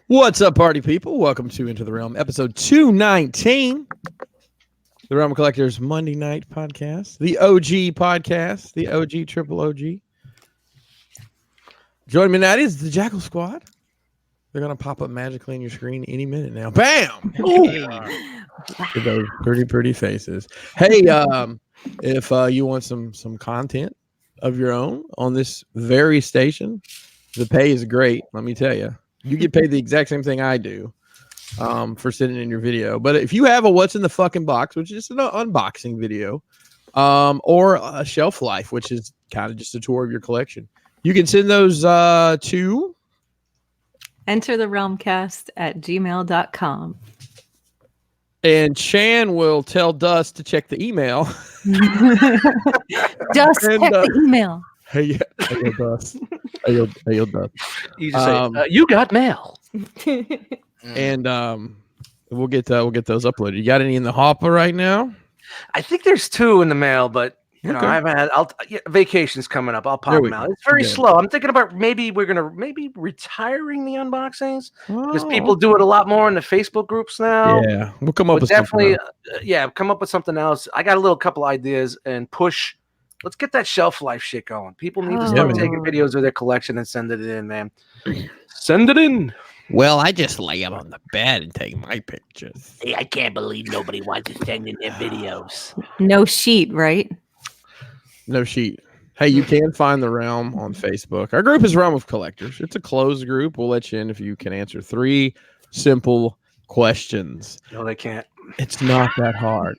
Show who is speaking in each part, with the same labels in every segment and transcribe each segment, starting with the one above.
Speaker 1: What's up, party people? Welcome to Into the Realm, episode 219. The Realm Collectors Monday Night Podcast, the OG podcast, the OG triple OG. Joining me tonight is the Jackal Squad. They're going to pop up magically on your screen any minute now. Bam! With those pretty faces. Hey, if you want some content of your own on this very station, the pay is great, let me tell you. You get paid the exact same thing I do for sitting in your video. But if you have a what's in the fucking box, which is an unboxing video, or a shelf life, which is kind of just a tour of your collection, you can send those to
Speaker 2: entertherealmcast@gmail.com.
Speaker 1: And Chan will tell Dust to check the email.
Speaker 2: Just check the email.
Speaker 1: Hey, Dust. Hey, Dust.
Speaker 3: You just say, you got mail.
Speaker 1: And we'll get those uploaded. You got any in the hopper right now?
Speaker 3: I think there's 2 in the mail, but you know, I haven't had. Vacation's coming up. I'll pop them out. It's very slow. I'm thinking about maybe retiring the unboxings because people do it a lot more in the Facebook groups now.
Speaker 1: Yeah, we'll come up with
Speaker 3: definitely. Come up with something else. I got a couple ideas and push. Let's get that shelf life shit going. People need to start taking videos of their collection and send it in, man. Send it in.
Speaker 1: Well, I just lay them on the bed and take my pictures.
Speaker 3: Hey, I can't believe nobody wants to send in their videos.
Speaker 2: No sheet, right?
Speaker 1: No sheet. Hey, you can find the Realm on Facebook. Our group is Realm of Collectors. It's a closed group. We'll let you in if you can answer 3 simple questions.
Speaker 3: No, they can't.
Speaker 1: It's not that hard.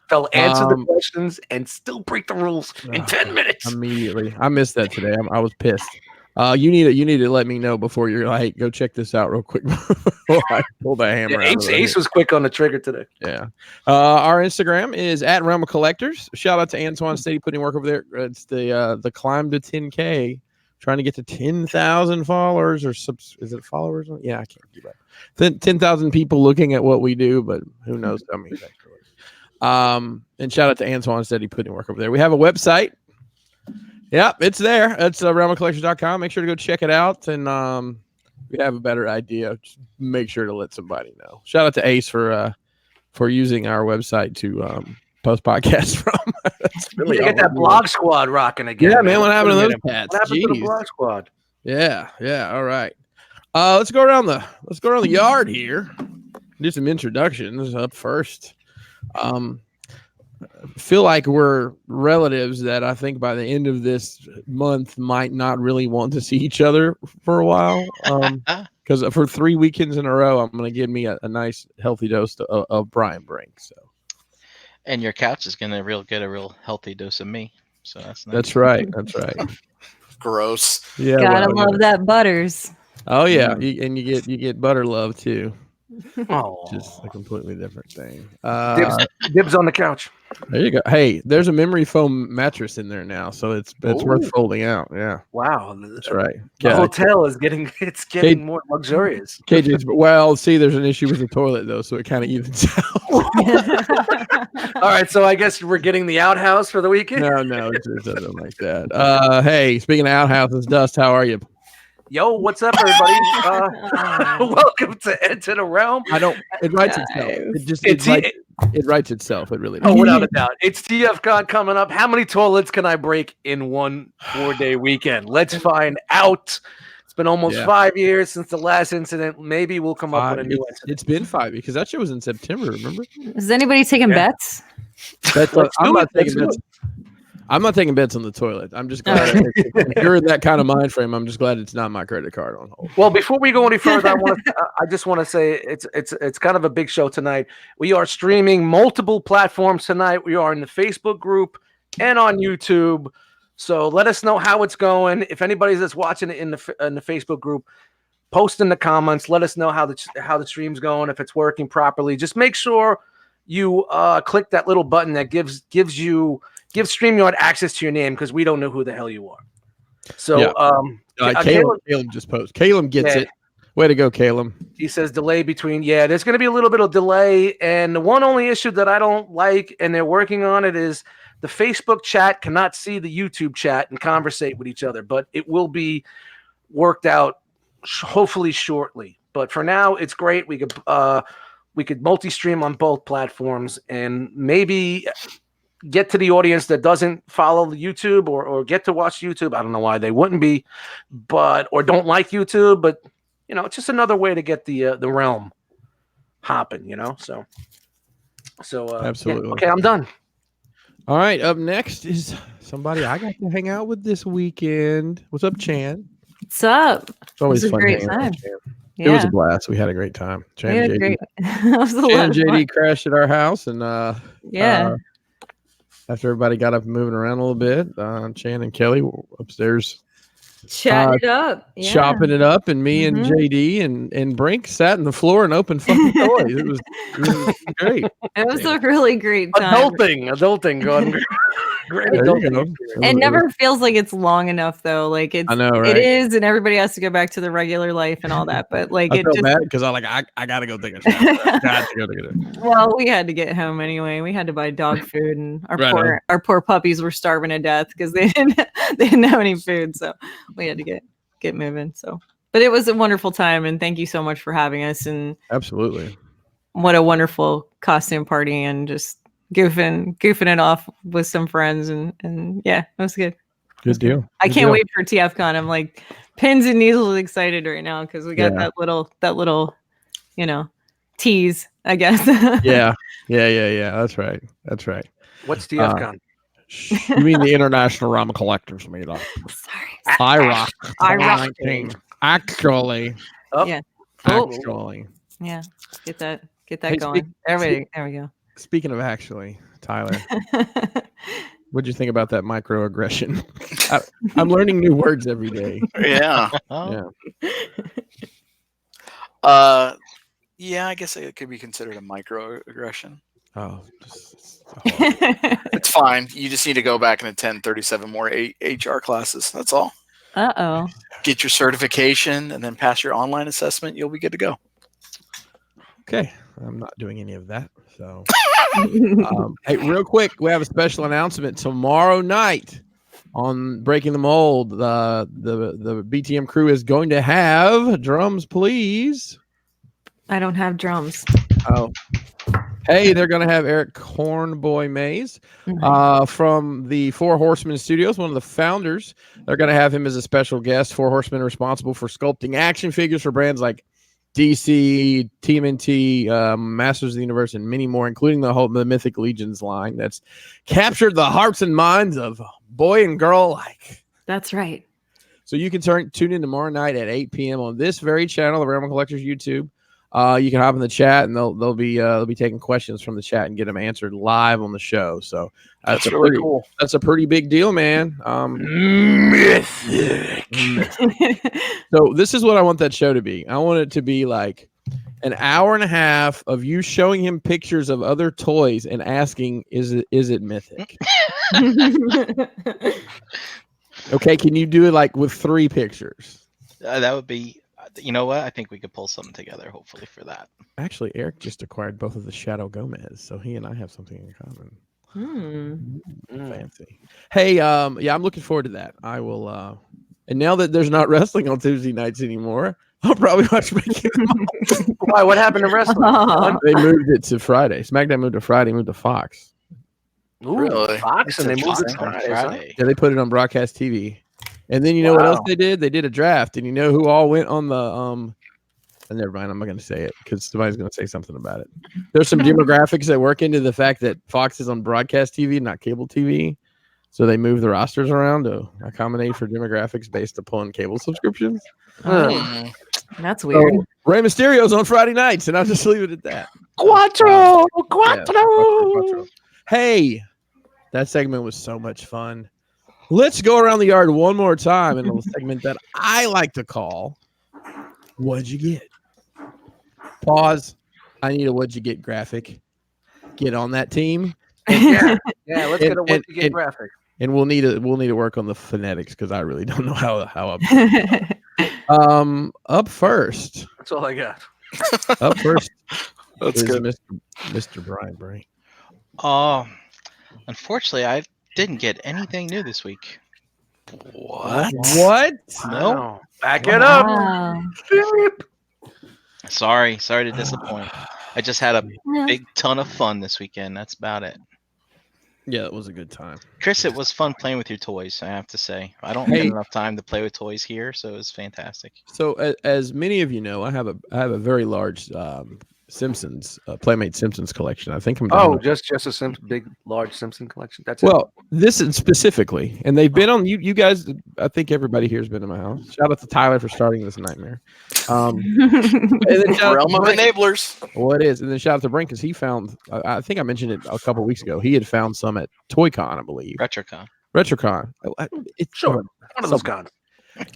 Speaker 3: They'll answer the questions and still break the rules in 10 minutes.
Speaker 1: Immediately. I missed that today. I was pissed. You need to let me know before you're like, go check this out real quick before I pull the hammer out.
Speaker 3: Ace was quick on the trigger today.
Speaker 1: Yeah. Our Instagram is at Realm of Collectors. Shout out to Antoine Steady putting work over there. It's the climb to 10K, trying to get to 10,000 followers or is it followers? Yeah, I can't keep up. 10,000 people looking at what we do, but who knows how many actually. And shout out to Antoine Steady putting work over there. We have a website. Yep, it's there. It's realmofcollectors.com. Make sure to go check it out. And if you have a better idea, just make sure to let somebody know. Shout out to Ace for using our website to post podcasts from. That's really
Speaker 3: get that blog squad rocking again.
Speaker 1: Yeah, man. What happened to those cats?
Speaker 3: What happened to the blog squad?
Speaker 1: Yeah. All right. Let's go around the yard here. Do some introductions up first. Feel like we're relatives that I think by the end of this month might not really want to see each other for a while. Because for 3 weekends in a row, I'm going to give me a nice healthy dose of Brian Brink. So,
Speaker 4: and your couch is going to get a real healthy dose of me. So that's nice.
Speaker 1: That's right.
Speaker 5: Gross.
Speaker 1: Yeah,
Speaker 2: gotta love that butters.
Speaker 1: Oh yeah, and you get butter love too.
Speaker 3: Oh,
Speaker 1: just a completely different thing.
Speaker 3: Dibs on the couch.
Speaker 1: There you go. Hey, there's a memory foam mattress in there now, so it's worth folding out. Yeah.
Speaker 3: Wow,
Speaker 1: that's right.
Speaker 3: The hotel is getting more luxurious.
Speaker 1: KJ's, well, see, there's an issue with the toilet though, so it kind of evens out.
Speaker 3: All right, so I guess we're getting the outhouse for the weekend.
Speaker 1: No, it doesn't like that. Hey, speaking of outhouses, Dust, how are you?
Speaker 3: Yo, what's up, everybody? Welcome to Enter the Realm.
Speaker 1: It writes itself. It writes itself. It really does.
Speaker 3: Oh, without a doubt. It's TFCon coming up. How many toilets can I break in one 4-day weekend? Let's find out. It's been almost 5 years since the last incident. Maybe we'll come up with a new incident.
Speaker 1: It's been 5 because that shit was in September, remember?
Speaker 2: Is anybody taking bets?
Speaker 1: I'm not taking bets on the toilet. I'm just glad if you're in that kind of mind frame. I'm just glad it's not my credit card on hold.
Speaker 3: Well, before we go any further, I just want to say it's kind of a big show tonight. We are streaming multiple platforms tonight. We are in the Facebook group and on YouTube. So let us know how it's going. If anybody's that's watching it in the Facebook group, post in the comments. Let us know how the stream's going. If it's working properly, just make sure you click that little button that gives StreamYard access to your name because we don't know who the hell you are. So,
Speaker 1: Caleb just posted. Caleb gets it. Way to go, Caleb.
Speaker 3: He says delay between. Yeah, there's going to be a little bit of delay. And the one only issue that I don't like, and they're working on it, is the Facebook chat cannot see the YouTube chat and conversate with each other. But it will be worked out hopefully shortly. But for now, it's great. We could multi-stream on both platforms and maybe get to the audience that doesn't follow YouTube or get to watch YouTube. I don't know why they wouldn't be, or don't like YouTube, but it's just another way to get the realm hopping, So
Speaker 1: Absolutely.
Speaker 3: yeah. Okay, I'm done.
Speaker 1: All right, up next is somebody I got to hang out with this weekend. What's up, Chan?
Speaker 2: What's up?
Speaker 1: It's always
Speaker 2: It was a
Speaker 1: fun
Speaker 2: great
Speaker 1: hanging out
Speaker 2: time.
Speaker 1: with Chan.
Speaker 2: Yeah.
Speaker 1: It was a blast. We had a great time. Chan
Speaker 2: We
Speaker 1: and
Speaker 2: had a
Speaker 1: JD.
Speaker 2: great. That was a
Speaker 1: Chan
Speaker 2: lot
Speaker 1: and
Speaker 2: of
Speaker 1: JD
Speaker 2: fun.
Speaker 1: crashed at our house, and
Speaker 2: Yeah.
Speaker 1: after everybody got up and moving around a little bit, Chan and Kelly were upstairs
Speaker 2: Chatting it up. Yeah.
Speaker 1: chopping it up, and me and
Speaker 2: Mhm.
Speaker 1: JD and Brink sat on the floor and opened fucking toys. It was great.
Speaker 2: It was a really great time.
Speaker 3: Adulting going great.
Speaker 1: There you
Speaker 3: Adulting
Speaker 1: go.
Speaker 3: experience.
Speaker 2: It never feels like it's long enough though. Like
Speaker 1: I know, right?
Speaker 2: it is, and everybody has to go back to the regular life and all that. But like
Speaker 1: I
Speaker 2: it
Speaker 1: felt
Speaker 2: just
Speaker 1: bad because I gotta go take a shower. I got to go take a shower.
Speaker 2: well, we had to get home anyway. We had to buy dog food, and
Speaker 1: Right
Speaker 2: our poor puppies were starving to death because they didn't have any food. So we had to get moving. So, but it was a wonderful time, and thank you so much for having us. And
Speaker 1: Absolutely.
Speaker 2: what a wonderful costume party, and just goofing it off with some friends, and yeah, it was good.
Speaker 1: Good deal.
Speaker 2: I
Speaker 1: Good
Speaker 2: can't
Speaker 1: deal.
Speaker 2: wait for TFCon. I'm like pins and needles excited right now because we got
Speaker 1: Yeah.
Speaker 2: that little, tease, I guess.
Speaker 1: Yeah. That's right.
Speaker 3: What's TFCon?
Speaker 1: You mean the International Rama Collectors Meetup?
Speaker 2: Sorry.
Speaker 1: IROC
Speaker 2: IROC.
Speaker 1: 2019. Actually.
Speaker 3: Oh.
Speaker 2: Yeah. Oh.
Speaker 1: Actually.
Speaker 2: Yeah. Get that
Speaker 1: Hey,
Speaker 2: going. There we go.
Speaker 1: Speaking of actually, Tyler, what'd you think about that microaggression? I'm learning new words every day.
Speaker 5: Yeah.
Speaker 4: Oh,
Speaker 1: Yeah.
Speaker 5: Yeah, I guess it could be considered a microaggression.
Speaker 1: Oh,
Speaker 5: It's fine. You just need to go back and attend 37 more HR classes. That's all.
Speaker 2: Uh-oh.
Speaker 5: Get your certification and then pass your online assessment. You'll be good to go.
Speaker 1: okay. I'm not doing any of that. So, hey, real quick, we have a special announcement tomorrow night on Breaking the Mold. The BTM crew is going to have drums, please.
Speaker 2: I don't have drums.
Speaker 1: Oh, hey, they're going to have Eric Cornboy Mays from the Four Horsemen Studios, one of the founders. They're going to have him as a special guest. Four Horsemen responsible for sculpting action figures for brands like DC, TMNT, Masters of the Universe, and many more, including the Mythic Legions line that's captured the hearts and minds of boy and girl alike.
Speaker 2: That's right.
Speaker 1: So you can tune in tomorrow night at 8 p.m. on this very channel, the Realm Collectors YouTube. You can hop in the chat, and they'll be taking questions from the chat and get them answered live on the show. So that's really cool. That's a pretty big deal, man. So this is what I want that show to be. I want it to be like an hour and a half of you showing him pictures of other toys and asking, is it mythic? Okay, can you do it like with 3 pictures?
Speaker 4: that would be. You know what? I think we could pull something together, hopefully, for that.
Speaker 1: Actually, Eric just acquired both of the Shadow Gomez, so he and I have something in common. Fancy. Hey, yeah, I'm looking forward to that. I will. And now that there's not wrestling on Tuesday nights anymore, I'll probably watch Breaking the Mold.
Speaker 3: Why? What happened to wrestling?
Speaker 1: They moved it to Friday. SmackDown moved to Friday, moved to Fox.
Speaker 3: Ooh,
Speaker 5: Really?
Speaker 3: Fox, and they moved it
Speaker 4: Fox on
Speaker 3: Fridays,
Speaker 4: Friday.
Speaker 1: Yeah, they put it on broadcast TV. And then you know what else they did? They did a draft, and you know who all went on the never mind, I'm not going to say it because somebody's going to say something about it. There's some demographics that work into the fact that Fox is on broadcast TV, not cable TV. So they move the rosters around to accommodate for demographics based upon cable subscriptions.
Speaker 5: Mm.
Speaker 2: That's weird.
Speaker 1: So Rey Mysterio's on Friday nights, and I'll just leave it at that.
Speaker 3: Quattro.
Speaker 1: Quattro. Hey, that segment was so much fun. Let's go around the yard one more time in a segment that I like to call What'd You Get? Pause. I need a What'd You Get graphic. Get on that team.
Speaker 3: Yeah, let's get a What'd You Get graphic.
Speaker 1: And we'll need to work on the phonetics because I really don't know how up first.
Speaker 3: That's all I got.
Speaker 1: Up first.
Speaker 5: That's
Speaker 1: is
Speaker 5: good.
Speaker 1: Mr. Brian Bray.
Speaker 4: Unfortunately, I didn't get anything new this week.
Speaker 5: What?
Speaker 1: What?
Speaker 4: No.
Speaker 3: Wow. Back it up.
Speaker 2: Wow.
Speaker 4: Sorry to disappoint. I just had a big ton of fun this weekend. That's about it.
Speaker 1: Yeah, it was a good time.
Speaker 4: Chris, it was fun playing with your toys, I have to say. I don't
Speaker 1: Hey.
Speaker 4: get enough time to play with toys here, so it was fantastic.
Speaker 1: So, as many of you know, I have a very large Simpsons Playmate Simpsons collection. I think I'm down to-
Speaker 3: just a big, large Simpson collection. That's it.
Speaker 1: well, this is specifically, and they've been on you guys. I think everybody here has been in my house. Shout out to Tyler for starting this nightmare. And then shout out
Speaker 5: Realm
Speaker 1: to
Speaker 5: of
Speaker 1: Brink.
Speaker 5: enablers.
Speaker 1: Well, it is, and then shout out to Brink because he found. I think I mentioned it a couple weeks ago. He had found some at ToyCon, I believe. Retrocon. It's
Speaker 3: Sure. One of those cons.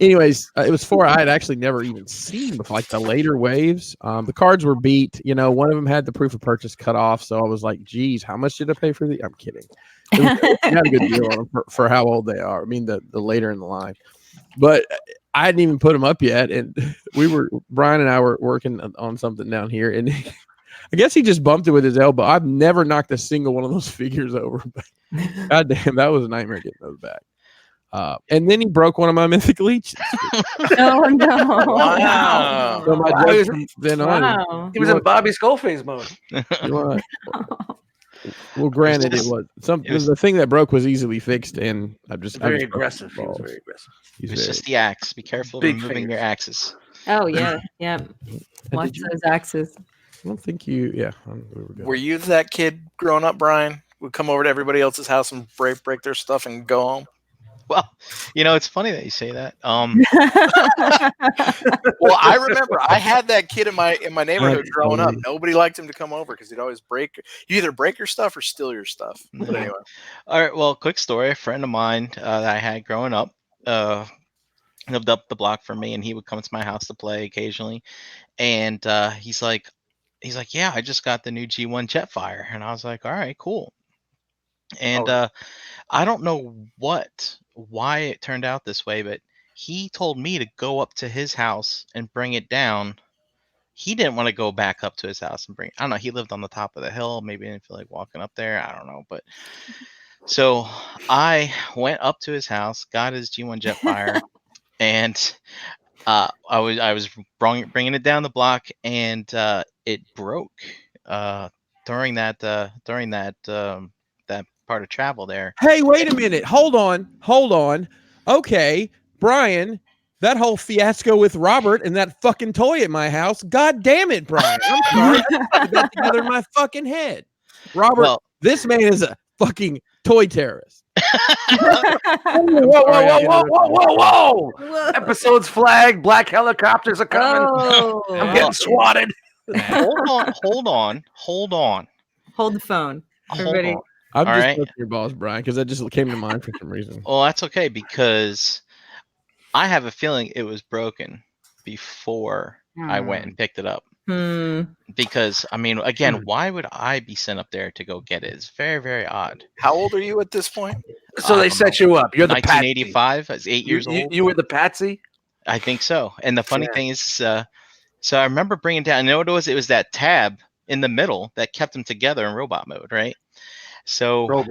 Speaker 1: Anyways, it was four I had actually never even seen before, like the later waves. The cards were beat. You know, one of them had the proof of purchase cut off. So I was like, geez, how much did I pay for the? I'm kidding. We had a good deal on them for how old they are. I mean, the later in the line. But I hadn't even put them up yet. And Brian and I were working on something down here. And I guess he just bumped it with his elbow. I've never knocked a single one of those figures over. But God damn, that was a nightmare getting those back. And then he broke one of my mythic leeches.
Speaker 2: Oh no!
Speaker 5: Wow.
Speaker 1: So my
Speaker 3: Wow.
Speaker 1: joke from then on.
Speaker 2: Wow.
Speaker 3: He was in Bobby Skullface mode.
Speaker 1: Well, granted,
Speaker 4: just-
Speaker 1: it was the thing that broke was easily fixed, and I just
Speaker 3: Very
Speaker 1: just
Speaker 3: aggressive. He was
Speaker 1: balls.
Speaker 3: very aggressive.
Speaker 1: He's
Speaker 4: It's
Speaker 1: very-
Speaker 4: just the axe. Be careful of
Speaker 3: Big
Speaker 4: moving
Speaker 3: fingers.
Speaker 4: your axes.
Speaker 2: Oh yeah, yeah.
Speaker 1: And
Speaker 2: Watch
Speaker 1: did you-
Speaker 2: those axes.
Speaker 1: I don't think you. Yeah, we were good.
Speaker 5: Were you that kid growing up, Brian? Would come over to everybody else's house and break their stuff and go home?
Speaker 4: Well, it's funny that you say that.
Speaker 5: Well, I remember I had that kid in my neighborhood
Speaker 1: Right.
Speaker 5: growing up. Nobody liked him to come over because he'd always you either break your stuff or steal your stuff. But
Speaker 4: Mhm.
Speaker 5: anyway,
Speaker 4: All right. Well, quick story. A friend of mine that I had growing up lived up the block from me, and he would come to my house to play occasionally. And he's like, yeah, I just got the new G1 Jetfire, and I was like, all right, cool. And I don't know why it turned out this way, but he told me to go up to his house and bring it down. He didn't want to go back up to his house and bring it. I don't know. He lived on the top of the hill. Maybe he didn't feel like walking up there. I don't know. But so I went up to his house, got his G1 Jetfire, and I was bringing it down the block, and it broke during that that part of travel there.
Speaker 1: Hey, wait a minute. Hold on. Okay, Brian, that whole fiasco with Robert and that fucking toy at my house. God damn it, Brian. I'm sorry. I put that together in my fucking head. Robert,
Speaker 4: Well,
Speaker 1: this man is a fucking toy terrorist.
Speaker 3: Whoa! Episodes flagged. Black helicopters are coming. I'm
Speaker 2: Oh.
Speaker 3: getting swatted.
Speaker 4: hold on.
Speaker 2: Hold the phone.
Speaker 4: Hold
Speaker 2: Everybody.
Speaker 4: on.
Speaker 1: I'm
Speaker 4: All
Speaker 1: just
Speaker 4: right.
Speaker 1: busting your balls, Brian, because that just came to mind for some reason.
Speaker 4: Well, that's okay because I have a feeling it was broken before I went and picked it up. Because I mean, again, why would I be sent up there to go get it? It's very, very odd.
Speaker 5: how old are you at this point?
Speaker 3: So they set you up. You're the patsy.
Speaker 4: 1985. I was 8 years old.
Speaker 3: You were the patsy?
Speaker 4: I think so. And the funny
Speaker 3: Yeah.
Speaker 4: thing is, so I remember bringing down. You know what it was? It was that tab in the middle that kept them together in robot mode, right? So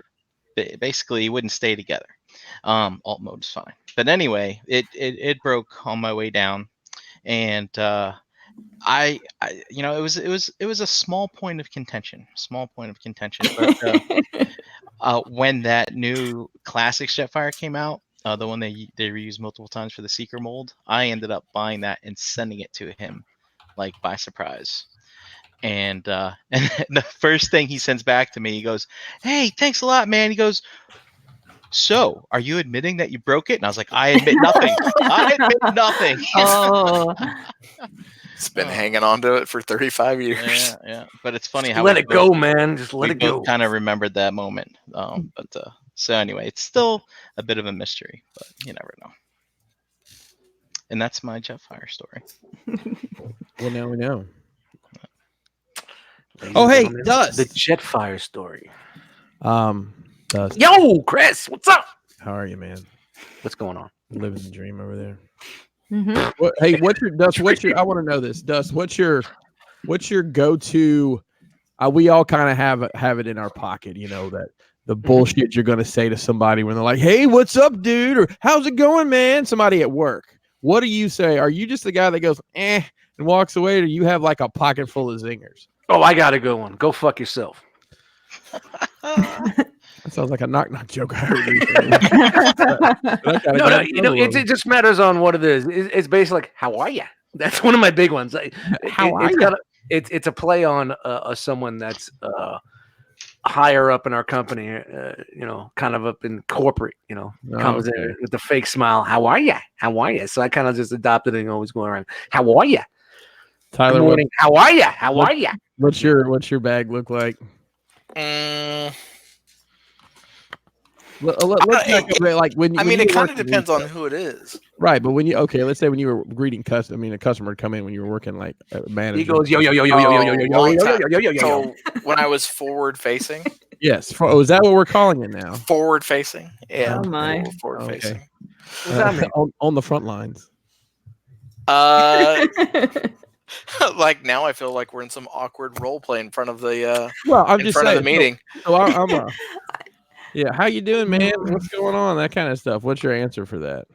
Speaker 4: basically, it wouldn't stay together. Alt mode is fine. But anyway, it broke on my way down, and I it was a small point of contention. But when that new classic Jetfire came out, the one they reused multiple times for the Seeker mold, I ended up buying that and sending it to him, like by surprise. And the first thing he sends back to me, he goes, "Hey, thanks a lot, man." He goes, "So, are you admitting that you broke it?" And I was like, "I admit nothing. I admit nothing."
Speaker 2: Oh.
Speaker 5: It's been hanging on to it for 35 years.
Speaker 4: Yeah. But it's funny how
Speaker 3: Let it go, man. Just let it go.
Speaker 4: Kind of remembered that moment. But so anyway, it's still a bit of a mystery, but you never know. And that's my Jetfire story.
Speaker 1: Well, now we know.
Speaker 3: Ladies
Speaker 1: Oh,
Speaker 3: and
Speaker 1: hey,
Speaker 3: gentlemen,
Speaker 1: Dust.
Speaker 3: The Jetfire story.
Speaker 1: Dust,
Speaker 3: Yo, Chris, what's up?
Speaker 1: how are you, man?
Speaker 3: What's going on?
Speaker 1: Living the dream over there.
Speaker 2: Mhm.
Speaker 1: Hey, what's your Dust? I want to know this, Dust. What's your go-to? We all kind of have it in our pocket, you know, that the bullshit you're gonna say to somebody when they're like, "Hey, what's up, dude?" or "How's it going, man?" Somebody at work. What do you say? Are you just the guy that goes, "Eh"? and walks away, or you have like a pocket full of zingers?
Speaker 3: Oh, I got a good one. Go fuck yourself.
Speaker 1: That sounds like a knock joke I heard recently.
Speaker 3: No, it just matters on what it is. It's basically like, how are you? That's one of my big ones. It's a play on someone that's higher up in our company, kind of up in corporate, comes in with the fake smile. How are you? How are you? So I kind of just adopted it and always going around. How are you?
Speaker 1: Tyler,
Speaker 3: good morning. How are you? How are you?
Speaker 1: What's your bag look like? Like when
Speaker 5: it kind of depends on who it is,
Speaker 1: right? But let's say when you were greeting a customer would come in when you were working like a manager.
Speaker 3: He goes yo.
Speaker 5: So when I was forward facing,
Speaker 1: yes. Is that what we're calling it now?
Speaker 5: Forward facing, yeah.
Speaker 2: Oh my.
Speaker 5: Forward facing.
Speaker 3: What's that mean?
Speaker 1: On the front lines.
Speaker 5: Like now, I feel like we're in some awkward role play in front of the
Speaker 1: the
Speaker 5: meeting.
Speaker 1: So yeah, how you doing, man? What's going on? That kind of stuff. What's your answer for that?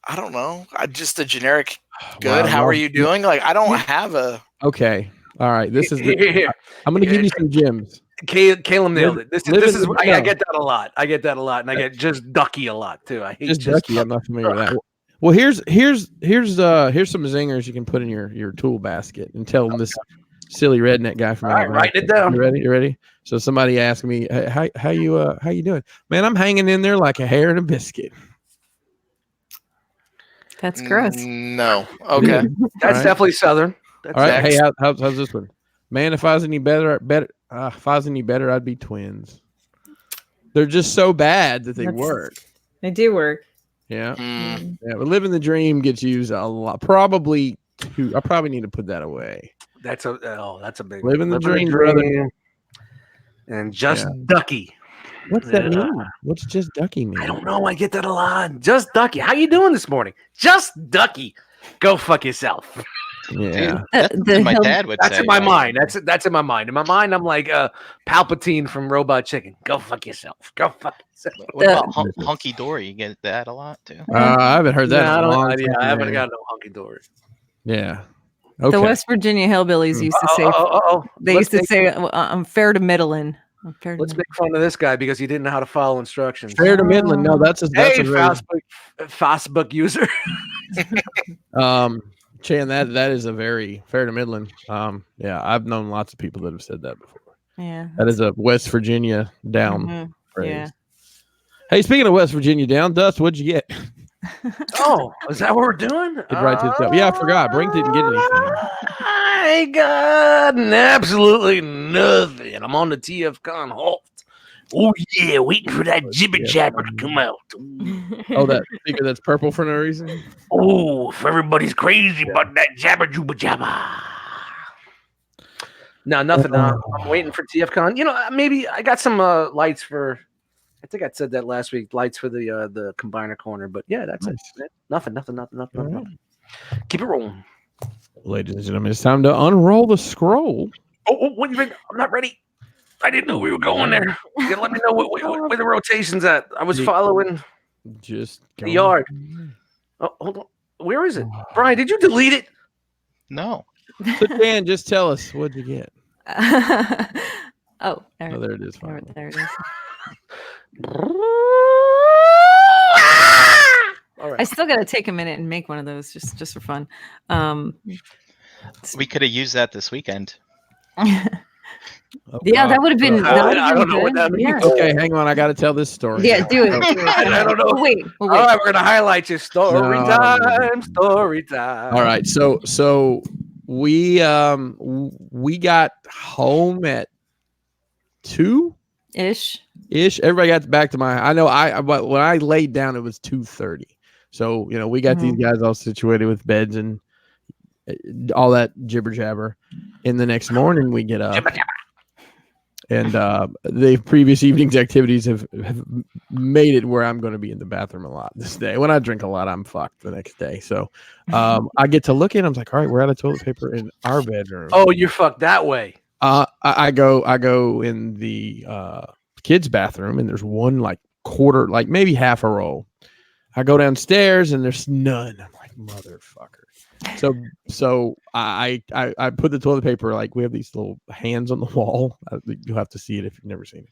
Speaker 5: I don't know. Just a generic good. How are you doing? Like I don't have a.
Speaker 1: Okay. All right. This is. I'm going to give you some gems.
Speaker 3: Caleb nailed it. This is. I get that a lot. And I get just ducky a lot too. I hate
Speaker 1: just ducky. I'm not familiar with that. Well, here's some zingers you can put in your tool basket and tell them this silly redneck guy from.
Speaker 3: All right, writing it down.
Speaker 1: You ready? So somebody asked me, hey, how you doing? Man, I'm hanging in there like a hair in a biscuit.
Speaker 2: That's gross.
Speaker 5: No. Okay.
Speaker 3: That's definitely Southern. That's
Speaker 1: all right. Hey, how's this one? Man, if I was any better, I'd be twins. They're just so bad that they work.
Speaker 2: They do work.
Speaker 1: Yeah. Yeah. But living the dream gets used a lot. Probably I probably need to put that away.
Speaker 3: That's a big
Speaker 1: living the dream, brother.
Speaker 3: And just ducky.
Speaker 1: What's that mean? What's just ducky mean?
Speaker 3: I don't know. I get that a lot. Just ducky. How you doing this morning? Just ducky. Go fuck yourself.
Speaker 1: Yeah.
Speaker 4: My dad would say.
Speaker 3: That's in my mind. That's in my mind. In my mind, I'm like Palpatine from Robot Chicken. Go fuck yourself. Go fuck yourself.
Speaker 4: What about hunky dory? You get that a lot too.
Speaker 1: I haven't heard that.
Speaker 3: I haven't got no hunky dory.
Speaker 1: Yeah. Okay.
Speaker 2: The West Virginia hillbillies used to say. They used to say, "I'm fair to middling."
Speaker 3: Let's make fun of this guy because he didn't know how to follow instructions.
Speaker 1: Fair to middling. No, that's a
Speaker 3: Facebook user.
Speaker 1: Chan, that is a very fair to middling. Yeah, I've known lots of people that have said that before.
Speaker 2: Yeah,
Speaker 1: that is a West Virginia down phrase.
Speaker 2: Yeah.
Speaker 1: Hey, speaking of West Virginia down, Dust, what'd you get?
Speaker 3: Oh, is that what we're doing?
Speaker 1: Yeah, I forgot. Brink didn't get anything.
Speaker 3: I got absolutely nothing. I'm on the TFCon halt. Oh yeah, waiting for that jibber jabber to come out.
Speaker 1: Oh, that figure that's purple for no reason.
Speaker 3: Oh, if everybody's crazy about that jabber jubba jabba. No, nothing. I'm waiting for TFCon. Maybe I got some lights for. I think I said that last week. Lights for the combiner corner, but yeah, that's it. Nothing. Keep it rolling,
Speaker 1: ladies and gentlemen. It's time to unroll the scroll.
Speaker 3: What do you think? I'm not ready. I didn't know we were going there. You let me know where the rotation's at. I was following
Speaker 1: just
Speaker 3: the yard. Oh, hold on. Where is it, Brian? Did you delete it?
Speaker 4: No.
Speaker 1: So Dan, just tell us what'd you get.
Speaker 2: There
Speaker 1: it is.
Speaker 2: There it is.
Speaker 3: All right.
Speaker 2: I still got to take a minute and make one of those just for fun.
Speaker 4: We could have used that this weekend.
Speaker 2: Yeah, that would have been.
Speaker 3: I don't know what that means.
Speaker 2: Yeah.
Speaker 1: Okay, hang on. I got to tell this story.
Speaker 2: Yeah, do it.
Speaker 3: I don't know.
Speaker 2: Wait.
Speaker 3: All right, we're gonna highlight your story time. Story time.
Speaker 1: All right, so we got home at 2-ish. Everybody got back to my. I know. But when I laid down, it was 2:30. So we got these guys all situated with beds and all that jibber jabber. And the next morning we get up, and the previous evening's activities have made it where I'm going to be in the bathroom a lot this day. When I drink a lot, I'm fucked the next day. So I get to look in. I'm like, all right, we're out of toilet paper in our bedroom.
Speaker 3: Oh, you're fucked that way.
Speaker 1: I go in the kids' bathroom, and there's one like quarter, like maybe half a roll. I go downstairs, and there's none. I'm like, motherfucker. So I put the toilet paper, like we have these little hands on the wall. You'll have to see it if you've never seen it.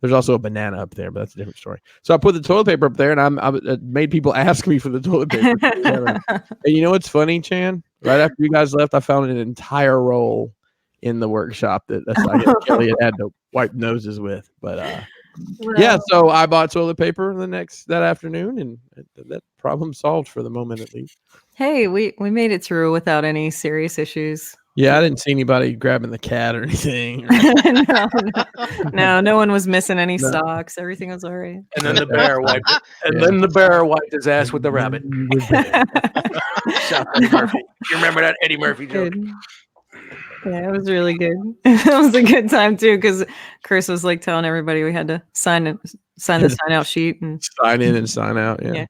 Speaker 1: There's also a banana up there, but that's a different story. So I put the toilet paper up there, and I made people ask me for the toilet paper. And you know what's funny, Chan? Right after you guys left, I found an entire roll in the workshop that's I guess Kelly had to wipe noses with. But yeah, so I bought toilet paper that afternoon, and that problem solved for the moment at least.
Speaker 2: Hey, we made it through without any serious issues.
Speaker 1: Yeah, I didn't see anybody grabbing the cat or anything.
Speaker 2: No one was missing any stocks. Everything was all right.
Speaker 3: And then the bear wiped it. And then the bear wiped his ass with the rabbit. Shout out Eddie Murphy. You remember that Eddie Murphy joke?
Speaker 2: Good. Yeah, it was really good. It was a good time too, because Chris was like telling everybody we had to sign the sign out sheet and
Speaker 1: sign in and sign out. Yeah.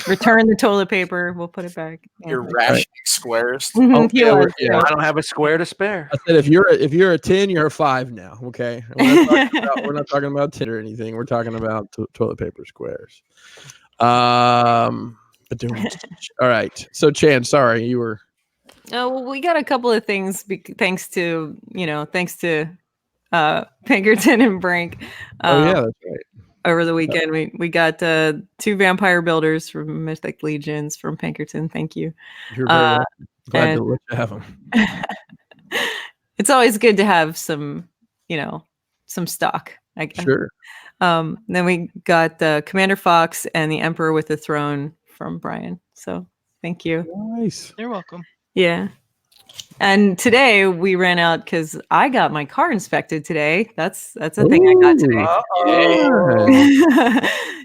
Speaker 2: Return the toilet paper. We'll put it back. Yeah.
Speaker 5: You're rationing squares.
Speaker 1: Oh, yeah,
Speaker 3: I don't have a square to spare.
Speaker 1: I said if you're a 10, you're a 5 now. Okay. We're not talking about 10 or anything. We're talking about toilet paper squares. All right. So Chan, sorry, you were.
Speaker 2: Oh, well, we got a couple of things thanks to Pinkerton and Brink.
Speaker 1: Oh yeah, that's right.
Speaker 2: Over the weekend, we got 2 vampire builders from Mythic Legions from Pinkerton. Thank you.
Speaker 1: You're very welcome. Glad to have them.
Speaker 2: It's always good to have some stock, I guess.
Speaker 1: Sure.
Speaker 2: Then we got Commander Fox and the Emperor with the Throne from Brian. So thank you.
Speaker 1: Nice.
Speaker 4: You're welcome.
Speaker 2: Yeah. And today we ran out because I got my car inspected today. That's a thing I got today.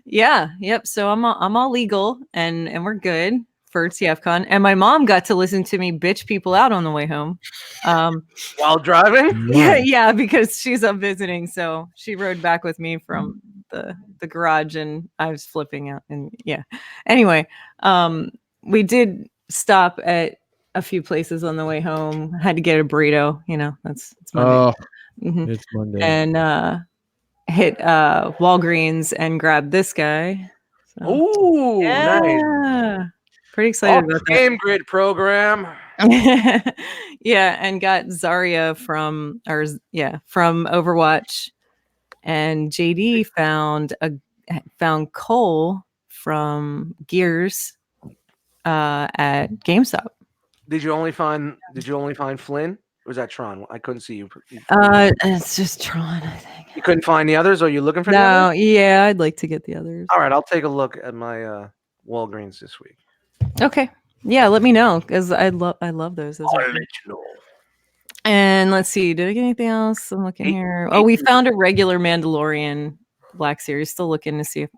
Speaker 2: Yeah. Yep. So I'm all legal and we're good for TFCon. And my mom got to listen to me bitch people out on the way home.
Speaker 3: While driving?
Speaker 2: Yeah, because she's up visiting. So she rode back with me from the garage and I was flipping out. And yeah. Anyway, we did stop at a few places on the way home. Had to get a burrito, it's Monday.
Speaker 1: It's Monday.
Speaker 2: And hit Walgreens and grabbed this guy. So,
Speaker 3: Ooh, nice.
Speaker 2: Pretty excited about that.
Speaker 3: Game grid program.
Speaker 2: Yeah, and got Zarya from Overwatch, and JD found Cole from Gears at GameStop.
Speaker 3: Did you only find Flynn? Or was that Tron? I couldn't see you.
Speaker 2: It's just Tron, I think.
Speaker 3: You couldn't find the others, or are you looking for the others?
Speaker 2: Yeah, I'd like to get the others.
Speaker 3: All right, I'll take a look at my Walgreens this week.
Speaker 2: Okay. Yeah, let me know because I love those.
Speaker 3: I'll let you know.
Speaker 2: And let's see, did I get anything else? I'm looking here. Oh, we found a regular Mandalorian Black Series. Still looking to see if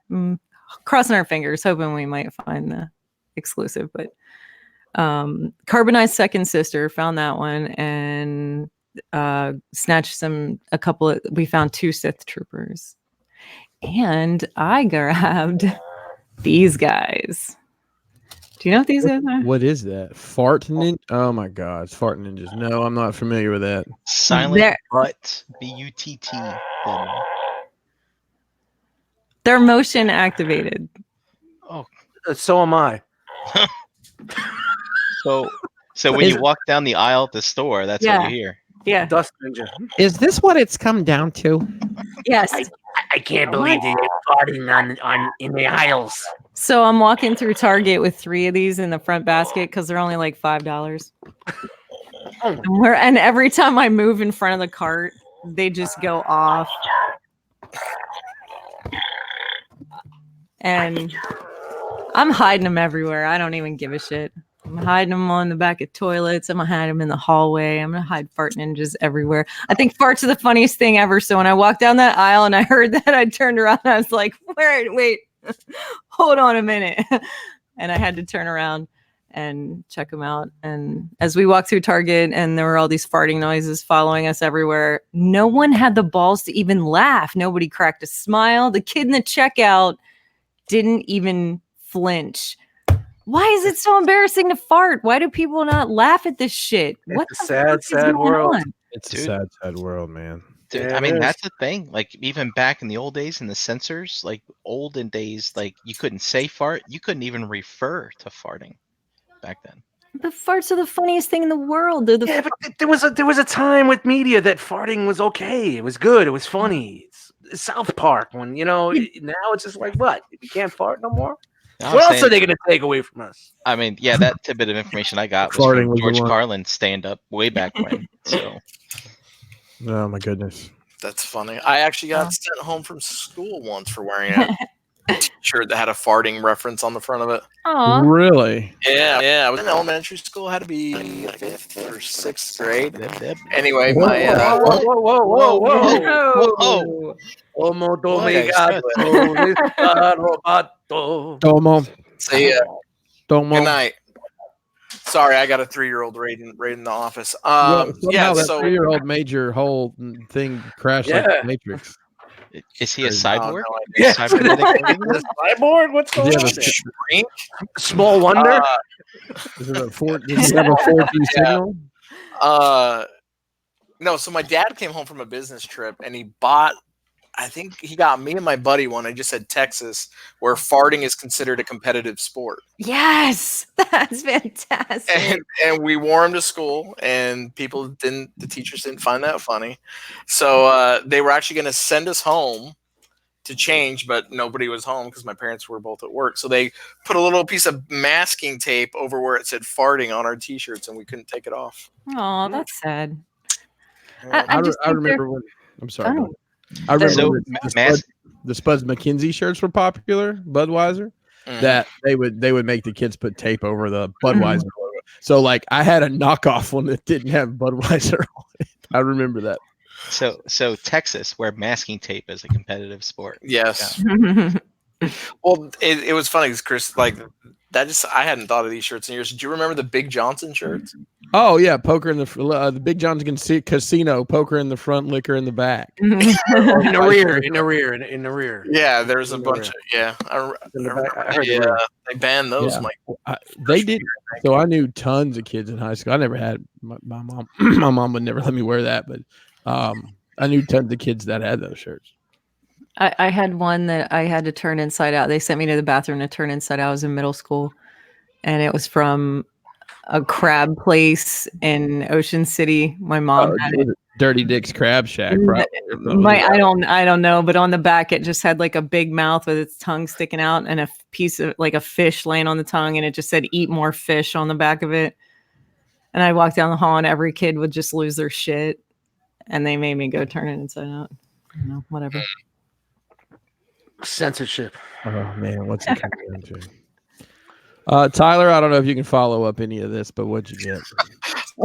Speaker 2: crossing our fingers, hoping we might find the exclusive, but Carbonized Second Sister, found that one and snatched we found 2 Sith troopers, and I grabbed these guys. Do you know what these guys are?
Speaker 1: What is that? Fart Ninja? Oh my god, it's Fart Ninjas. No, I'm not familiar with that.
Speaker 4: Silent Butt, BUTT.
Speaker 2: They're motion activated.
Speaker 4: Oh,
Speaker 3: so am I.
Speaker 4: So when you walk down the aisle at the store, that's what you hear.
Speaker 2: Yeah.
Speaker 3: Dust Ninja.
Speaker 1: Is this what it's come down to?
Speaker 2: Yes.
Speaker 6: I can't believe they're farting on in the aisles.
Speaker 2: So I'm walking through Target with 3 of these in the front basket because they're only like $5. And every time I move in front of the cart, they just go off. And I'm hiding them everywhere. I don't even give a shit. I'm hiding them on the back of toilets. I'm gonna hide them in the hallway. I'm gonna hide Fart Ninjas everywhere. I think farts are the funniest thing ever. So when I walked down that aisle and I heard that, I turned around and I was like, wait, hold on a minute. And I had to turn around and check them out. And as we walked through Target and there were all these farting noises following us everywhere, no one had the balls to even laugh. Nobody cracked a smile. The kid in the checkout didn't even flinch. Why is it so embarrassing to fart? Why do people not laugh at this shit?
Speaker 3: It's a sad world.
Speaker 1: It's a sad world, man.
Speaker 4: Dude, I mean, that's the thing. Like, even back in the old days in the censors, like olden days, like you couldn't say fart. You couldn't even refer to farting back then.
Speaker 2: The farts are the funniest thing in the world. They're the
Speaker 3: Yeah, but there was a time with media that farting was okay. It was good. It was funny. It's South Park when now it's just like what? We can't fart no more.
Speaker 4: I'm
Speaker 3: What else
Speaker 4: saying-
Speaker 3: are they going to take away from us?
Speaker 4: I mean, yeah, that tidbit of information I got was
Speaker 1: Farting
Speaker 4: from
Speaker 1: was the
Speaker 4: George
Speaker 1: one.
Speaker 4: Carlin's stand-up way back when. So
Speaker 1: Oh my goodness.
Speaker 5: That's funny. I actually got sent home from school once for wearing a t-shirt that had a farting reference on the front of it.
Speaker 2: Aw.
Speaker 1: Really?
Speaker 5: Yeah. I was in elementary school. Had to be 5th or 6th grade. Anyway, my
Speaker 2: Oh.
Speaker 3: Como
Speaker 5: Well, yeah, he's
Speaker 3: gato está robato.
Speaker 1: Tomo.
Speaker 5: see ya.
Speaker 1: Tomo.
Speaker 5: Good night. Sorry, I got a 3-year-old right in the office.
Speaker 1: Well,
Speaker 5: Yeah,
Speaker 1: somehow that
Speaker 5: so
Speaker 1: 3-year-old made your whole thing crash like
Speaker 3: Yeah.
Speaker 1: the Matrix.
Speaker 4: is he a
Speaker 1: Crazy.
Speaker 4: cyborg?
Speaker 5: no
Speaker 3: Yeah.
Speaker 4: Cybernetic organ?
Speaker 3: The cyborg? What's
Speaker 1: Did
Speaker 3: going
Speaker 1: you
Speaker 3: on
Speaker 1: have
Speaker 3: there?
Speaker 5: Shrink?
Speaker 3: Small wonder.
Speaker 1: Is it a did you have a 4G signal?
Speaker 5: No, so my dad came home from a business trip and he bought, I think he got me and my buddy one. I just said Texas, where farting is considered a competitive sport.
Speaker 2: Yes, that's fantastic.
Speaker 5: And we wore them to school, and the teachers didn't find that funny. So they were actually going to send us home to change, but nobody was home because my parents were both at work. So they put a little piece of masking tape over where it said farting on our t-shirts, and we couldn't take it off.
Speaker 2: Oh, that's sad.
Speaker 5: Yeah.
Speaker 2: I just
Speaker 1: I
Speaker 2: think
Speaker 1: remember when. I'm sorry.
Speaker 2: Oh.
Speaker 1: go ahead. I remember
Speaker 4: So,
Speaker 1: when the Spuds McKinsey shirts were popular. Budweiser.
Speaker 5: Mhm.
Speaker 1: That they would make the kids put tape over the Budweiser logo. So like I had a knockoff one that didn't have Budweiser on it. I remember that.
Speaker 4: So Texas, where masking tape is a competitive sport.
Speaker 5: Yes.
Speaker 2: Mm-hmm.
Speaker 5: Well, it was funny because Chris, like that, I hadn't thought of these shirts in years. Do you remember the Big Johnson shirts?
Speaker 1: Oh yeah, poker in the Big Johnson Casino, poker in the front, liquor in the back.
Speaker 3: In the rear.
Speaker 5: Yeah, there's a
Speaker 3: In the
Speaker 5: bunch
Speaker 3: rear.
Speaker 5: of I
Speaker 3: In the back. I
Speaker 5: remember
Speaker 3: heard the rear.
Speaker 5: they banned those.
Speaker 1: Yeah.
Speaker 5: I'm like,
Speaker 1: They did. So I knew tons of kids in high school. I never had my mom. My mom would never let me wear that, but I knew tons of kids that had those shirts.
Speaker 2: I had one that I had to turn inside out. They sent me to the bathroom to turn inside out. I was in middle school, and it was from a crab place in Ocean City. My mom had it.
Speaker 1: Dirty Dick's Crab Shack.
Speaker 2: I don't know, but on the back it just had like a big mouth with its tongue sticking out and a piece of like a fish laying on the tongue, and it just said "Eat more fish" on the back of it. And I walked down the hall, and every kid would just lose their shit, and they made me go turn it inside out. You know, whatever.
Speaker 3: Censorship.
Speaker 1: Oh man, what's it coming into? Tyler, I don't know if you can follow up any of this, but what'd you get?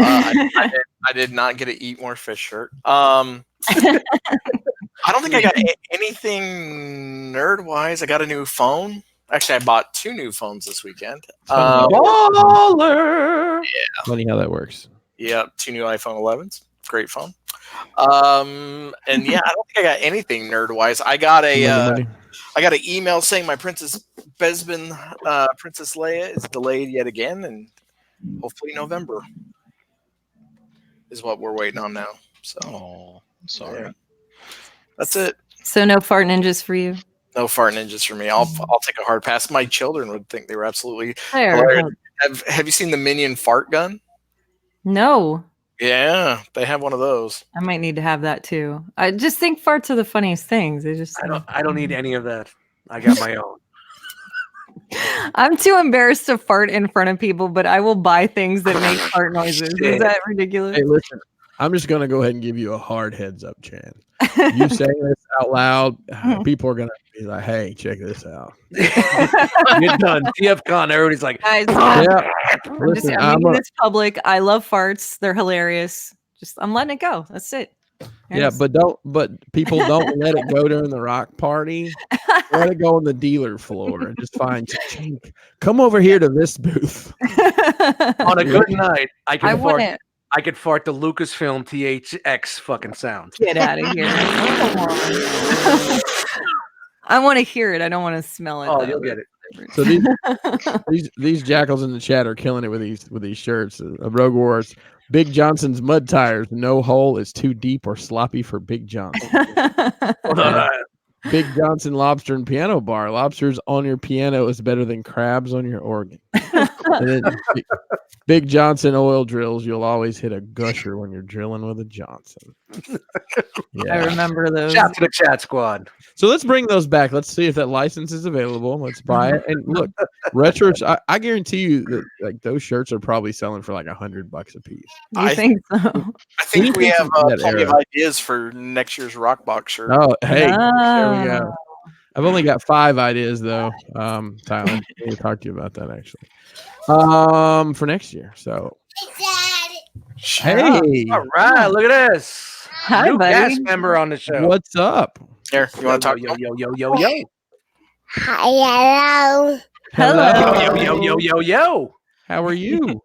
Speaker 5: I did not get an Eat More Fish shirt. I don't think I got anything nerd wise. I got a new phone. Actually, I bought 2 new phones this weekend.
Speaker 3: Baller.
Speaker 1: Funny how that works.
Speaker 5: Yeah, 2 new iPhone 11s. Great phone. And yeah, I don't think I got anything nerd wise. I got an email saying my Princess Bespin, Princess Leia, is delayed yet again, and hopefully November is what we're waiting on now. So,
Speaker 4: Oh, I'm sorry.
Speaker 5: yeah. That's it.
Speaker 2: So no fart ninjas for you.
Speaker 5: No fart ninjas for me. I'll take a hard pass. My children would think they were absolutely
Speaker 2: There.
Speaker 5: hilarious. Have you seen the Minion fart gun?
Speaker 2: No,
Speaker 5: Yeah, they have one of those.
Speaker 2: I might need to have that too. I just think farts are the funniest things. They just.
Speaker 3: I don't need any of that. I got my own.
Speaker 2: I'm too embarrassed to fart in front of people, but I will buy things that make fart noises. Is that ridiculous?
Speaker 1: Hey, listen, I'm just gonna go ahead and give you a hard heads up, Chan. You saying this out loud, people are gonna be like, "Hey, check this out."
Speaker 3: Get done. TFCon. Everybody's like,
Speaker 2: Guys,
Speaker 1: Yeah,
Speaker 2: I'm making this public. I love farts. They're hilarious. I'm letting it go. That's it.
Speaker 1: yeah, but people don't let it go during the rock party. Let it go on the dealer floor and just find Chink. Come over here to this booth.
Speaker 3: on a good night, I
Speaker 2: I
Speaker 3: could fart.
Speaker 2: wouldn't.
Speaker 3: I could fart the Lucasfilm THX fucking sound.
Speaker 2: Get out of here. Come on. I want to hear it. I don't want to smell it.
Speaker 3: Oh,
Speaker 2: though.
Speaker 3: you'll get it.
Speaker 1: So these jackals in the chat are killing it with these shirts. Rogue Wars. Big Johnson's mud tires. No hole is too deep or sloppy for Big Johnson. Big Johnson lobster and piano bar. Lobsters on your piano is better than crabs on your organ. And then Big Johnson oil drills. You'll always hit a gusher when you're drilling with a Johnson.
Speaker 2: I remember those.
Speaker 3: Shout to the chat squad.
Speaker 1: So let's bring those back. Let's see if that license is available. Let's buy it. And look, retro. I guarantee you that like those shirts are probably selling for like $100 a piece.
Speaker 2: You think so?
Speaker 5: I think we
Speaker 1: Anything
Speaker 5: have
Speaker 1: from that
Speaker 5: plenty of
Speaker 1: era.
Speaker 5: ideas for next year's Rock Box shirt.
Speaker 1: Oh, hey, there we
Speaker 2: Ah.
Speaker 1: go. I've only got 5 ideas though. Tyler, I need to talk to you about that actually. For next year. So, hey,
Speaker 3: All right, look at this.
Speaker 2: Hi,
Speaker 3: New
Speaker 2: buddy.
Speaker 3: cast member on the show.
Speaker 1: what's up?
Speaker 5: Here, you want to talk?
Speaker 3: Yo.
Speaker 7: Hello.
Speaker 2: Hello.
Speaker 3: Yo.
Speaker 1: How are you?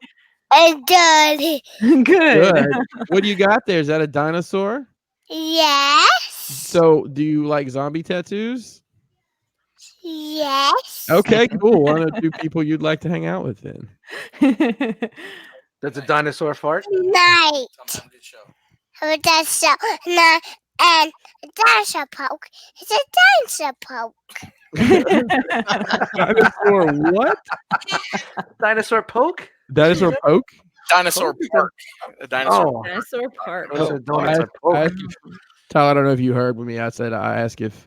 Speaker 7: I'm good.
Speaker 2: Good.
Speaker 1: Good. What do you got there? Is that a dinosaur?
Speaker 7: Yes.
Speaker 1: So, do you like zombie tattoos?
Speaker 7: Yes.
Speaker 1: Okay, cool. One or two people you'd like to hang out with then.
Speaker 3: That's a dinosaur fart.
Speaker 7: Night. That's so night and dinosaur poke. It's a dinosaur poke.
Speaker 1: Dinosaur what?
Speaker 3: Dinosaur poke?
Speaker 1: Dinosaur poke?
Speaker 5: Dinosaur Park. A dinosaur.
Speaker 3: Oh,
Speaker 2: Dinosaur Park.
Speaker 3: it's a
Speaker 1: I
Speaker 3: dinosaur poke.
Speaker 1: Tyler, I don't know if you heard with me. I said I asked if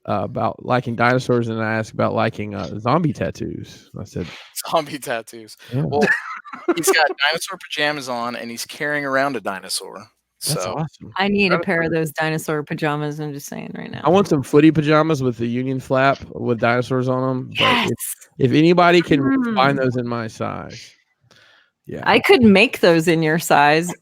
Speaker 1: about liking dinosaurs, and I asked about liking zombie tattoos. I said
Speaker 5: Zombie tattoos.
Speaker 1: yeah,
Speaker 5: Well, he's got dinosaur pajamas on, and he's carrying around a dinosaur.
Speaker 1: that's
Speaker 5: So
Speaker 1: awesome.
Speaker 2: I need a pair of those dinosaur pajamas. I'm just saying right now.
Speaker 1: I want some footy pajamas with the union flap with dinosaurs on them. But
Speaker 2: Yes.
Speaker 1: if anybody can find
Speaker 2: Mm.
Speaker 1: those in my size, yeah.
Speaker 2: I could make those in your size.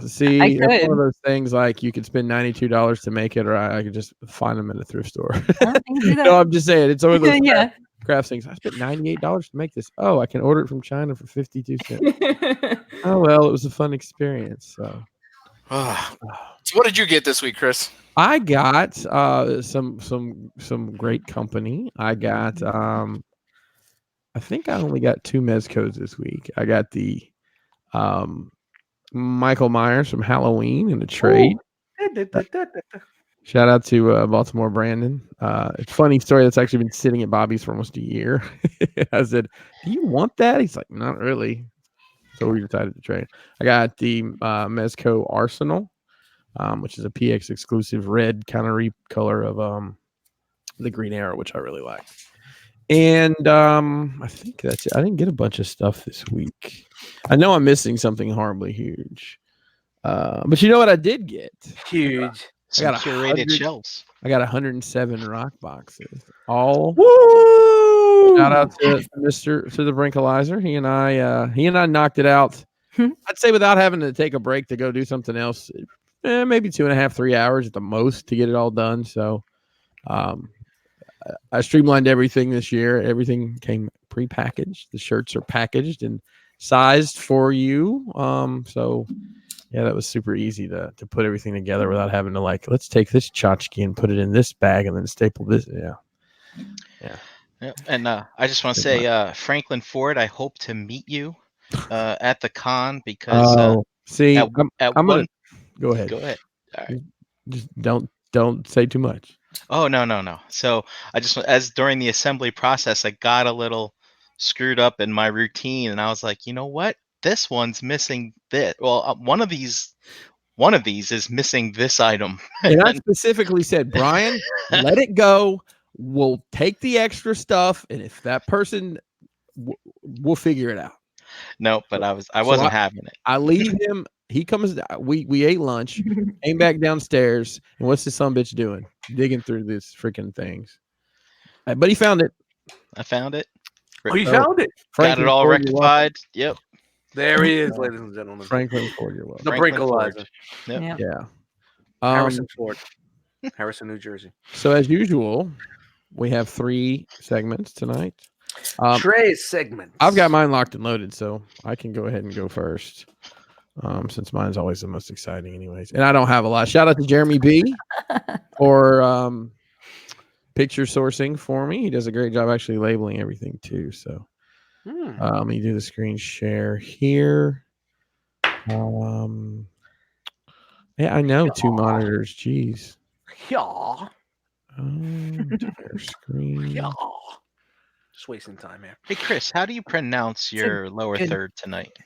Speaker 1: See,
Speaker 2: I
Speaker 1: it's one
Speaker 2: could.
Speaker 1: of those things like you could spend $92 to make it, or I could just find them at a thrift store.
Speaker 2: I can do that.
Speaker 1: No, I'm just saying it's one of those
Speaker 2: Yeah.
Speaker 1: craft things. I spent $98 to make this. Oh, I can order it from China for 52 cents. Oh well, it was a fun experience. So
Speaker 5: So what did you get this week, Chris?
Speaker 1: I got some great company. I got I think I only got 2 Mezcos this week. I got the Michael Myers from Halloween in a trade. Shout out to Baltimore Brandon. It's a funny story that's actually been sitting at Bobby's for almost a year. I said, "Do you want that?" He's like, "Not really." So we decided to trade. I got the Mezco Arsenal, which is a PX exclusive red kind of recolor of the Green Arrow, which I really like. And I think that's it. I didn't get a bunch of stuff this week. I know I'm missing something horribly huge. But you know what I did get?
Speaker 3: Huge.
Speaker 4: Some
Speaker 1: got
Speaker 4: curated
Speaker 1: 100
Speaker 4: shelves.
Speaker 1: I got 107 rock boxes. All
Speaker 3: Woo!
Speaker 1: shout out to the Brinkalizer. He and I knocked it out. I'd say without having to take a break to go do something else. Maybe 2.5, 3 hours at the most to get it all done. So I streamlined everything this year. Everything came pre-packaged. The shirts are packaged and sized for you. So yeah, that was super easy to put everything together without having to like, let's take this tchotchke and put it in this bag and then staple this. Yeah.
Speaker 4: Yep. And I just want to say, Franklin Ford, I hope to meet you at the con because
Speaker 1: see,
Speaker 4: at
Speaker 1: I'm
Speaker 4: one.
Speaker 1: go ahead.
Speaker 4: Go ahead. All right.
Speaker 1: Just don't say too much.
Speaker 4: Oh no. So I just as during the assembly process, I got a little screwed up in my routine, and I was like, you know what? This one's missing this. Well, one of these is missing this item.
Speaker 1: And I specifically said, Brian, let it go. We'll take the extra stuff, and if that person, we'll figure it out.
Speaker 4: No, but I wasn't having it.
Speaker 1: I leave him. He comes. We ate lunch, came back downstairs, and what's this son bitch doing? Digging through these freaking things. But he found it.
Speaker 4: I found it.
Speaker 3: Oh, you found it.
Speaker 4: Got it all rectified. Yep.
Speaker 3: There he is, ladies and gentlemen.
Speaker 1: Franklin Ford, you're welcome.
Speaker 3: The Brinkalizer.
Speaker 4: Yep.
Speaker 1: Yeah.
Speaker 3: Harrison Ford. Harrison, New Jersey.
Speaker 1: So as usual, we have 3 segments tonight.
Speaker 3: Trey's segment.
Speaker 1: I've got mine locked and loaded, so I can go ahead and go first. Since mine's always the most exciting anyways. And I don't have a lot. Shout out to Jeremy B for picture sourcing for me. He does a great job actually labeling everything too. So let me do the screen share here. Yeah, I know 2 monitors. Jeez.
Speaker 3: Yeah.
Speaker 1: Share screen.
Speaker 3: Yeah. Just wasting time here.
Speaker 4: Hey, Chris, how do you pronounce your lower
Speaker 2: good-
Speaker 4: third tonight?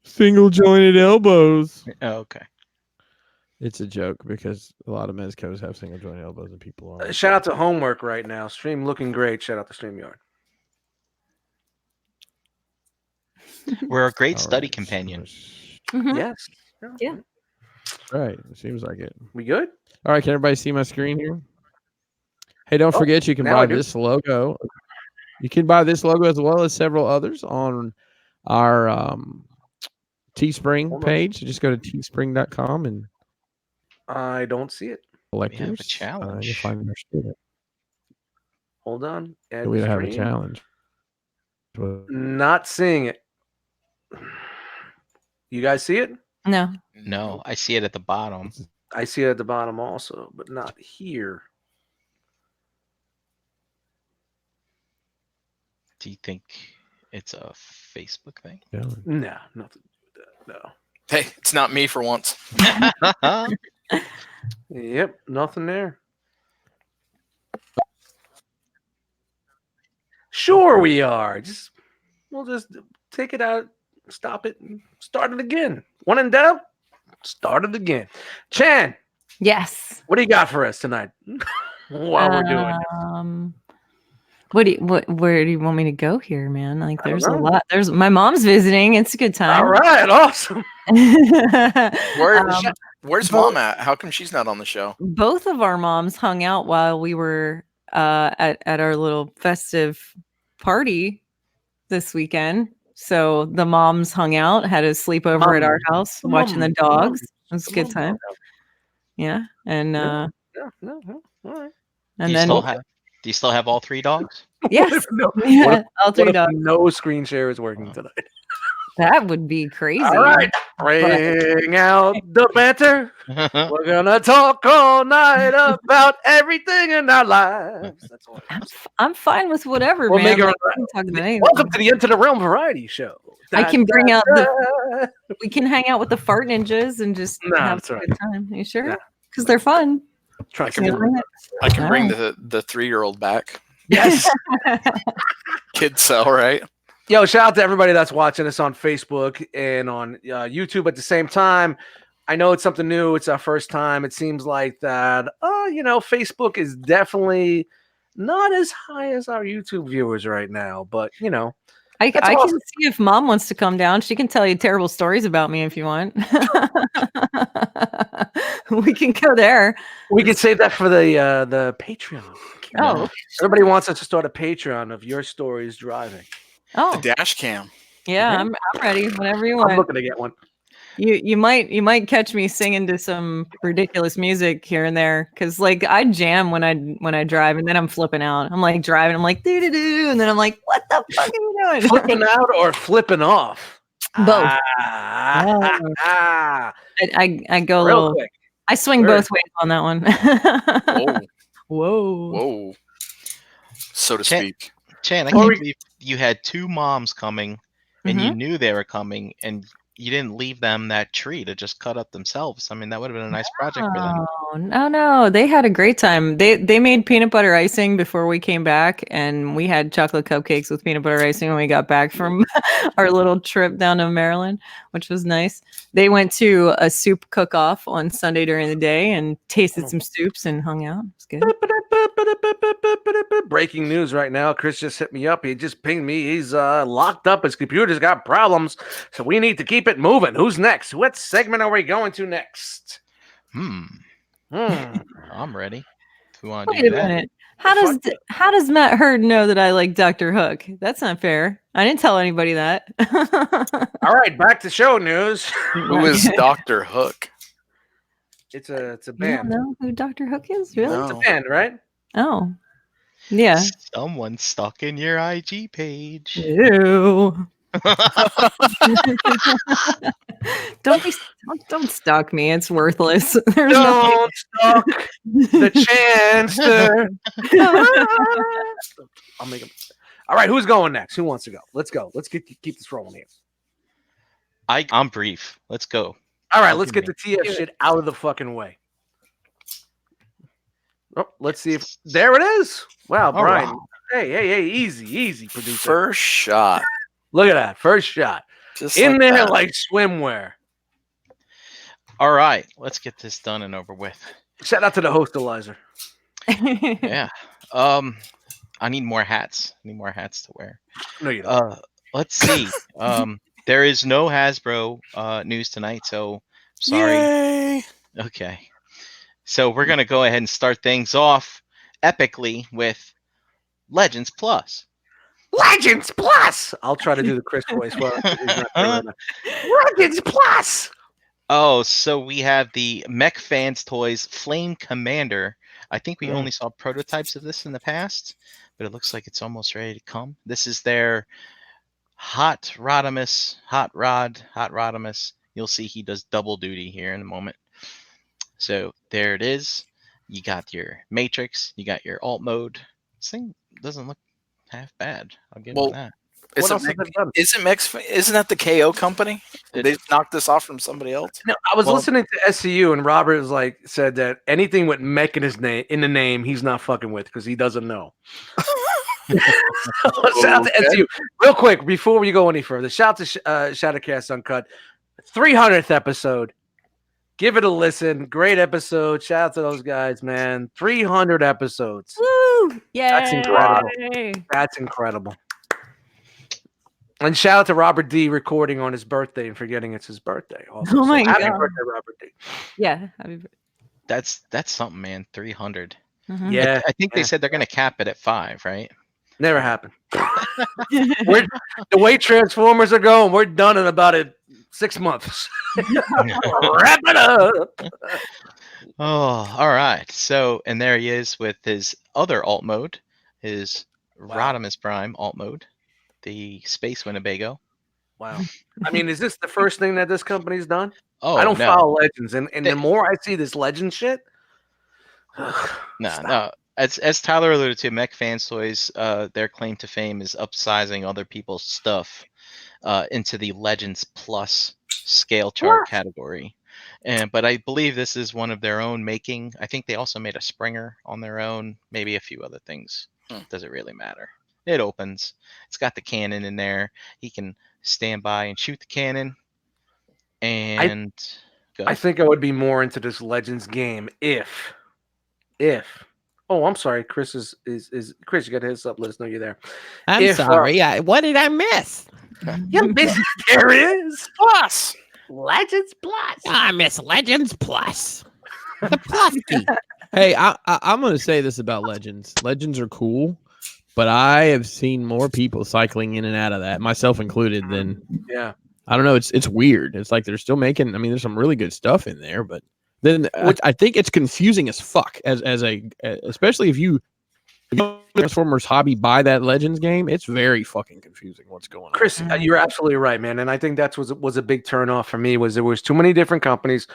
Speaker 1: Single jointed elbows.
Speaker 4: Oh, okay.
Speaker 1: It's a joke because a lot of mezcos have single jointed elbows and people aren't.
Speaker 3: Shout out to Homework right now. Stream looking great. Shout out to StreamYard.
Speaker 4: We're a great
Speaker 1: All
Speaker 4: study
Speaker 1: right,
Speaker 4: companion.
Speaker 2: Mhm.
Speaker 3: Yes.
Speaker 2: Yeah.
Speaker 1: Right. It seems like it.
Speaker 3: We good?
Speaker 1: All right. Can everybody see my screen here? Hey, don't forget you can
Speaker 3: now I
Speaker 1: buy
Speaker 3: do.
Speaker 1: this logo. You can buy this logo as well as several others on our Teespring
Speaker 3: Hold on.
Speaker 1: page. Just go to teespring.com and
Speaker 3: I don't see it.
Speaker 1: collectors.
Speaker 4: challenge.
Speaker 1: You'll find our student.
Speaker 3: Hold on. Add
Speaker 1: We
Speaker 3: to
Speaker 1: have a
Speaker 3: stream.
Speaker 1: challenge.
Speaker 3: Not seeing it. You guys see it?
Speaker 2: No.
Speaker 4: No, I see it at the bottom.
Speaker 3: I see it at the bottom also, but not here.
Speaker 4: Do you think it's a Facebook thing?
Speaker 3: No, nothing to do with that. No.
Speaker 5: Hey, it's not me for once.
Speaker 3: Yep, nothing there. Sure we are. We'll just take it out, stop it, and start it again. One in doubt, start it again. Chan,
Speaker 2: Yes.
Speaker 3: what do you got for us tonight? While we're doing it.
Speaker 2: Where do you want me to go here, man? Like,
Speaker 3: I don't
Speaker 2: there's a
Speaker 3: know.
Speaker 2: lot. There's my mom's visiting. It's a good time.
Speaker 3: All right, awesome.
Speaker 5: Where's mom at? How come she's not on the show?
Speaker 2: Both of our moms hung out while we were at our little festive party this weekend. So the moms hung out, had a sleepover at our house, watching the dogs. It was a good time. Yeah, and
Speaker 3: Yeah, all right.
Speaker 2: and
Speaker 4: Do you
Speaker 2: then
Speaker 4: still have all 3 dogs?
Speaker 2: yes,
Speaker 3: What if no,
Speaker 2: yeah,
Speaker 3: what if-
Speaker 2: all
Speaker 3: what
Speaker 2: 3
Speaker 3: if
Speaker 2: dogs.
Speaker 3: no screen share is working tonight?
Speaker 2: That would be crazy.
Speaker 3: All right, bring out the banter. We're gonna talk all night about everything in our lives. That's all.
Speaker 2: I'm fine with whatever,
Speaker 3: We'll
Speaker 2: man.
Speaker 3: make it
Speaker 2: Like, we can talk about anything.
Speaker 3: Welcome to the Into the Realm Variety Show.
Speaker 2: I can bring out the.
Speaker 3: Da.
Speaker 2: We can hang out with the fart ninjas and just
Speaker 3: No,
Speaker 2: have
Speaker 3: that's
Speaker 2: a
Speaker 3: right.
Speaker 2: good time. You sure?
Speaker 3: No.
Speaker 2: Because they're fun.
Speaker 3: Try
Speaker 5: I
Speaker 3: to
Speaker 5: can,
Speaker 3: see
Speaker 2: bring it.
Speaker 5: I can bring
Speaker 2: Wow.
Speaker 5: the 3-year-old back.
Speaker 3: Yes.
Speaker 5: Kid cell, right?
Speaker 3: Yo, shout out to everybody that's watching us on Facebook and on YouTube at the same time. I know it's something new. It's our first time. It seems like that, Facebook is definitely not as high as our YouTube viewers right now. But,
Speaker 2: I
Speaker 3: That's
Speaker 2: can
Speaker 3: awesome.
Speaker 2: see if mom wants to come down. She can tell you terrible stories about me if you want. We can go there.
Speaker 3: we could save that for the Patreon.
Speaker 2: Oh,
Speaker 3: Everybody wants us to start a Patreon of your stories driving.
Speaker 2: oh,
Speaker 5: The dash cam.
Speaker 2: yeah. I'm ready. Whenever you
Speaker 3: I'm
Speaker 2: want.
Speaker 3: looking to get one.
Speaker 2: You might catch me singing to some ridiculous music here and there because like I jam when I drive and then I'm flipping out. I'm like driving. I'm like doo doo doo, and then I'm like, what the fuck are you doing?
Speaker 3: Flipping out or flipping off?
Speaker 2: Both.
Speaker 3: Ah,
Speaker 2: I go a
Speaker 3: real
Speaker 2: little.
Speaker 3: quick.
Speaker 2: I swing
Speaker 3: Word.
Speaker 2: both ways on that one.
Speaker 5: Whoa.
Speaker 2: Whoa.
Speaker 5: Whoa. So to
Speaker 4: Chan-
Speaker 5: speak.
Speaker 4: Chan, I
Speaker 3: Or
Speaker 4: can't
Speaker 3: we-
Speaker 4: believe you had 2 moms coming and
Speaker 2: Mm-hmm.
Speaker 4: you knew they were coming and you didn't leave them that tree to just cut up themselves. I mean, that would have been a nice project for them.
Speaker 2: Oh, no. They had a great time. They made peanut butter icing before we came back, and we had chocolate cupcakes with peanut butter icing when we got back from our little trip down to Maryland, which was nice. They went to a soup cook-off on Sunday during the day and tasted some soups and hung out. It was good.
Speaker 3: Breaking news right now. Chris just hit me up. He just pinged me. He's locked up. His computer's got problems. So we need to keep it moving. Who's next? What segment are we going to next?
Speaker 4: I'm ready. If we want to
Speaker 2: Wait
Speaker 4: do
Speaker 2: a
Speaker 4: that.
Speaker 2: minute. How does Matt Hurd know that I like Dr. Hook? That's not fair. I didn't tell anybody that.
Speaker 3: All right, back to show news.
Speaker 5: Who is Dr. Hook?
Speaker 3: It's a
Speaker 2: You don't
Speaker 3: band.
Speaker 2: know who Dr. Hook is? Really?
Speaker 5: No.
Speaker 3: Band, right?
Speaker 2: Oh. Yeah.
Speaker 4: Someone's stuck in your IG page.
Speaker 2: Ew. Don't stalk me. It's worthless. There's nothing.
Speaker 3: Don't stalk the chancer. I'll make him. All right, who's going next? Who wants to go? Let's go. Let's keep this rolling here.
Speaker 4: I'm brief. Let's go.
Speaker 3: All right,
Speaker 4: I'll
Speaker 3: let's
Speaker 4: do
Speaker 3: get the TF shit out of the fucking way. Oh, let's see if there it is. Wow,
Speaker 4: All
Speaker 3: Brian.
Speaker 4: right.
Speaker 3: Hey, easy, producer.
Speaker 5: First shot.
Speaker 3: Look at that, first shot.
Speaker 5: Just
Speaker 3: In
Speaker 5: like
Speaker 3: there
Speaker 5: that.
Speaker 3: like swimwear.
Speaker 4: All right, let's get this done and over with.
Speaker 3: Shout out to the hostilizer.
Speaker 4: Yeah. I need more hats. I need more hats to wear.
Speaker 3: No, you don't.
Speaker 4: Let's see. There is no Hasbro news tonight, so sorry.
Speaker 5: Yay!
Speaker 4: Okay. So we're gonna go ahead and start things off epically with Legends Plus.
Speaker 3: Legends Plus. I'll try to do the Chris voice. Well, he's not there right now. Legends Plus.
Speaker 4: Oh, so we have the Mech Fans Toys Flame Commander. I think we only saw prototypes of this in the past, but it looks like it's almost ready to come. This is their Hot Rodimus. You'll see he does double duty here in a moment. So there it is. You got your Matrix. You got your alt mode. This thing doesn't look half bad. I'll give
Speaker 5: Well,
Speaker 4: it that.
Speaker 3: What else have they done?
Speaker 5: Isn't that the KO company? They knocked this off from somebody else.
Speaker 3: No, I was
Speaker 4: Well-
Speaker 3: listening to SCU and Robert was like said that anything with mech in his name in the name he's not fucking with because he doesn't know. Shout out to SCU. Real quick before we go any further. Shout out to Shadowcast Uncut, 300th episode. Give it a listen. Great episode. Shout out to those guys, man. 300 episodes.
Speaker 2: Woo! Yeah.
Speaker 3: That's incredible. That's incredible. And shout out to Robert D recording on his birthday and forgetting it's his birthday. Also.
Speaker 2: Oh my
Speaker 3: Happy
Speaker 2: God.
Speaker 3: birthday, Robert D.
Speaker 2: Yeah.
Speaker 4: That's something, man. 300.
Speaker 2: Mhm.
Speaker 3: Yeah,
Speaker 4: I think they said they're gonna cap it at 5, right?
Speaker 3: never happened. The way Transformers are going, we're done in about 6 months. Wrap it up.
Speaker 4: Oh, all right. So, and there he is with his other alt mode, his Rodimus Prime alt mode, the Space Winnebago.
Speaker 3: Wow. I mean, is this the first thing that this company's done?
Speaker 4: Oh,
Speaker 3: I don't
Speaker 4: no.
Speaker 3: follow Legends, and
Speaker 4: They-
Speaker 3: the more I see this Legend shit,
Speaker 4: No. As Tyler alluded to, Mech Fans Toys, their claim to fame is upsizing other people's stuff into the Legends Plus scale chart category. But I believe this is one of their own making. I think they also made a Springer on their own, maybe a few other things. Does it really matter? It opens. It's got the cannon in there. He can stand by and shoot the cannon. And go.
Speaker 3: I think I would be more into this Legends game if. Oh, I'm sorry. Chris is Chris. You got to hit us up. Let us know you're there.
Speaker 1: I'm
Speaker 3: If,
Speaker 1: sorry. What did I miss?
Speaker 3: You miss there is Plus Legends Plus.
Speaker 1: I miss Legends Plus. The Plus key. Hey, I'm going to say this about Legends. Legends are cool, but I have seen more people cycling in and out of that, myself included, than
Speaker 3: Yeah.
Speaker 1: I don't know. It's weird. It's like they're still making. I mean, there's some really good stuff in there, but then I think it's confusing as fuck. Especially if you Transformers hobby buy that Legends game, it's very fucking confusing what's going on.
Speaker 3: Chris, you're absolutely right, man. And I think that's was a big turnoff for me. Was there was too many different companies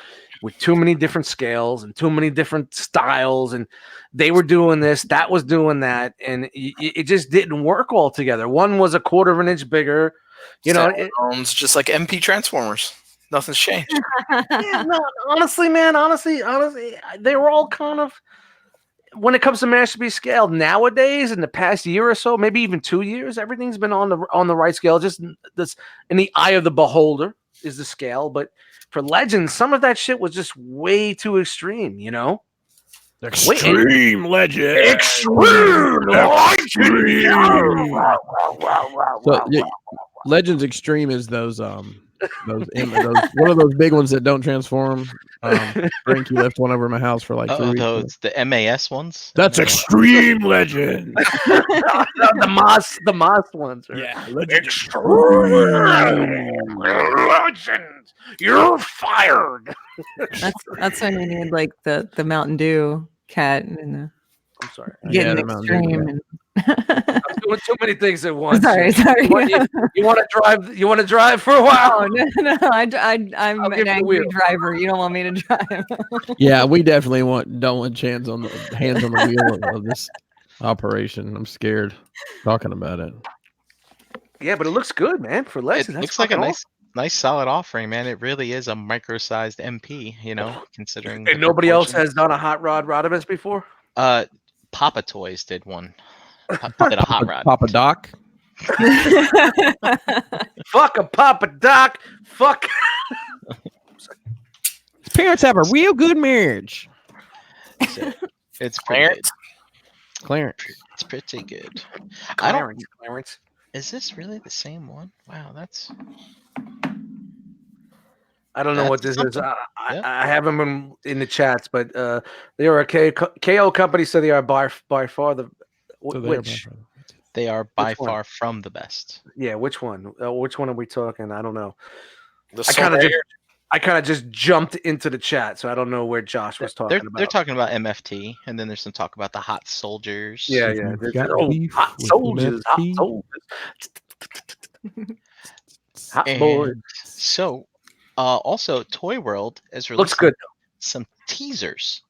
Speaker 3: with too many different scales and too many different styles, and they were doing this, that was doing that, and it just didn't work all together. One was a quarter of an inch bigger, you know.
Speaker 5: It's just like MP Transformers. Nothing's changed.
Speaker 3: Yeah, no, honestly, man, honestly, they were all kind of, when it comes to masterpiece scale nowadays, in the past year or so, maybe even 2 years, everything's been on the right scale. Just this in the eye of the beholder is the scale. But for Legends, some of that shit was just way too extreme, you know?
Speaker 1: Extreme Legend.
Speaker 3: Extreme Legend.
Speaker 1: So, yeah, Legends Extreme is those one of those big ones that don't transform. Frankie left one over my house for like 3 weeks.
Speaker 4: Those the MAS ones.
Speaker 1: That's Extreme Legend.
Speaker 3: the Moss ones. Right?
Speaker 1: Yeah,
Speaker 3: Extreme Legend. You're fired.
Speaker 2: That's when you need like the Mountain Dew cat and the
Speaker 3: I'm sorry.
Speaker 2: getting
Speaker 1: the Mountain Dew,
Speaker 2: extreme.
Speaker 1: yeah.
Speaker 2: And
Speaker 3: I'm doing too many things at once.
Speaker 2: sorry.
Speaker 3: You want to drive? You want to drive for a while?
Speaker 2: Oh, no. I'm
Speaker 3: I'll
Speaker 2: an
Speaker 3: give you the
Speaker 2: angry
Speaker 3: wheel.
Speaker 2: driver. You don't want me to drive.
Speaker 1: Yeah, we definitely don't want hands on the wheel of this operation. I'm scared talking about it.
Speaker 3: Yeah, but it looks good, man. For
Speaker 4: It
Speaker 3: Legends, that's
Speaker 4: looks like a
Speaker 3: fucking
Speaker 4: nice solid offering, man. It really is a micro-sized MP, considering.
Speaker 3: awesome. And
Speaker 4: the
Speaker 3: nobody else
Speaker 4: proportions.
Speaker 3: has done a hot rod Rodimus before.
Speaker 4: Papa Toys did one Call it a hot rod.
Speaker 1: Papa Doc.
Speaker 3: Fuck a Papa Doc. Fuck.
Speaker 1: His parents have a real good marriage.
Speaker 4: So, it's pretty good.
Speaker 1: Clarence.
Speaker 4: It's pretty good.
Speaker 3: Clarence.
Speaker 4: Is this really the same one? Wow, that's.
Speaker 3: I don't know what this
Speaker 4: That's
Speaker 3: is.
Speaker 4: something.
Speaker 3: I haven't been in the chats, but they are a KO company, so they are by far the which.
Speaker 4: They are by
Speaker 3: Which one?
Speaker 4: far from the best.
Speaker 3: Yeah, which one? Which one are we talking? I don't know.
Speaker 5: The
Speaker 3: I kind of just jumped into the chat, so I don't know where Josh was talking about.
Speaker 4: They're talking about MFT, and then there's some talk about the hot soldiers.
Speaker 3: Yeah. Hot soldiers, hot soldiers. Hot boys.
Speaker 4: So, also, Toy World is releasing
Speaker 3: Looks good.
Speaker 4: some teasers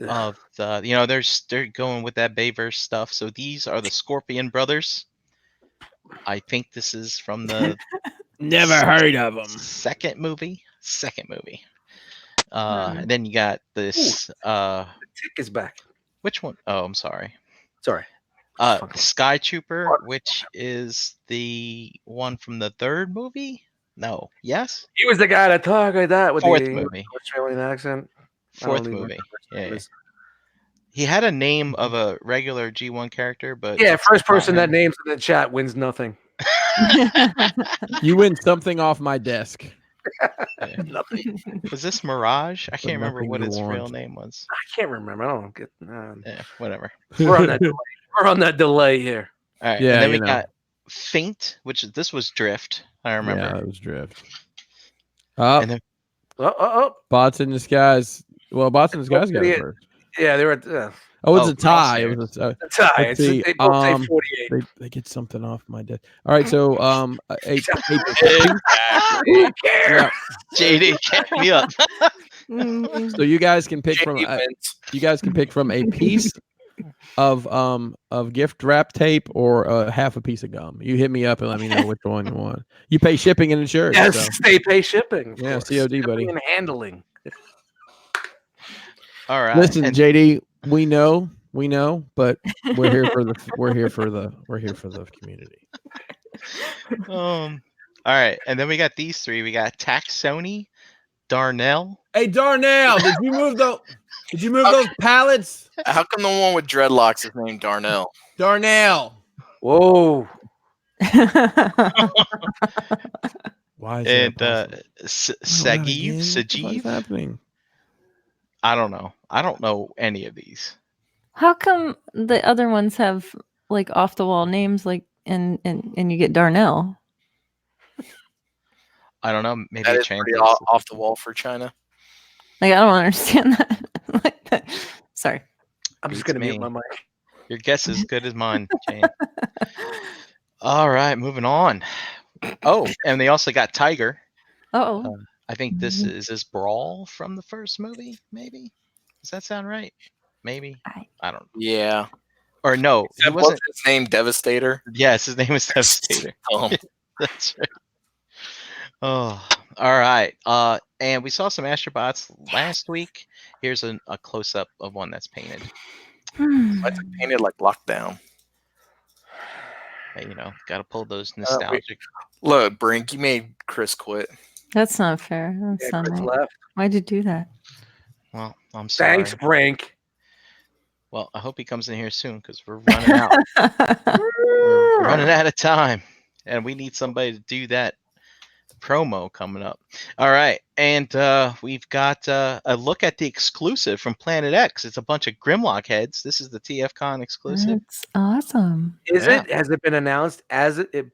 Speaker 3: Ugh.
Speaker 4: of the. They're going with that Bayverse stuff. So these are the Scorpion Brothers. I think this is from the
Speaker 1: Never heard of them.
Speaker 4: second movie. And then you got this.
Speaker 3: The tick is back.
Speaker 4: Which one? Oh, I'm sorry.
Speaker 3: Sorry.
Speaker 4: Sky Trooper, which is the one from the third movie. No. Yes.
Speaker 3: He was the guy that talked like that with
Speaker 4: Fourth
Speaker 3: the
Speaker 4: movie.
Speaker 3: Australian accent.
Speaker 4: Fourth movie. Yeah. He had a name of a regular G1 character, but
Speaker 3: Yeah, first person that names in the chat wins nothing.
Speaker 1: You win something off my desk.
Speaker 3: Nothing.
Speaker 4: Was this Mirage? I can't remember
Speaker 1: nothing
Speaker 4: what
Speaker 1: you
Speaker 4: its real
Speaker 1: want.
Speaker 4: name was.
Speaker 3: I can't remember. I don't get.
Speaker 4: Whatever.
Speaker 3: We're on that delay. We're on that delay here.
Speaker 4: All right.
Speaker 1: Yeah,
Speaker 4: And then we
Speaker 1: you know.
Speaker 4: got Faint, this was Drift. I remember.
Speaker 1: Yeah, it was Drift. Oh,
Speaker 4: And then
Speaker 1: Bots in Disguise. Well, Bots in Disguise got it first.
Speaker 3: Yeah, they were.
Speaker 1: Oh, it's
Speaker 4: Oh,
Speaker 1: a tie. It
Speaker 4: Crosshairs.
Speaker 1: was a
Speaker 3: Tie.
Speaker 1: Let's see,
Speaker 3: They both say 48.
Speaker 1: they get something off my desk. All right, so a yeah.
Speaker 4: JD, get me up.
Speaker 1: So you guys can pick from a piece of gift wrap tape or half a piece of gum. You hit me up and let me know which one you want. You pay shipping and insurance.
Speaker 3: Yes,
Speaker 1: so.
Speaker 3: they pay shipping.
Speaker 1: Yeah,
Speaker 3: course.
Speaker 1: COD, buddy.
Speaker 3: Shipping and handling.
Speaker 4: All right.
Speaker 1: Listen,
Speaker 4: and
Speaker 1: JD, we know, but we're here for the community.
Speaker 4: all right. And then we got these three. We got Taxoni, Darnell.
Speaker 1: Hey, Darnell, did you move those pallets?
Speaker 5: How come the one with dreadlocks is named Darnell?
Speaker 1: Darnell.
Speaker 3: Whoa.
Speaker 1: Why is
Speaker 4: And
Speaker 1: Sagiv? What's
Speaker 4: Sajiv.
Speaker 1: happening?
Speaker 4: I don't know. I don't know any of these.
Speaker 2: How come the other ones have like off the wall names like and you get Darnell?
Speaker 4: I don't know. Maybe
Speaker 5: That
Speaker 4: it
Speaker 5: is pretty
Speaker 4: translates.
Speaker 5: off the wall for China.
Speaker 2: Like I don't understand that. Like that. Sorry.
Speaker 3: I'm just
Speaker 4: Beats
Speaker 3: going to mute
Speaker 4: me.
Speaker 3: my mic.
Speaker 4: Your guess is as good as mine, Jane. All right, moving on. Oh, and they also got Tiger.
Speaker 2: Oh.
Speaker 4: I think this is Brawl from the first movie, maybe? Does that sound right? Maybe. I don't know.
Speaker 5: Yeah.
Speaker 4: Or no, he
Speaker 5: Wasn't
Speaker 4: wasn't.
Speaker 5: his name Devastator?
Speaker 4: Yes, his name is Devastator. That's right. Oh, all right. And we saw some Astrobots last week. Here's a close up of one that's painted.
Speaker 5: It's painted like Lockdown.
Speaker 4: Hey, gotta pull those nostalgic.
Speaker 5: Look, Brink, you made Chris quit.
Speaker 2: That's not fair. That's not
Speaker 3: Chris
Speaker 2: right.
Speaker 3: left.
Speaker 2: Why'd you do that?
Speaker 4: Well, I'm sorry.
Speaker 3: Thanks, Brink.
Speaker 4: Well, I hope he comes in here soon because we're running out. We're running out of time, and we need somebody to do that promo coming up. All right, and we've got a look at the exclusive from Planet X. It's a bunch of Grimlock heads. This is the TFCon exclusive.
Speaker 2: That's awesome.
Speaker 3: Is
Speaker 4: Yeah.
Speaker 3: it? Has it been announced as it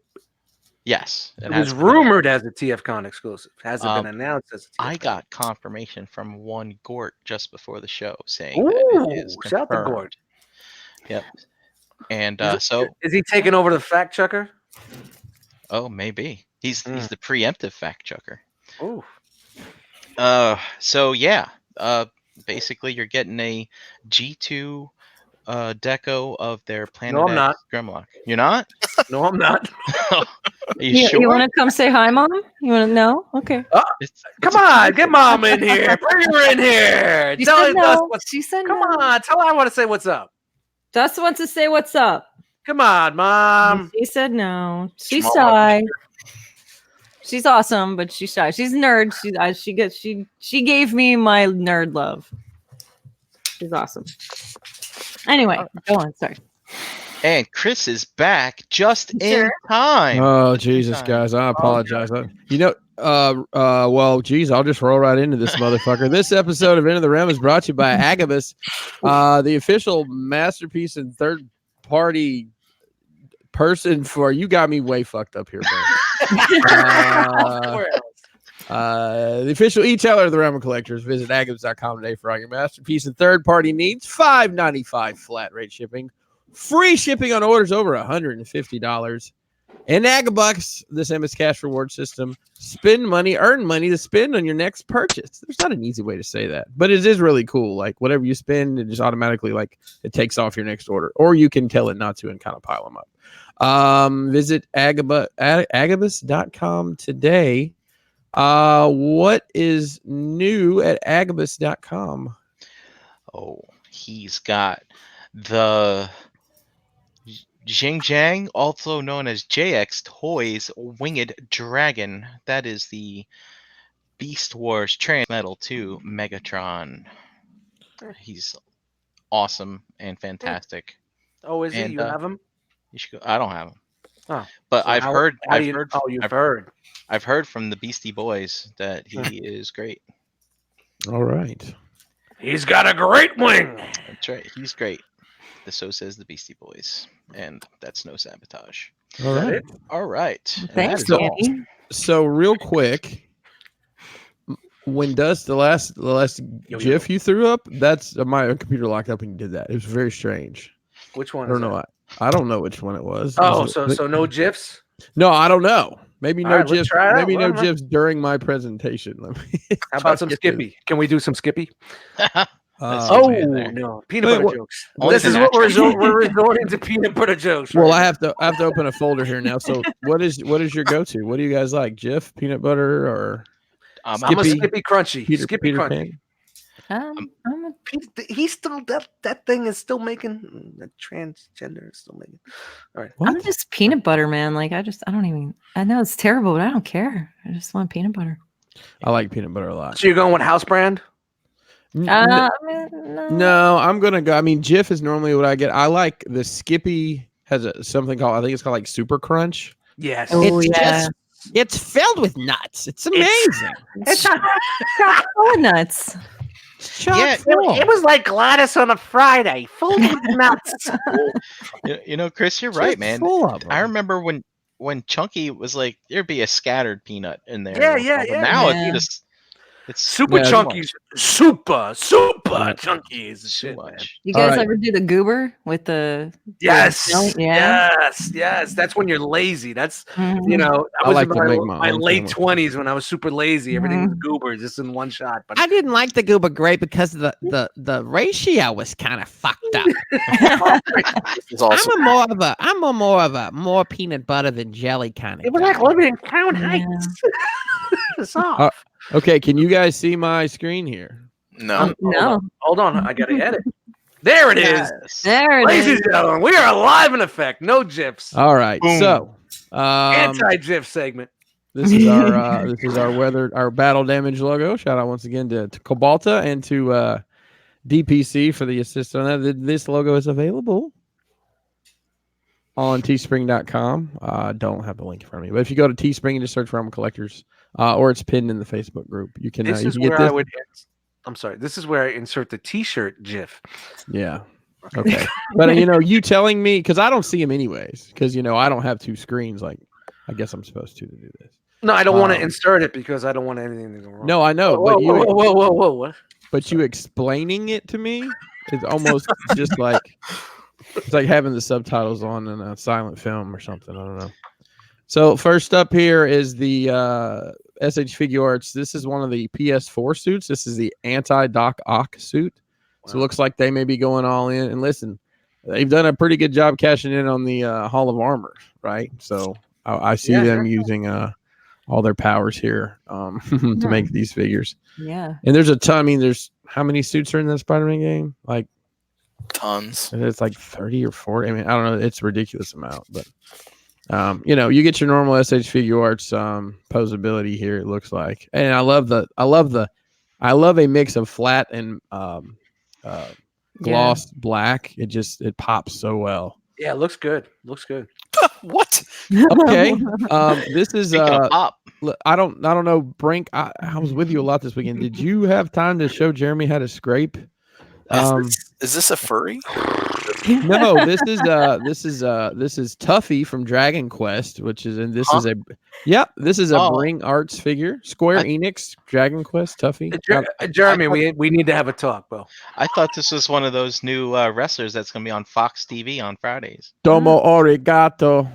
Speaker 4: Yes,
Speaker 3: it
Speaker 4: has
Speaker 3: was
Speaker 4: been.
Speaker 3: rumored as a TFCon exclusive? Has it been announced as a TFCon?
Speaker 4: I got confirmation from one Gort just before the show saying
Speaker 3: Ooh,
Speaker 4: that it is
Speaker 3: shout to
Speaker 4: confirmed.
Speaker 3: Gort.
Speaker 4: Yep. And
Speaker 3: Is
Speaker 4: so,
Speaker 3: is he taking over the fact checker?
Speaker 4: oh, maybe he's the preemptive fact checker.
Speaker 3: Ooh.
Speaker 4: So yeah, basically you're getting a G2 deco of their Planet
Speaker 3: No, I'm
Speaker 4: X
Speaker 3: not.
Speaker 4: Grimlock. You're not?
Speaker 3: No, I'm not.
Speaker 4: Are you sure?
Speaker 2: You want to come say hi, Mom? You want to know? Okay.
Speaker 3: Come on, get Mom in here. Bring her in here.
Speaker 2: She
Speaker 3: Tell
Speaker 2: said
Speaker 3: us
Speaker 2: no.
Speaker 3: what's.
Speaker 2: She said
Speaker 3: Come
Speaker 2: no.
Speaker 3: on, tell her I want to say what's up.
Speaker 2: Dust wants to say what's up.
Speaker 3: Come on, Mom.
Speaker 2: She said no. She's
Speaker 5: Mom,
Speaker 2: shy. She's awesome, but she's shy. She's a nerd. She gave me my nerd love. She's awesome. Anyway, go on. Sorry.
Speaker 4: And Chris is back just in
Speaker 2: Sure.
Speaker 4: time.
Speaker 1: Oh Jesus, guys! I apologize. Well, geez, I'll just roll right into this motherfucker. This episode of Into the Realm is brought to you by Agabus, the official masterpiece and third-party person for. You got me way fucked up here, bro. The official e-tailer of the Realm of Collectors. Visit Agabucks.com today for all your masterpiece and third-party needs. $5.95 flat rate shipping. Free shipping on orders over $150. And Agabucks, this MS Cash reward system. Spend money, earn money to spend on your next purchase. There's not an easy way to say that, but it is really cool. Like whatever you spend, it just automatically it takes off your next order, or you can tell it not to and kind of pile them up. Visit Agabus.com today. What is new at Agabus.com?
Speaker 4: Oh, he's got the Xinjiang, also known as JX Toys Winged Dragon. That is the Beast Wars Transmetal 2 Megatron. He's awesome and fantastic.
Speaker 3: Oh, is he?
Speaker 4: And,
Speaker 3: You have him?
Speaker 4: You should go. I don't have him.
Speaker 3: Oh,
Speaker 4: but
Speaker 3: so
Speaker 4: I've heard.
Speaker 3: You've heard.
Speaker 4: I've heard from the Beastie Boys that he is great.
Speaker 1: All right.
Speaker 3: He's got a great wing.
Speaker 4: That's right. He's great. So says the Beastie Boys, and that's no sabotage.
Speaker 1: All right.
Speaker 4: All right.
Speaker 2: Thanks,
Speaker 1: So-
Speaker 2: Andy.
Speaker 1: So real quick, when does the last GIF you threw up? That's my computer locked up and you did that. It was very strange.
Speaker 3: Which one?
Speaker 1: I don't know. I don't know which one it was.
Speaker 3: Oh,
Speaker 1: Was it-
Speaker 3: so no GIFs?
Speaker 1: No, I don't know. Maybe
Speaker 3: All
Speaker 1: no
Speaker 3: right, let's
Speaker 1: GIFs.
Speaker 3: try it out.
Speaker 1: Maybe no
Speaker 3: Whatever.
Speaker 1: GIFs during my presentation. Let me
Speaker 3: How
Speaker 1: try
Speaker 3: about
Speaker 1: to
Speaker 3: some
Speaker 1: get this.
Speaker 3: Skippy? Can we do some Skippy?
Speaker 1: Oh,
Speaker 4: man, there.
Speaker 3: No, peanut
Speaker 1: Wait,
Speaker 3: butter
Speaker 1: what-
Speaker 3: jokes.
Speaker 4: Only
Speaker 3: This
Speaker 4: the
Speaker 3: is what
Speaker 4: natural.
Speaker 3: we're resorting to peanut butter jokes.
Speaker 1: well,
Speaker 3: right
Speaker 1: I have to open a folder here now. So what is your go-to? What do you guys like? GIF, peanut butter, or
Speaker 3: I'm a
Speaker 1: Skippy-
Speaker 3: Skippy Crunchy. Skippy
Speaker 1: Peter
Speaker 3: Crunchy.
Speaker 1: Pan?
Speaker 2: I'm a
Speaker 3: He's still that thing is still making that transgender is still making. All right.
Speaker 1: What?
Speaker 2: I'm just peanut butter, man. Like I know it's terrible, but I don't care. I just want peanut butter.
Speaker 1: I like peanut butter a lot.
Speaker 3: So you're going with house brand?
Speaker 2: No.
Speaker 1: No, I'm gonna go. I mean, Jif is normally what I get. I like the Skippy has something called, I think it's called like Super Crunch.
Speaker 3: Yes.
Speaker 2: Oh,
Speaker 1: It's
Speaker 2: yeah.
Speaker 1: it's filled with nuts. It's amazing.
Speaker 2: It's chock full of nuts.
Speaker 1: It's chock
Speaker 4: Yeah,
Speaker 1: full.
Speaker 3: It was like Gladys on a Friday, full of nuts.
Speaker 4: You know, Chris, you're
Speaker 1: Just
Speaker 4: right, man.
Speaker 1: full of 'em.
Speaker 4: I remember when Chunky was like, there'd be a scattered peanut in there.
Speaker 3: Yeah,
Speaker 4: no
Speaker 3: yeah,
Speaker 4: problem.
Speaker 3: yeah.
Speaker 4: Now
Speaker 2: Yeah.
Speaker 4: it's just it's
Speaker 3: Super
Speaker 1: Yeah,
Speaker 3: chunkies. Super chunkies.
Speaker 4: too
Speaker 3: Shit, man.
Speaker 4: much.
Speaker 2: You
Speaker 1: All
Speaker 2: guys
Speaker 1: right.
Speaker 2: ever do the goober with the
Speaker 3: Yes.
Speaker 2: Yeah.
Speaker 3: Yes. That's when you're lazy. That's
Speaker 2: Mhm.
Speaker 3: you know,
Speaker 1: I
Speaker 3: I was
Speaker 1: like
Speaker 3: in
Speaker 1: to make my
Speaker 3: my
Speaker 1: own
Speaker 3: late
Speaker 1: sandwich.
Speaker 3: 20s when I was super lazy. Everything was goober just in one shot. But
Speaker 8: I didn't like the goober grape because the ratio was kind of fucked up.
Speaker 5: This is awesome.
Speaker 8: I'm a more peanut butter than jelly kind of.
Speaker 3: it was like living in Crown
Speaker 2: Yeah.
Speaker 3: Heights. It's off.
Speaker 1: Okay, can you guys see my screen here?
Speaker 5: No.
Speaker 2: No.
Speaker 3: Hold on, I gotta edit. There it is.
Speaker 4: Yes.
Speaker 2: There it
Speaker 3: Ladies
Speaker 2: is.
Speaker 3: and gentlemen, we are live in effect. No GIFs.
Speaker 1: All right,
Speaker 4: Boom.
Speaker 1: so
Speaker 3: Anti-GIF segment.
Speaker 1: this is our battle damage logo. Shout out once again to Cobalta and to DPC for the assist on that. This logo is available on teespring.com. Don't have the link in front of me, but if you go to Teespring and just search for Realm Collectors, or it's pinned in the Facebook group, you can.
Speaker 3: This
Speaker 1: You
Speaker 3: is
Speaker 1: can get
Speaker 3: where
Speaker 1: this.
Speaker 3: I would. I'm sorry. This is where I insert the T-shirt GIF.
Speaker 1: Yeah. Okay. But you telling me, because I don't see him anyways, because I don't have two screens. Like, I guess I'm supposed to do this.
Speaker 3: No, I don't want to
Speaker 1: Um,
Speaker 3: insert it because I don't want anything to go wrong.
Speaker 1: No, I know,
Speaker 3: Whoa,
Speaker 1: but you.
Speaker 3: whoa. What?
Speaker 1: But you explaining it to me is almost just like it's like having the subtitles on in a silent film or something. I don't know. So first up here is the SH Figure Arts. This is one of the PS4 suits. This is the anti-Doc Ock suit. So it
Speaker 3: Wow.
Speaker 1: looks like they may be going all in. And listen, they've done a pretty good job cashing in on the Hall of Armor, right? So I see
Speaker 3: Yeah,
Speaker 1: them using all their powers here to make these figures.
Speaker 2: Yeah.
Speaker 1: And there's a ton. I mean, there's how many suits are in that Spider-Man game? Like
Speaker 5: Tons.
Speaker 1: And it's like 30 or 40. I mean, I don't know. It's a ridiculous amount, but you get your normal SH Figure Arts posability here. It looks like, and I love a mix of flat and gloss black. It pops so well.
Speaker 3: Yeah, it looks good. Looks good.
Speaker 5: What?
Speaker 1: Okay. This is
Speaker 4: Speaking of pop,
Speaker 1: I don't know, Brink. I was with you a lot this weekend. Did you have time to show Jeremy how to scrape?
Speaker 5: Is this a furry?
Speaker 1: No, this is Tuffy from Dragon Quest, which is this is a Bring Arts figure. Square Enix Dragon Quest Tuffy.
Speaker 3: Jeremy, we need to have a talk, bro.
Speaker 4: I thought this was one of those new wrestlers that's going to be on Fox TV on Fridays.
Speaker 1: Domo arigato.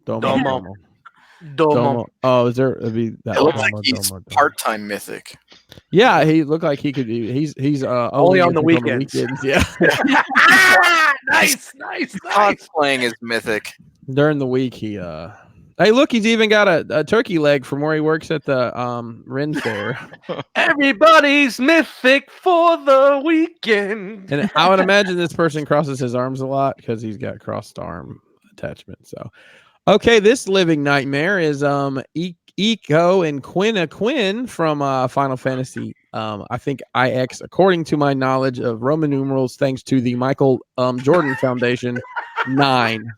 Speaker 1: Domo. Oh, is there?
Speaker 5: It looks like he's part-time mythic.
Speaker 1: Yeah, he looked like he could be. He's
Speaker 3: only on the weekends.
Speaker 1: Yeah.
Speaker 3: Nice.
Speaker 5: Playing his mythic.
Speaker 1: During the week, he Hey, look, he's even got a turkey leg from where he works at the Ren Fair.
Speaker 3: Everybody's mythic for the weekend.
Speaker 1: And I would imagine this person crosses his arms a lot because he's got crossed arm attachment. So, okay, this living nightmare is Eco and Quinn from Final Fantasy. I think IX, according to my knowledge of Roman numerals, thanks to the Michael Jordan Foundation, 9.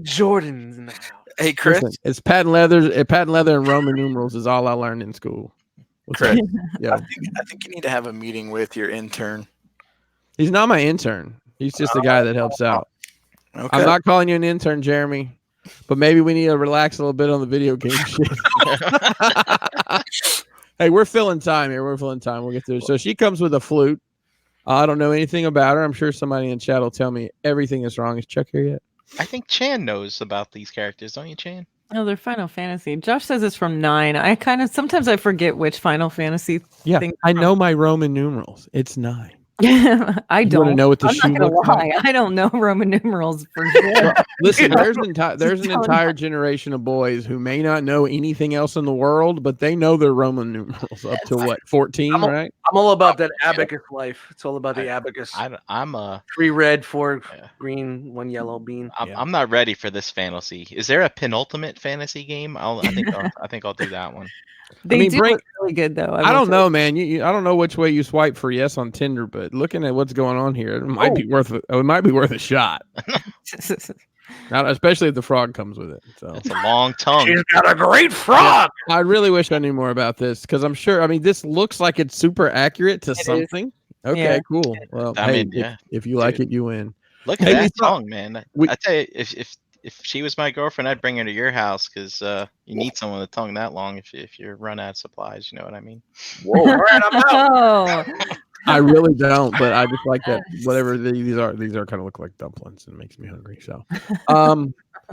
Speaker 3: Jordan's in the house.
Speaker 5: Hey, Chris.
Speaker 1: Listen, it's patent leather and Roman numerals is all I learned in school.
Speaker 5: Chris,
Speaker 1: yeah.
Speaker 5: I think you need to have a meeting with your intern.
Speaker 1: He's not my intern. He's just a guy that helps out.
Speaker 5: Okay.
Speaker 1: I'm not calling you an intern, Jeremy, but maybe we need to relax a little bit on the video game shit. Hey, we're filling time here. We'll get through. So she comes with a flute. I don't know anything about her. I'm sure somebody in chat will tell me everything is wrong. Is Chuck here yet?
Speaker 4: I think Chan knows about these characters, don't you, Chan?
Speaker 2: Oh, they're Final Fantasy. Josh says it's from 9. Sometimes I forget which Final Fantasy.
Speaker 1: Yeah, I know my Roman numerals. It's 9.
Speaker 2: I
Speaker 1: You
Speaker 2: don't
Speaker 1: wanna know what the
Speaker 2: I'm
Speaker 1: shoe
Speaker 2: not gonna
Speaker 1: looks
Speaker 2: lie. I don't know Roman numerals for sure.
Speaker 1: Listen, there's an entire generation of boys who may not know anything else in the world, but they know their Roman numerals up to what, 14, right?
Speaker 3: I'm all about that abacus life. It's all about the abacus.
Speaker 4: I'm
Speaker 3: 3 red, 4 green, 1 yellow bean.
Speaker 4: I'm not ready for this fantasy. Is there a penultimate fantasy game? I think I'll do that one.
Speaker 2: They do look really good though.
Speaker 1: I don't know, man. I don't know which way you swipe for yes on Tinder, but looking at what's going on here, it might be worth a shot. Not especially if the frog comes with it. So
Speaker 4: it's a long tongue.
Speaker 3: She's got a great frog.
Speaker 1: Yeah, I really wish I knew more about this because I'm sure. I mean, this looks like it's super accurate to something. Okay, cool. Well, if you like it, you win.
Speaker 4: Look at that tongue, man. I tell you, if she was my girlfriend, I'd bring her to your house because you need someone with a tongue that long if you run out of supplies. You know what I mean?
Speaker 3: Whoa! All right, I'm out.
Speaker 1: I really don't, but I just like that. Whatever these are kind of look like dumplings and makes me hungry. So,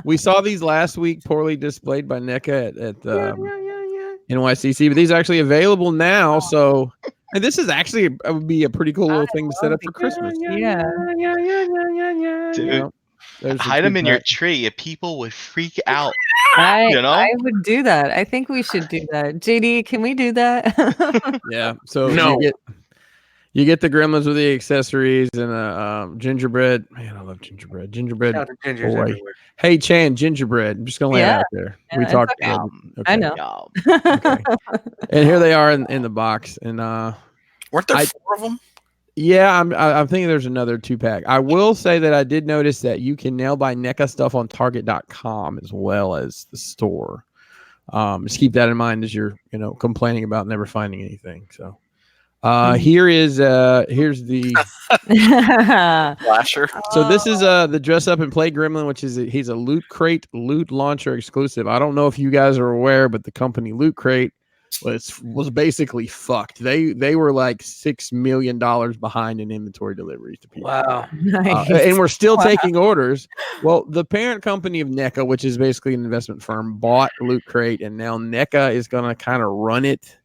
Speaker 1: we saw these last week, poorly displayed by NECA at NYCC, but these are actually available now. So, and this is actually would be a pretty cool little thing to set up for Christmas.
Speaker 2: Yeah.
Speaker 4: Dude. Hide them in your tree and people would freak out.
Speaker 2: I would do that. I think we should do that. JD, can we do that?
Speaker 1: Yeah. So you get the gremlins with the accessories and a gingerbread. Man, I love gingerbread. Gingerbread. Boy. Hey, Chan, gingerbread. I'm just gonna lay it out there. We talked.
Speaker 2: Okay.
Speaker 1: Okay.
Speaker 2: I know.
Speaker 1: Okay. And here they are in the box. And
Speaker 5: weren't there 4 of them?
Speaker 1: Yeah, I'm thinking there's another 2-pack. I will say that I did notice that you can now buy NECA stuff on Target.com as well as the store. Just keep that in mind as you're complaining about never finding anything. So here's the
Speaker 5: flasher.
Speaker 1: So this is the dress up and play gremlin, which is he's a Loot Crate loot launcher exclusive. I don't know if you guys are aware, but the company Loot Crate was basically fucked. They were like $6 million behind in inventory deliveries to people.
Speaker 3: Wow.
Speaker 2: Nice.
Speaker 1: And we're still taking orders. Well, the parent company of NECA, which is basically an investment firm, bought Loot Crate, and now NECA is going to kind of run it.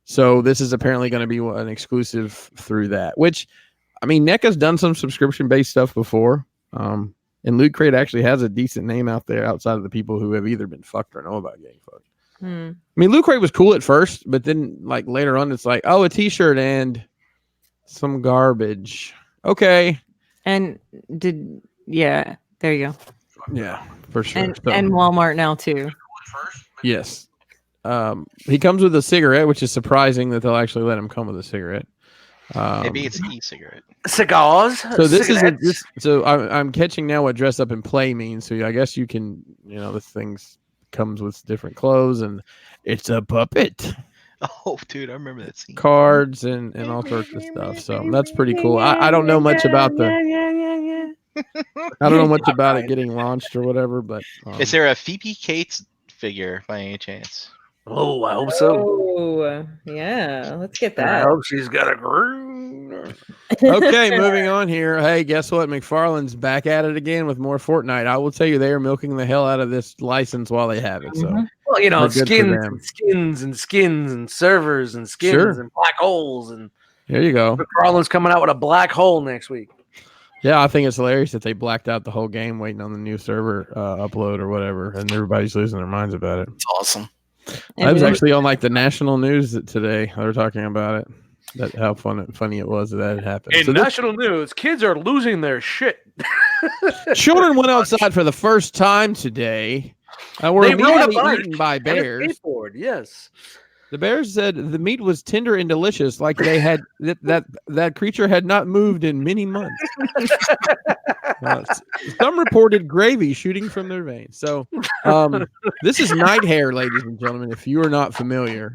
Speaker 1: So this is apparently going to be an exclusive through that, which, I mean, NECA's done some subscription-based stuff before. And Loot Crate actually has a decent name out there outside of the people who have either been fucked or know about getting fucked. I mean, Loot Crate was cool at first, but then like later on, it's like, oh, a T-shirt and some garbage. Okay,
Speaker 2: And yeah, there you go.
Speaker 1: Yeah, for sure.
Speaker 2: And Walmart now too.
Speaker 1: Yes. He comes with a cigarette, which is surprising that they'll actually let him come with a cigarette.
Speaker 4: Maybe it's e-cigarette.
Speaker 3: Cigars.
Speaker 1: So this
Speaker 3: cigarettes.
Speaker 1: is so I'm catching now what dress up and play means. So I guess you can, this thing's comes with different clothes and it's a puppet.
Speaker 4: Oh, dude, I remember that scene.
Speaker 1: Cards and all sorts of stuff. So that's pretty cool. I don't know much about I don't know much about it getting launched or whatever, but
Speaker 4: Is there a Phoebe Cates figure by any chance?
Speaker 3: Oh, I hope so.
Speaker 2: Oh, yeah. Let's get
Speaker 3: I
Speaker 2: that.
Speaker 3: hope she's got a groove.
Speaker 1: okay, moving on here. Hey, guess what? McFarlane's back at it again with more Fortnite. I will tell you, they are milking the hell out of this license while they have it. So,
Speaker 3: well,
Speaker 1: good for them.
Speaker 3: skins and servers and skins and black holes and
Speaker 1: there you go.
Speaker 3: McFarlane's coming out with a black hole next week.
Speaker 1: Yeah, I think it's hilarious that they blacked out the whole game waiting on the new server upload or whatever, and everybody's losing their minds about it.
Speaker 5: It's awesome.
Speaker 1: I was actually on like the national news today. They were talking about it. That how funny it was that had happened.
Speaker 3: In national news, kids are losing their shit.
Speaker 1: Children went outside for the first time today. Were immediately eaten by bears.
Speaker 3: Yes.
Speaker 1: The bears said the meat was tender and delicious, like they had that creature had not moved in many months. Some reported gravy shooting from their veins. So, this is night hair, ladies and gentlemen. If you are not familiar,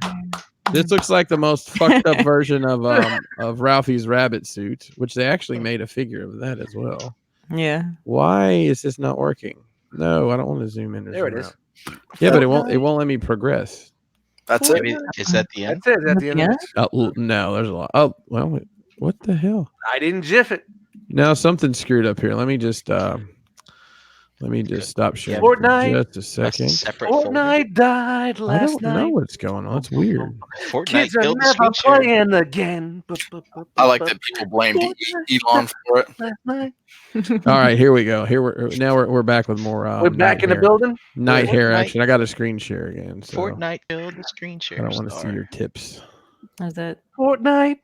Speaker 1: this looks like the most fucked up version of Ralphie's rabbit suit, which they actually made a figure of that as well.
Speaker 2: Yeah.
Speaker 1: Why is this not working? No, I don't want to zoom in.
Speaker 3: There it is.
Speaker 1: Yeah, but it won't let me progress.
Speaker 5: That's it.
Speaker 4: Is that the end?
Speaker 3: That's it. At the end.
Speaker 1: No, there's a lot. Oh, well, what the hell?
Speaker 3: I didn't jiff it.
Speaker 1: No, something's screwed up here. Let me just stop sharing
Speaker 3: Fortnite.
Speaker 1: for just a second.
Speaker 3: Fortnite died last night.
Speaker 1: I don't know what's going on. It's weird.
Speaker 4: Fortnite
Speaker 3: Kids are
Speaker 4: killed the
Speaker 3: never
Speaker 4: screen share.
Speaker 3: playing again.
Speaker 5: I like that people blamed Elon for it.
Speaker 3: Last night.
Speaker 1: All right, here we go. We're back with more.
Speaker 3: We're back in the building.
Speaker 1: Night hair
Speaker 4: Fortnite.
Speaker 1: action. I got a screen share again. So
Speaker 4: Fortnite killed the screen share.
Speaker 1: I don't want to see your tips.
Speaker 2: Is that
Speaker 3: Fortnite.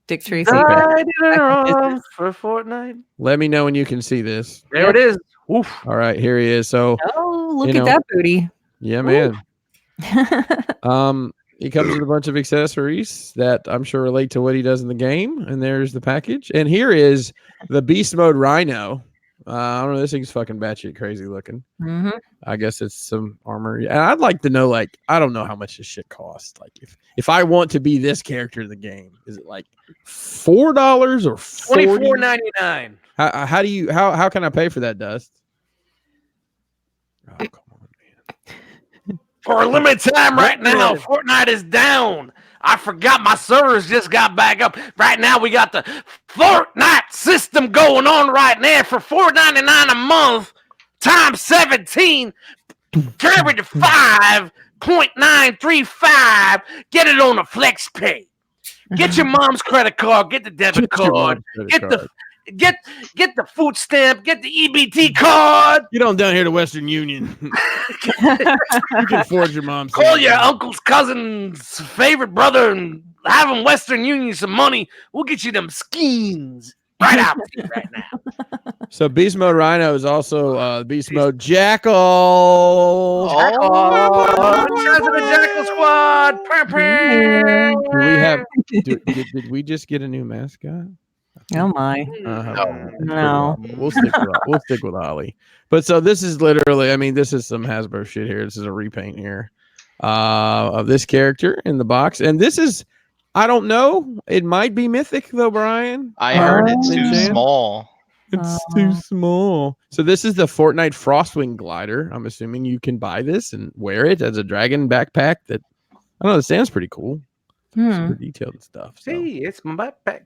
Speaker 2: Dick Tracy?
Speaker 3: Died in her arms for Fortnite.
Speaker 1: Let me know when you can see this.
Speaker 3: There it is. Oof.
Speaker 1: All right, here he is. So,
Speaker 2: Oh, look at that booty.
Speaker 1: yeah, man. He comes with a bunch of accessories that I'm sure relate to what he does in the game. And there's the package. And here is the Beast Mode Rhino. I don't know. This thing's fucking batshit crazy looking.
Speaker 2: Mm-hmm.
Speaker 1: I guess it's some armor. And I'd like to know, like, I don't know how much this shit costs. Like, if I want to be this character in the game, is it like $4 or
Speaker 3: $24.99?
Speaker 1: How can I pay for that, Dust? Oh, come on, man.
Speaker 3: For a limited time right now, Fortnite is down. I forgot my servers just got back up. Right now, we got the Fortnite system going on right now for $4.99 a month times 17 carried to 5.935. Get it on a flex pay. Get your mom's credit card. Get the debit card. Get the food stamp. Get the EBT card.
Speaker 1: Get on down here to Western Union. You can forge your mom's.
Speaker 3: Call your uncle's cousin's favorite brother and have him Western Union some money. We'll get you them schemes right out right now.
Speaker 1: So Beast Mode Rhino is also Beast Mode Jackal.
Speaker 3: The Jackal Squad.
Speaker 1: Did we just get a new mascot?
Speaker 2: Oh my! No.
Speaker 1: We'll stick with Ollie. But so this is literally, I mean, this is some Hasbro shit here. This is a repaint here of this character in the box, and this is, I don't know. It might be mythic though, Brian.
Speaker 4: I heard it's too small.
Speaker 1: It's too small. So this is the Fortnite Frostwing glider. I'm assuming you can buy this and wear it as a dragon backpack. That I don't know. It sounds pretty cool. Super detailed and stuff. So.
Speaker 3: See, it's my backpack.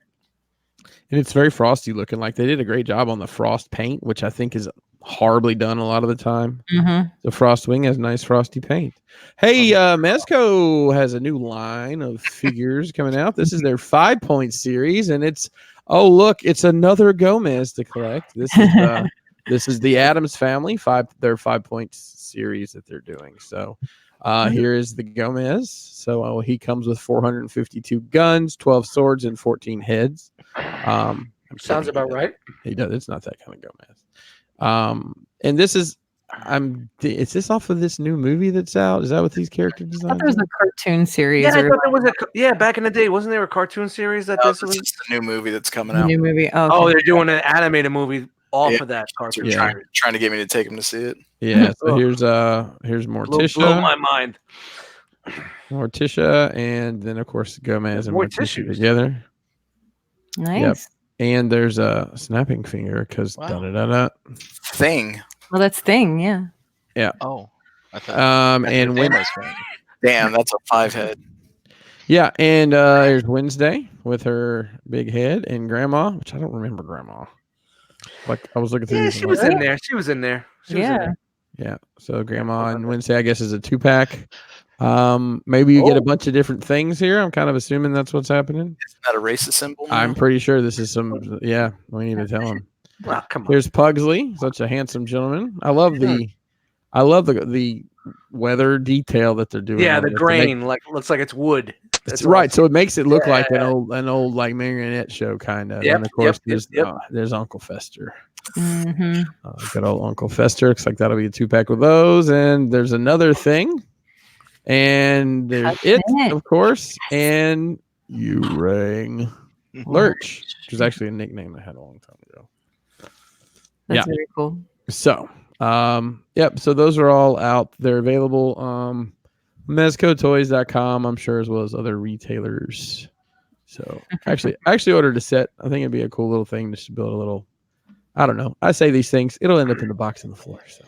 Speaker 1: And it's very frosty looking. Like they did a great job on the frost paint, which I think is horribly done a lot of the time. The Frostwing has nice frosty paint. Hey, Mezco has a new line of figures coming out. This is their 5-point series, and it's it's another Gomez to collect. This is the Addams Family their 5-point series that they're doing. So here is the Gomez. So he comes with 452 guns, 12 swords, and 14 heads.
Speaker 3: Sounds
Speaker 1: kidding,
Speaker 3: about right.
Speaker 1: He does. It's not that kind of Gomez. And this is is this off of this new movie that's out? Is that what these character
Speaker 2: I thought
Speaker 1: designs
Speaker 2: there was
Speaker 1: are?
Speaker 2: a cartoon series
Speaker 3: Yeah, I
Speaker 2: or
Speaker 3: thought there was back in the day, wasn't there a cartoon series that
Speaker 5: No,
Speaker 3: this
Speaker 5: this
Speaker 3: was?
Speaker 5: is the new movie that's coming
Speaker 2: a
Speaker 5: out.
Speaker 2: new movie. Oh,
Speaker 3: Oh,
Speaker 2: okay.
Speaker 3: they're doing an animated movie off
Speaker 5: Yeah.
Speaker 3: of that cartoon.
Speaker 5: They're
Speaker 1: Yeah.
Speaker 5: trying to get me to take him to see it.
Speaker 1: Yeah. So
Speaker 3: Ugh.
Speaker 1: here's
Speaker 3: Blow
Speaker 1: Morticia.
Speaker 3: my mind.
Speaker 1: Morticia, and then of course Gomez and
Speaker 3: More
Speaker 1: Morticia
Speaker 3: tissues.
Speaker 1: together.
Speaker 2: Nice.
Speaker 1: And there's a snapping finger because
Speaker 4: Wow.
Speaker 5: Thing.
Speaker 2: Well, that's Thing. Yeah.
Speaker 4: Oh, I thought.
Speaker 1: and when
Speaker 4: Thanos fan.
Speaker 5: Damn, that's a 5-head.
Speaker 1: yeah, and there's Wednesday with her big head and Grandma, which I don't remember Grandma. Like I was looking through.
Speaker 3: Yeah,
Speaker 1: these
Speaker 3: she
Speaker 1: and
Speaker 3: was
Speaker 1: like,
Speaker 3: in there. She was in there. She was in
Speaker 2: Yeah.
Speaker 3: there.
Speaker 1: yeah. So Grandma and Wednesday, I guess, is a 2-pack. Maybe you get a bunch of different things here. I'm kind of assuming that's what's happening.
Speaker 5: Isn't that a racist symbol? now?
Speaker 1: I'm pretty sure this is some. Yeah, we need to tell him.
Speaker 3: Well, come on.
Speaker 1: Here's Pugsley, such a handsome gentleman. I love the weather detail that they're doing.
Speaker 3: Yeah,
Speaker 1: on
Speaker 3: the
Speaker 1: this.
Speaker 3: grain looks like it's wood.
Speaker 1: It's
Speaker 3: That's
Speaker 1: right,
Speaker 3: awesome.
Speaker 1: so it makes it look like
Speaker 3: Yeah.
Speaker 1: an old like marionette show kind of.
Speaker 3: Yep,
Speaker 1: And of course,
Speaker 3: yep.
Speaker 1: there's Uncle Fester.
Speaker 2: Mm-hmm.
Speaker 1: Good old Uncle Fester. Looks like that'll be a 2-pack with those. And there's another thing, and there's it, of course, and you rang Lurch, which is actually a nickname I had a long time ago.
Speaker 2: That's very cool.
Speaker 1: So, yep. So those are all out. They're available. Mezcotoys.com, I'm sure, as well as other retailers. So I actually ordered a set. I think it'd be a cool little thing just to build a little. I don't know. I say these things. It'll end up in the box on the floor. So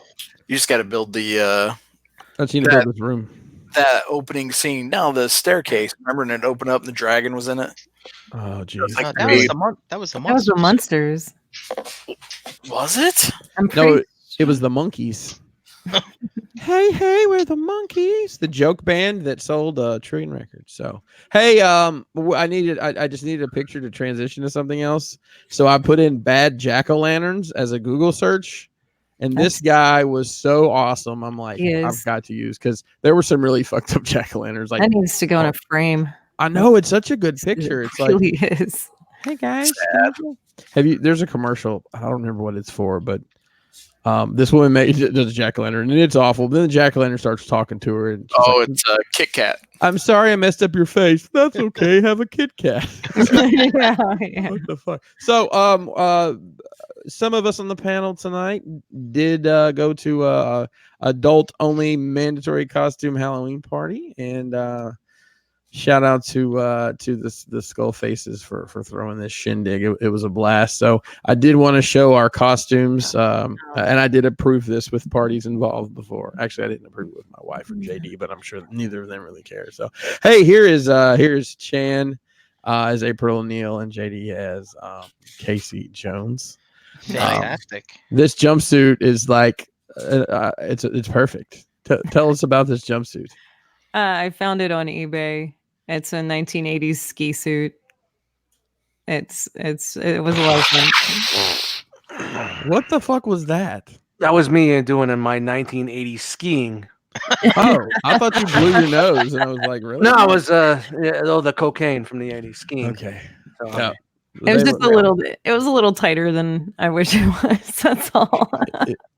Speaker 5: You just got to build the
Speaker 1: let's need to build this room.
Speaker 5: that opening scene. No, the staircase. Remember, and it opened up and the dragon was in it.
Speaker 1: Oh, geez.
Speaker 5: Like,
Speaker 4: That was the month. That was the
Speaker 2: That was the
Speaker 4: monster.
Speaker 2: Monsters.
Speaker 5: Was it?
Speaker 2: I'm
Speaker 1: No,
Speaker 2: pretty
Speaker 1: it was the Monkeys. Hey, we're the Monkeys, the joke band that sold Trillion records. So, hey, I just needed a picture to transition to something else. So I put in bad jack-o'-lanterns as a Google search, and this guy was so awesome. I'm like, I've got to use because there were some really fucked up jack-o'-lanterns. Like
Speaker 2: that needs to go in a frame.
Speaker 1: I know it's such a good picture. It's like,
Speaker 2: really is.
Speaker 1: hey guys, there's a commercial. I don't remember what it's for, but this woman does a jack-o'-lantern and it's awful. Then the jack-o'-lantern starts talking to her and
Speaker 5: it's a Kit Kat.
Speaker 1: I'm sorry I messed up your face. That's okay. Have a Kit Kat.
Speaker 2: yeah.
Speaker 1: What the fuck? So some of us on the panel tonight did go to adult only mandatory costume Halloween party, and shout out to the Skull Faces for throwing this shindig. It was a blast. So I did want to show our costumes, and I did approve this with parties involved before. Actually, I didn't approve it with my wife or JD, but I'm sure neither of them really care. So hey, here's Chan as April O'Neil and JD as Casey Jones.
Speaker 4: Fantastic.
Speaker 1: This jumpsuit is like it's perfect. Tell us about this jumpsuit.
Speaker 2: I found it on eBay. It's a 1980s ski suit. It was a lot of fun.
Speaker 1: What the fuck was that?
Speaker 3: That was me doing in my 1980s skiing.
Speaker 1: Oh, I thought you blew your nose, and I was like, really?
Speaker 3: No, it was the cocaine from the 80s skiing.
Speaker 1: Okay.
Speaker 3: So,
Speaker 1: Yeah.
Speaker 2: It was just a little bit. It was a little tighter than I wish it was. That's all.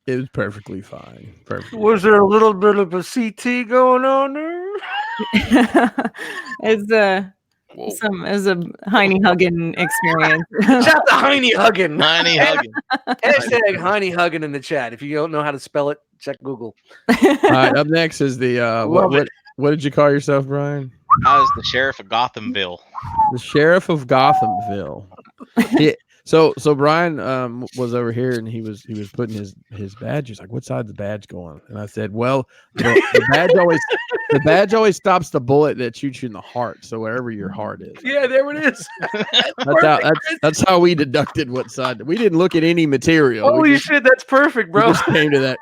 Speaker 1: It was perfectly fine. Perfectly.
Speaker 3: Was there a little bit of a CT going on there?
Speaker 2: It's a Heine hugging experience.
Speaker 3: Shout out to Heine hugging.
Speaker 4: Heine hugging.
Speaker 3: Hashtag Heine hugging in the chat. If you don't know how to spell it, check Google.
Speaker 1: All right. Up next is the what did you call yourself, Brian?
Speaker 4: I was the sheriff of Gothamville.
Speaker 1: The sheriff of Gothamville. Yeah. So Brian was over here and he was putting his badge. He's like, "What side's the badge going?" And I said, "Well, the badge always stops the bullet that shoots you in the heart. So wherever your heart is."
Speaker 3: Yeah, there it is.
Speaker 1: That's how we deducted what side. We didn't look at any material.
Speaker 3: Holy shit, that's perfect, bro.
Speaker 1: We just came to that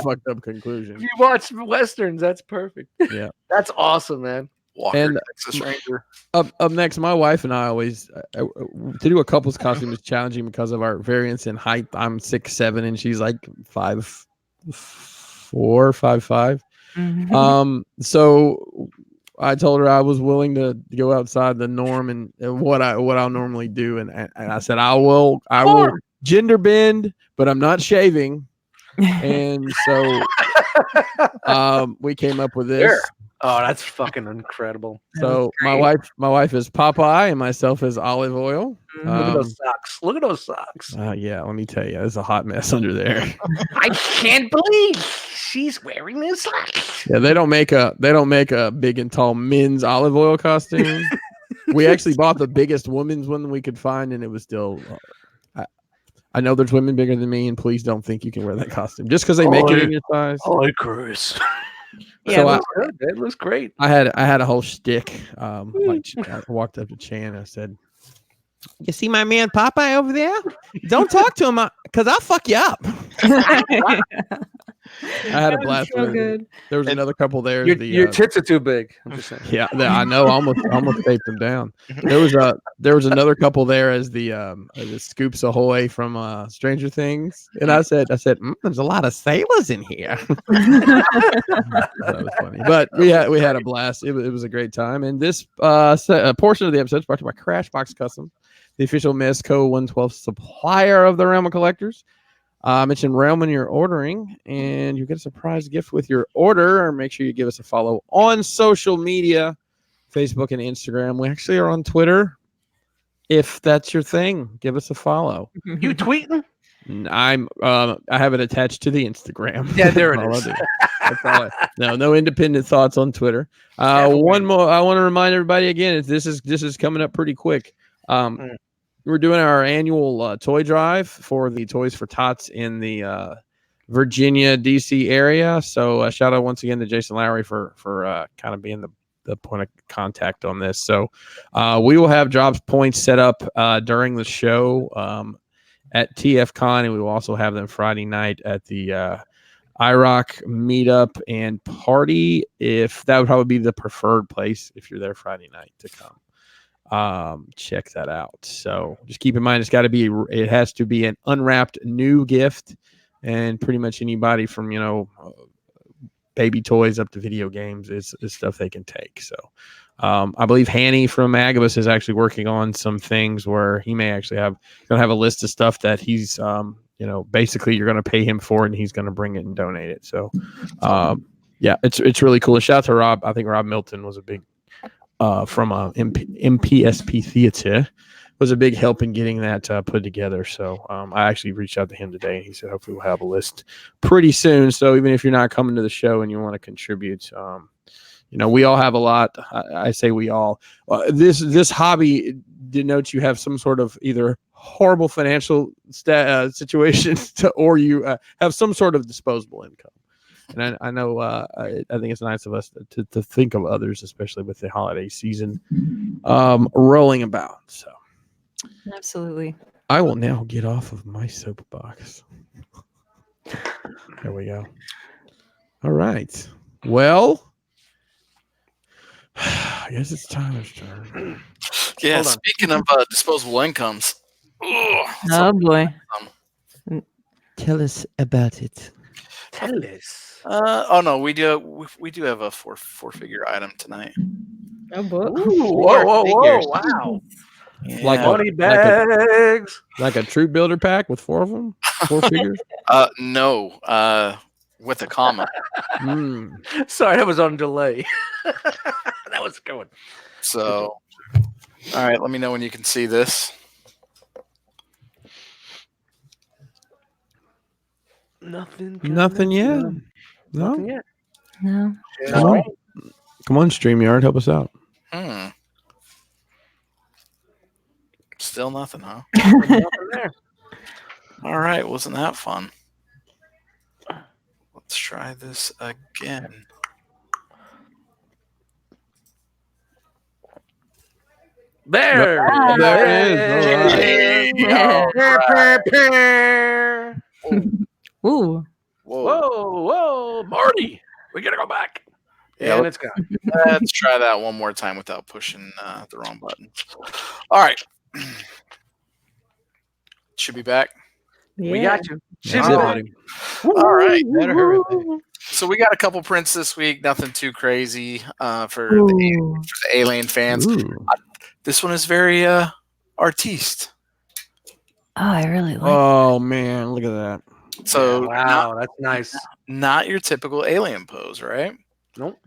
Speaker 1: fucked up conclusion.
Speaker 3: If you watch westerns, that's perfect.
Speaker 1: Yeah,
Speaker 3: that's awesome, man.
Speaker 5: Walker,
Speaker 1: And
Speaker 5: Texas Ranger.
Speaker 1: up next, my wife and I always to do a couple's costume is challenging because of our variance in height. I'm 6'7" and she's like 5'4", 5'5".
Speaker 2: Mhm.
Speaker 1: So I told her I was willing to go outside the norm and what I'll normally do, and I said I will gender bend, but I'm not shaving. And so we came up with this.
Speaker 3: Oh, that's fucking incredible.
Speaker 1: So my wife is Popeye and myself is Olive Oil.
Speaker 3: Look at those socks. Look at those socks.
Speaker 1: Yeah, let me tell you, it's a hot mess under there.
Speaker 6: I can't believe she's wearing this.
Speaker 1: Yeah, they don't make a big and tall men's olive oil costume. We actually bought the biggest women's one we could find, and it was still. I know there's women bigger than me, and please don't think you can wear that costume just because they make it in your size.
Speaker 3: Hi, Chris.
Speaker 2: Yeah,
Speaker 1: So
Speaker 3: it looks great.
Speaker 1: I had a whole shtick. Like I walked up to Chan and I said, "You see my man Popeye over there? Don't talk to him because I'll fuck you up." I had a blast with it. There was another couple there.
Speaker 3: Your tits are too big. I'm just saying.
Speaker 1: Yeah, I know. I almost taped them down. There was another couple there as the Scoops Ahoy from Stranger Things, and I said, there's a lot of sailors in here. That was funny, but we had a blast. It was a great time, and this portion of the episode is brought to you by Crashbox Custom, the official Mezco 112 supplier of the Realm of Collectors. Mention Realm when you're ordering, and you get a surprise gift with your order. Or make sure you give us a follow on social media, Facebook and Instagram. We actually are on Twitter. If that's your thing, give us a follow.
Speaker 3: You tweeting?
Speaker 1: I have it attached to the Instagram.
Speaker 3: Yeah, there it
Speaker 1: That's
Speaker 3: is.
Speaker 1: all I do. No independent thoughts on Twitter. One more. I want to remind everybody again. This is coming up pretty quick. We're doing our annual toy drive for the Toys for Tots in the Virginia, D.C. area. So shout out once again to Jason Lowry for kind of being the point of contact on this. So we will have drops points set up during the show at TFCon, and we will also have them Friday night at the R.O.C meetup and party. If that would probably be the preferred place if you're there Friday night to come. Check that out. So just keep in mind it has to be an unwrapped new gift, and pretty much anybody from baby toys up to video games is stuff they can take. So I believe Hanny from Agabucks is actually working on some things where he may actually have a list of stuff that he's basically you're going to pay him for, and he's going to bring it and donate it. So yeah, it's really cool. A shout out to Rob. I think Rob Milton was a big from MPSP Theater was a big help in getting that put together. So I actually reached out to him today, and he said hopefully we'll have a list pretty soon. So even if you're not coming to the show and you want to contribute, we all have a lot. I say we all. This hobby denotes you have some sort of either horrible financial situation or you have some sort of disposable income. And I know I think it's nice of us to think of others, especially with the holiday season rolling about. So,
Speaker 2: absolutely.
Speaker 1: I will now get off of my soapbox. There we go. All right. Well, I guess it's Tyler's turn.
Speaker 5: Yeah. Speaking of disposable incomes.
Speaker 2: Oh boy.
Speaker 8: Tell us about it.
Speaker 3: Tell us.
Speaker 5: Oh no, we do have a four-figure item tonight.
Speaker 2: Oh boy.
Speaker 3: Whoa! Wow.
Speaker 5: Yeah.
Speaker 1: Like
Speaker 3: money bags.
Speaker 1: Like a troop builder pack with 4 of them, 4 figures.
Speaker 5: No. With a comma.
Speaker 3: Sorry, that was on delay. That was going.
Speaker 5: So, all right. Let me know when you can see this.
Speaker 3: Nothing
Speaker 1: yet. No.
Speaker 3: Nothing yet.
Speaker 2: No.
Speaker 1: Come on, StreamYard, help us out.
Speaker 5: Still nothing, huh?
Speaker 3: Nothing there.
Speaker 5: All right. Wasn't that fun? Let's try this again.
Speaker 3: There.
Speaker 1: There it is.
Speaker 2: Ooh.
Speaker 3: Whoa, Marty. We gotta go back.
Speaker 5: Yeah,
Speaker 3: And it's gone.
Speaker 5: Let's try that one more time without pushing the wrong button. All right. Should be back.
Speaker 2: Yeah.
Speaker 3: We got you.
Speaker 1: That's it, buddy.
Speaker 5: All right.
Speaker 4: Better hurry, baby.
Speaker 5: So we got a couple prints this week. Nothing too crazy for the alien fans. This one is very artiste.
Speaker 2: Oh, I really like.
Speaker 1: Oh man, look at that.
Speaker 5: So
Speaker 3: wow, that's nice.
Speaker 5: Not your typical alien pose, right?
Speaker 3: Nope.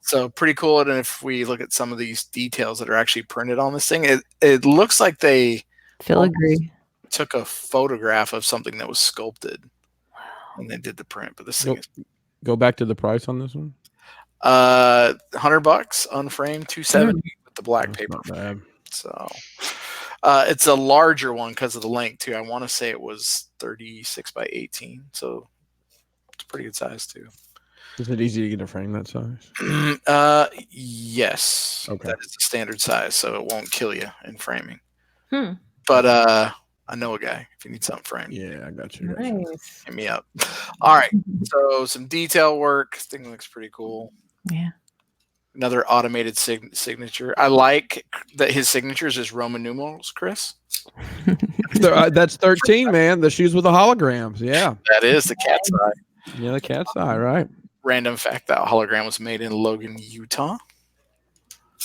Speaker 5: So pretty cool. And if we look at some of these details that are actually printed on this thing, it looks like they
Speaker 2: Filigree
Speaker 5: took a photograph of something that was sculpted when they did the print. But this thing is
Speaker 1: go back to the price on this one.
Speaker 5: $100 unframed, $270 with the black paper.
Speaker 1: Not bad.
Speaker 5: So it's a larger one because of the length too. I want to say it was 36 by 18, so it's pretty good size too.
Speaker 1: Is it easy to get a frame that size?
Speaker 5: Yes.
Speaker 1: Okay.
Speaker 5: That is the standard size, so it won't kill you in framing.
Speaker 2: Hmm.
Speaker 5: But I know a guy if you need something framed.
Speaker 1: Yeah, I got you.
Speaker 2: Nice.
Speaker 5: Hit me up. All right. So some detail work. This thing looks pretty cool.
Speaker 2: Yeah.
Speaker 5: Another automated signature. I like that his signature is just Roman numerals, Chris.
Speaker 1: That's 13, man. The shoes with the holograms. Yeah.
Speaker 5: That is the cat's eye.
Speaker 1: Yeah, the cat's eye, right.
Speaker 5: Random fact, that hologram was made in Logan, Utah.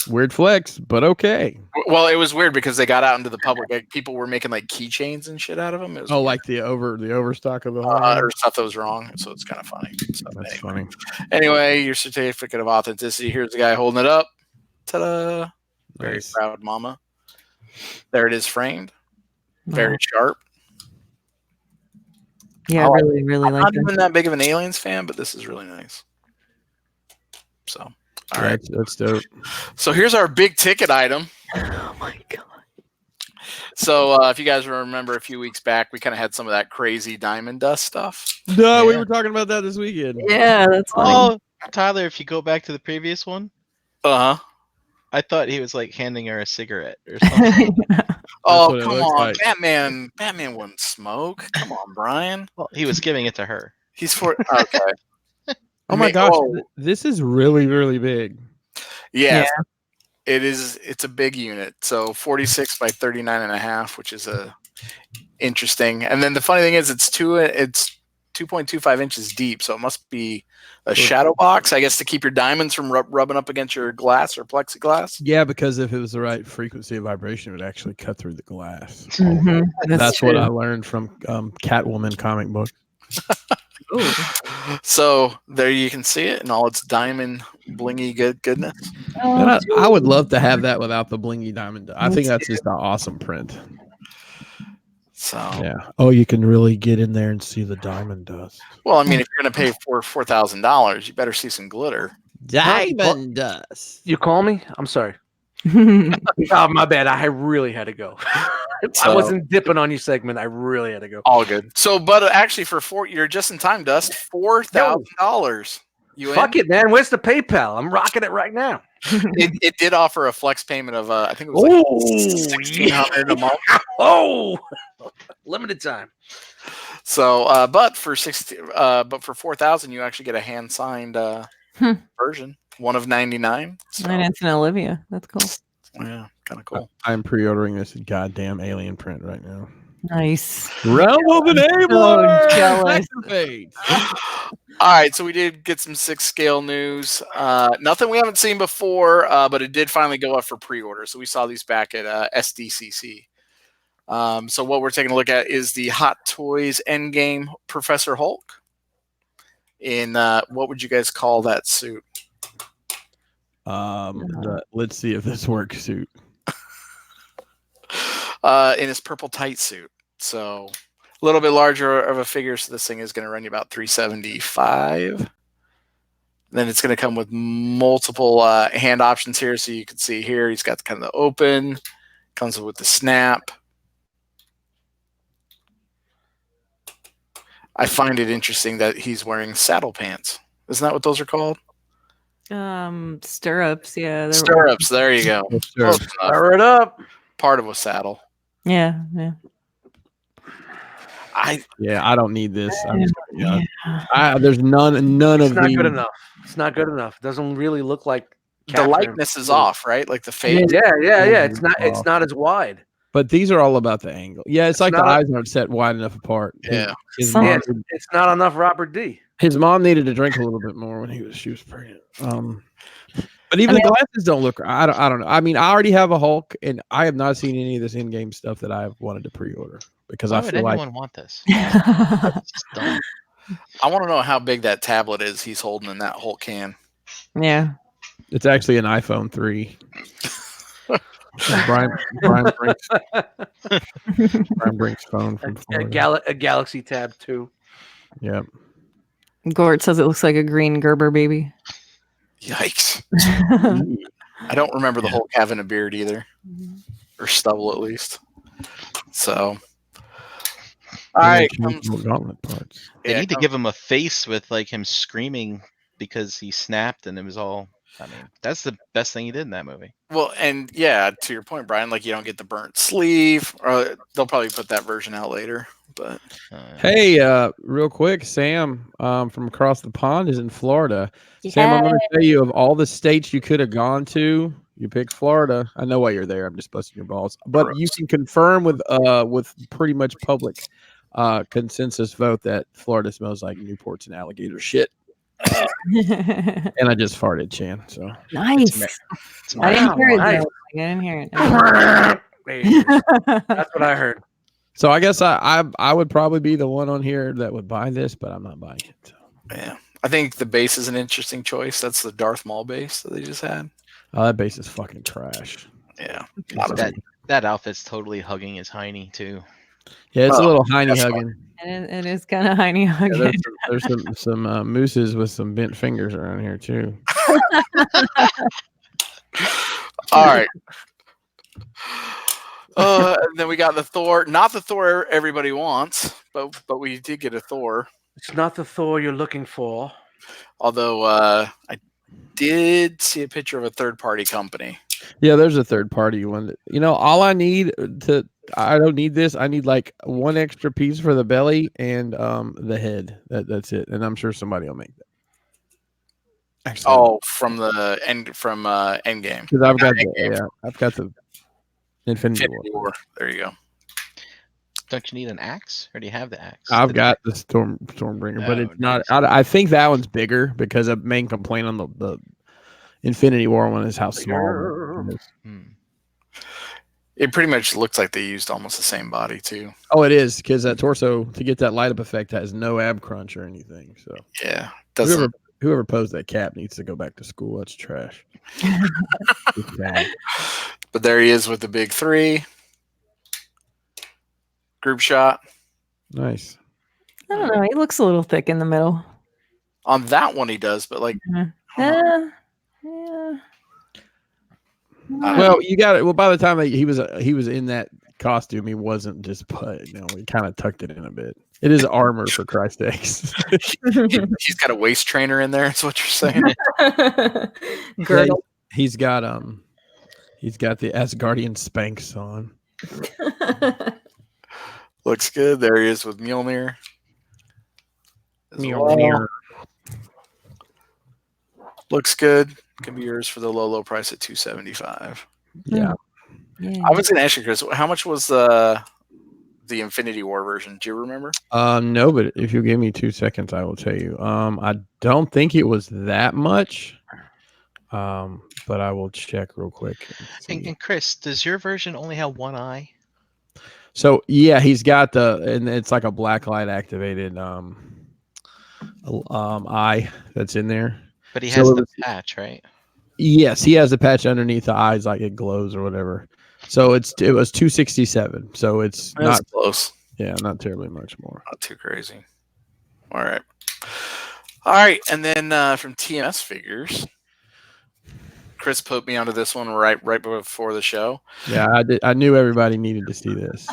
Speaker 1: Weird flex, but okay.
Speaker 5: Well, it was weird because they got out into the public. Like, people were making like keychains and shit out of them. It was
Speaker 1: Oh,
Speaker 5: weird.
Speaker 1: like the overstock of the
Speaker 5: Or stuff that was wrong. So it's kind of funny. So
Speaker 1: That's
Speaker 5: anyway.
Speaker 1: funny.
Speaker 5: Anyway, your certificate of authenticity. Here's the guy holding it up. Ta-da! Very
Speaker 1: Nice.
Speaker 5: proud mama. There it is, framed. Very sharp.
Speaker 2: Yeah, I really
Speaker 5: I'm
Speaker 2: like
Speaker 5: not
Speaker 2: that.
Speaker 5: even that big of an aliens fan, but this is really nice. So, all right.
Speaker 1: That's dope.
Speaker 5: So here's our big ticket item.
Speaker 2: Oh my god.
Speaker 5: So if you guys remember a few weeks back, we kind of had some of that crazy diamond dust stuff.
Speaker 1: No, we were talking about that this weekend.
Speaker 2: Yeah, that's funny.
Speaker 4: Oh, Tyler, if you go back to the previous one,
Speaker 5: Uh-huh.
Speaker 4: I thought he was like handing her a cigarette or something.
Speaker 5: Oh,
Speaker 1: what it
Speaker 5: come
Speaker 1: looks
Speaker 5: on.
Speaker 1: like.
Speaker 5: Batman wouldn't smoke. Come on, Brian.
Speaker 4: Well, he was giving it to her.
Speaker 5: He's for okay.
Speaker 1: Oh my
Speaker 5: Ma-
Speaker 1: gosh,
Speaker 5: oh,
Speaker 1: this is really, really big.
Speaker 5: yeah. It is. It's a big unit. So 46 by 39 and a half, which is interesting. And then the funny thing is, it's 2.25 inches deep, so it must be a shadow box, I guess, to keep your diamonds from rubbing up against your glass or plexiglass.
Speaker 1: Yeah, because if it was the right frequency of vibration, it would actually cut through the glass.
Speaker 2: Mhm,
Speaker 1: That's what
Speaker 2: true.
Speaker 1: I learned from Catwoman comic book.
Speaker 5: So there you can see it in all its diamond blingy goodness.
Speaker 1: And I would love to have that without the blingy diamond. I think that's just an awesome print.
Speaker 5: So
Speaker 1: Yeah. Oh, you can really get in there and see the diamond dust.
Speaker 5: well, I mean, if you're gonna pay for $4,000, you better see some glitter.
Speaker 8: Diamond dust.
Speaker 3: You call me? I'm sorry. Oh, my bad. I really had to go. I wasn't dipping on you segment. I really had to go.
Speaker 5: All good. So, but actually, you're just in time, Dust. $4,000. You in?
Speaker 3: Fuck it, man. Where's the PayPal? I'm rocking it right now.
Speaker 5: It did offer a flex payment of I think it was like $1,600 a month.
Speaker 3: Oh, limited time.
Speaker 5: So, but for $4,000, you actually get a hand signed version, one of 99. So,
Speaker 2: And it's an Olivia. That's cool.
Speaker 5: yeah, kind of cool.
Speaker 1: I'm pre-ordering this goddamn alien print right now.
Speaker 2: Nice.
Speaker 1: Realm of
Speaker 2: So jealous.
Speaker 5: All right, so we did get some 6-scale news. Nothing we haven't seen before, but it did finally go up for pre-order. So we saw these back at SDCC. So what we're taking a look at is the Hot Toys Endgame Professor Hulk. In what would you guys call that suit?
Speaker 1: Let's see if this works suit.
Speaker 5: In his purple tight suit. So a little bit larger of a figure. So this thing is going to run you about $375. Then it's going to come with multiple hand options here. So you can see here, he's got kind of the open, comes with the snap. I find it interesting that he's wearing saddle pants. Isn't that what those are called?
Speaker 2: Stirrups. Yeah.
Speaker 5: Stirrups. There you go. Close enough.
Speaker 3: Fire it up.
Speaker 5: Part of a saddle.
Speaker 2: Yeah. Yeah.
Speaker 1: I don't need this. There's none
Speaker 3: It's
Speaker 1: of
Speaker 3: not
Speaker 1: the.
Speaker 3: good enough. It's not good enough. It doesn't really look like
Speaker 5: The
Speaker 3: Catherine.
Speaker 5: likeness is off, right? Like the face.
Speaker 3: Yeah. It's not as wide.
Speaker 1: But these are all about the angle. Yeah, it's like the
Speaker 3: not-
Speaker 1: eyes aren't set wide enough apart.
Speaker 5: Yeah.
Speaker 1: His
Speaker 2: Some-
Speaker 3: Yeah,
Speaker 1: monster-
Speaker 3: it's not enough Robert D.
Speaker 1: His mom needed to drink a little bit more when she was pregnant. But even the glasses don't look. I don't know. I mean, I already have a Hulk, and I have not seen any of this in-game stuff that I've wanted to pre-order because
Speaker 4: Why
Speaker 1: I
Speaker 4: would
Speaker 1: feel like
Speaker 4: anyone want this? It's dumb.
Speaker 5: I want to know how big that tablet is he's holding in that whole can.
Speaker 2: Yeah.
Speaker 1: it's actually an iPhone 3. Brian brings phone from Florida.
Speaker 3: A Galaxy Tab 2.
Speaker 1: Yeah.
Speaker 2: Gort says it looks like a green Gerber baby.
Speaker 5: Yikes! I don't remember the Hulk having a beard either, or stubble at least. So, all right,
Speaker 1: gauntlet parts.
Speaker 4: They need to give him a face with like him screaming because he snapped, and it was all. I mean, that's the best thing he did in that movie.
Speaker 5: Well, and yeah, to your point, Brian, like you don't get the burnt sleeve, or they'll probably put that version out later. But
Speaker 1: hey, real quick, Sam from across the pond is in Florida. Sam, I'm going to tell you, of all the states you could have gone to, you picked Florida. I know why you're there. I'm just busting your balls. But you can confirm with pretty much public consensus vote that Florida smells like Newports and alligator shit. And I just farted, Chan. So
Speaker 2: nice. I didn't hear it. Though. I didn't hear it.
Speaker 3: That's what I heard.
Speaker 1: So I guess I would probably be the one on here that would buy this, but I'm not buying it. So.
Speaker 5: Yeah, I think the base is an interesting choice. That's the Darth Maul base that they just had.
Speaker 1: Oh, that base is fucking trash.
Speaker 5: Yeah,
Speaker 4: that outfit's totally hugging his hiney too.
Speaker 1: Yeah, it's a little hiney hugging.
Speaker 2: It is kind of hiney hugging.
Speaker 1: Yeah, there's some mooses with some bent fingers around here too.
Speaker 5: All right. And then we got the Thor, not the Thor everybody wants, but we did get a Thor.
Speaker 3: It's not the Thor you're looking for.
Speaker 5: Although I did see a picture of a third-party company.
Speaker 1: Yeah, there's a third-party one. All I need I don't need this. I need like one extra piece for the belly and the head. That's it. And I'm sure somebody will make that.
Speaker 5: Actually, from Endgame.
Speaker 1: Because I've got the Infinity War.
Speaker 5: There you go.
Speaker 4: Don't you need an axe, or do you have the axe?
Speaker 1: I've got the Stormbringer, but it's not. I think that one's bigger because a main complaint on the Infinity War one is how small it is.
Speaker 5: It pretty much looks like they used almost the same body too.
Speaker 1: Oh, it is, because that torso, to get that light up effect, has no ab crunch or anything. So
Speaker 5: yeah,
Speaker 1: whoever posed that cap needs to go back to school. That's trash.
Speaker 5: But there he is with the big 3 group shot.
Speaker 1: Nice.
Speaker 2: I don't know. He looks a little thick in the middle.
Speaker 5: On that one, he does, but like,
Speaker 2: yeah.
Speaker 1: Well, you got it. Well, by the time he was in that costume, he wasn't just put. He kind of tucked it in a bit. It is armor, for Christ's sakes.
Speaker 5: He's got a waist trainer in there. That's what you're saying.
Speaker 2: Girdle.
Speaker 1: He's got the Asgardian Spanx on.
Speaker 5: Looks good. There he is with Mjolnir.
Speaker 1: Mjolnir.
Speaker 5: Looks good. Can be yours for the low price at $275.
Speaker 1: Yeah.
Speaker 5: I was going to ask you, Chris, how much was the Infinity War version? Do you remember?
Speaker 1: No, but if you give me 2 seconds, I will tell you. I don't think it was that much. But I will check real quick.
Speaker 4: And Chris, does your version only have one eye?
Speaker 1: So yeah, he's got and it's like a blacklight activated eye that's in there.
Speaker 4: But he has the patch, right?
Speaker 1: Yes, he has the patch underneath the eyes, like it glows or whatever. So it was $267. So it's
Speaker 5: That's
Speaker 1: not
Speaker 5: close.
Speaker 1: Yeah, not terribly much more.
Speaker 5: Not too crazy. All right, and then from TMS Figures, Chris put me onto this one right before the show.
Speaker 1: Yeah, I did. I knew everybody needed to see this.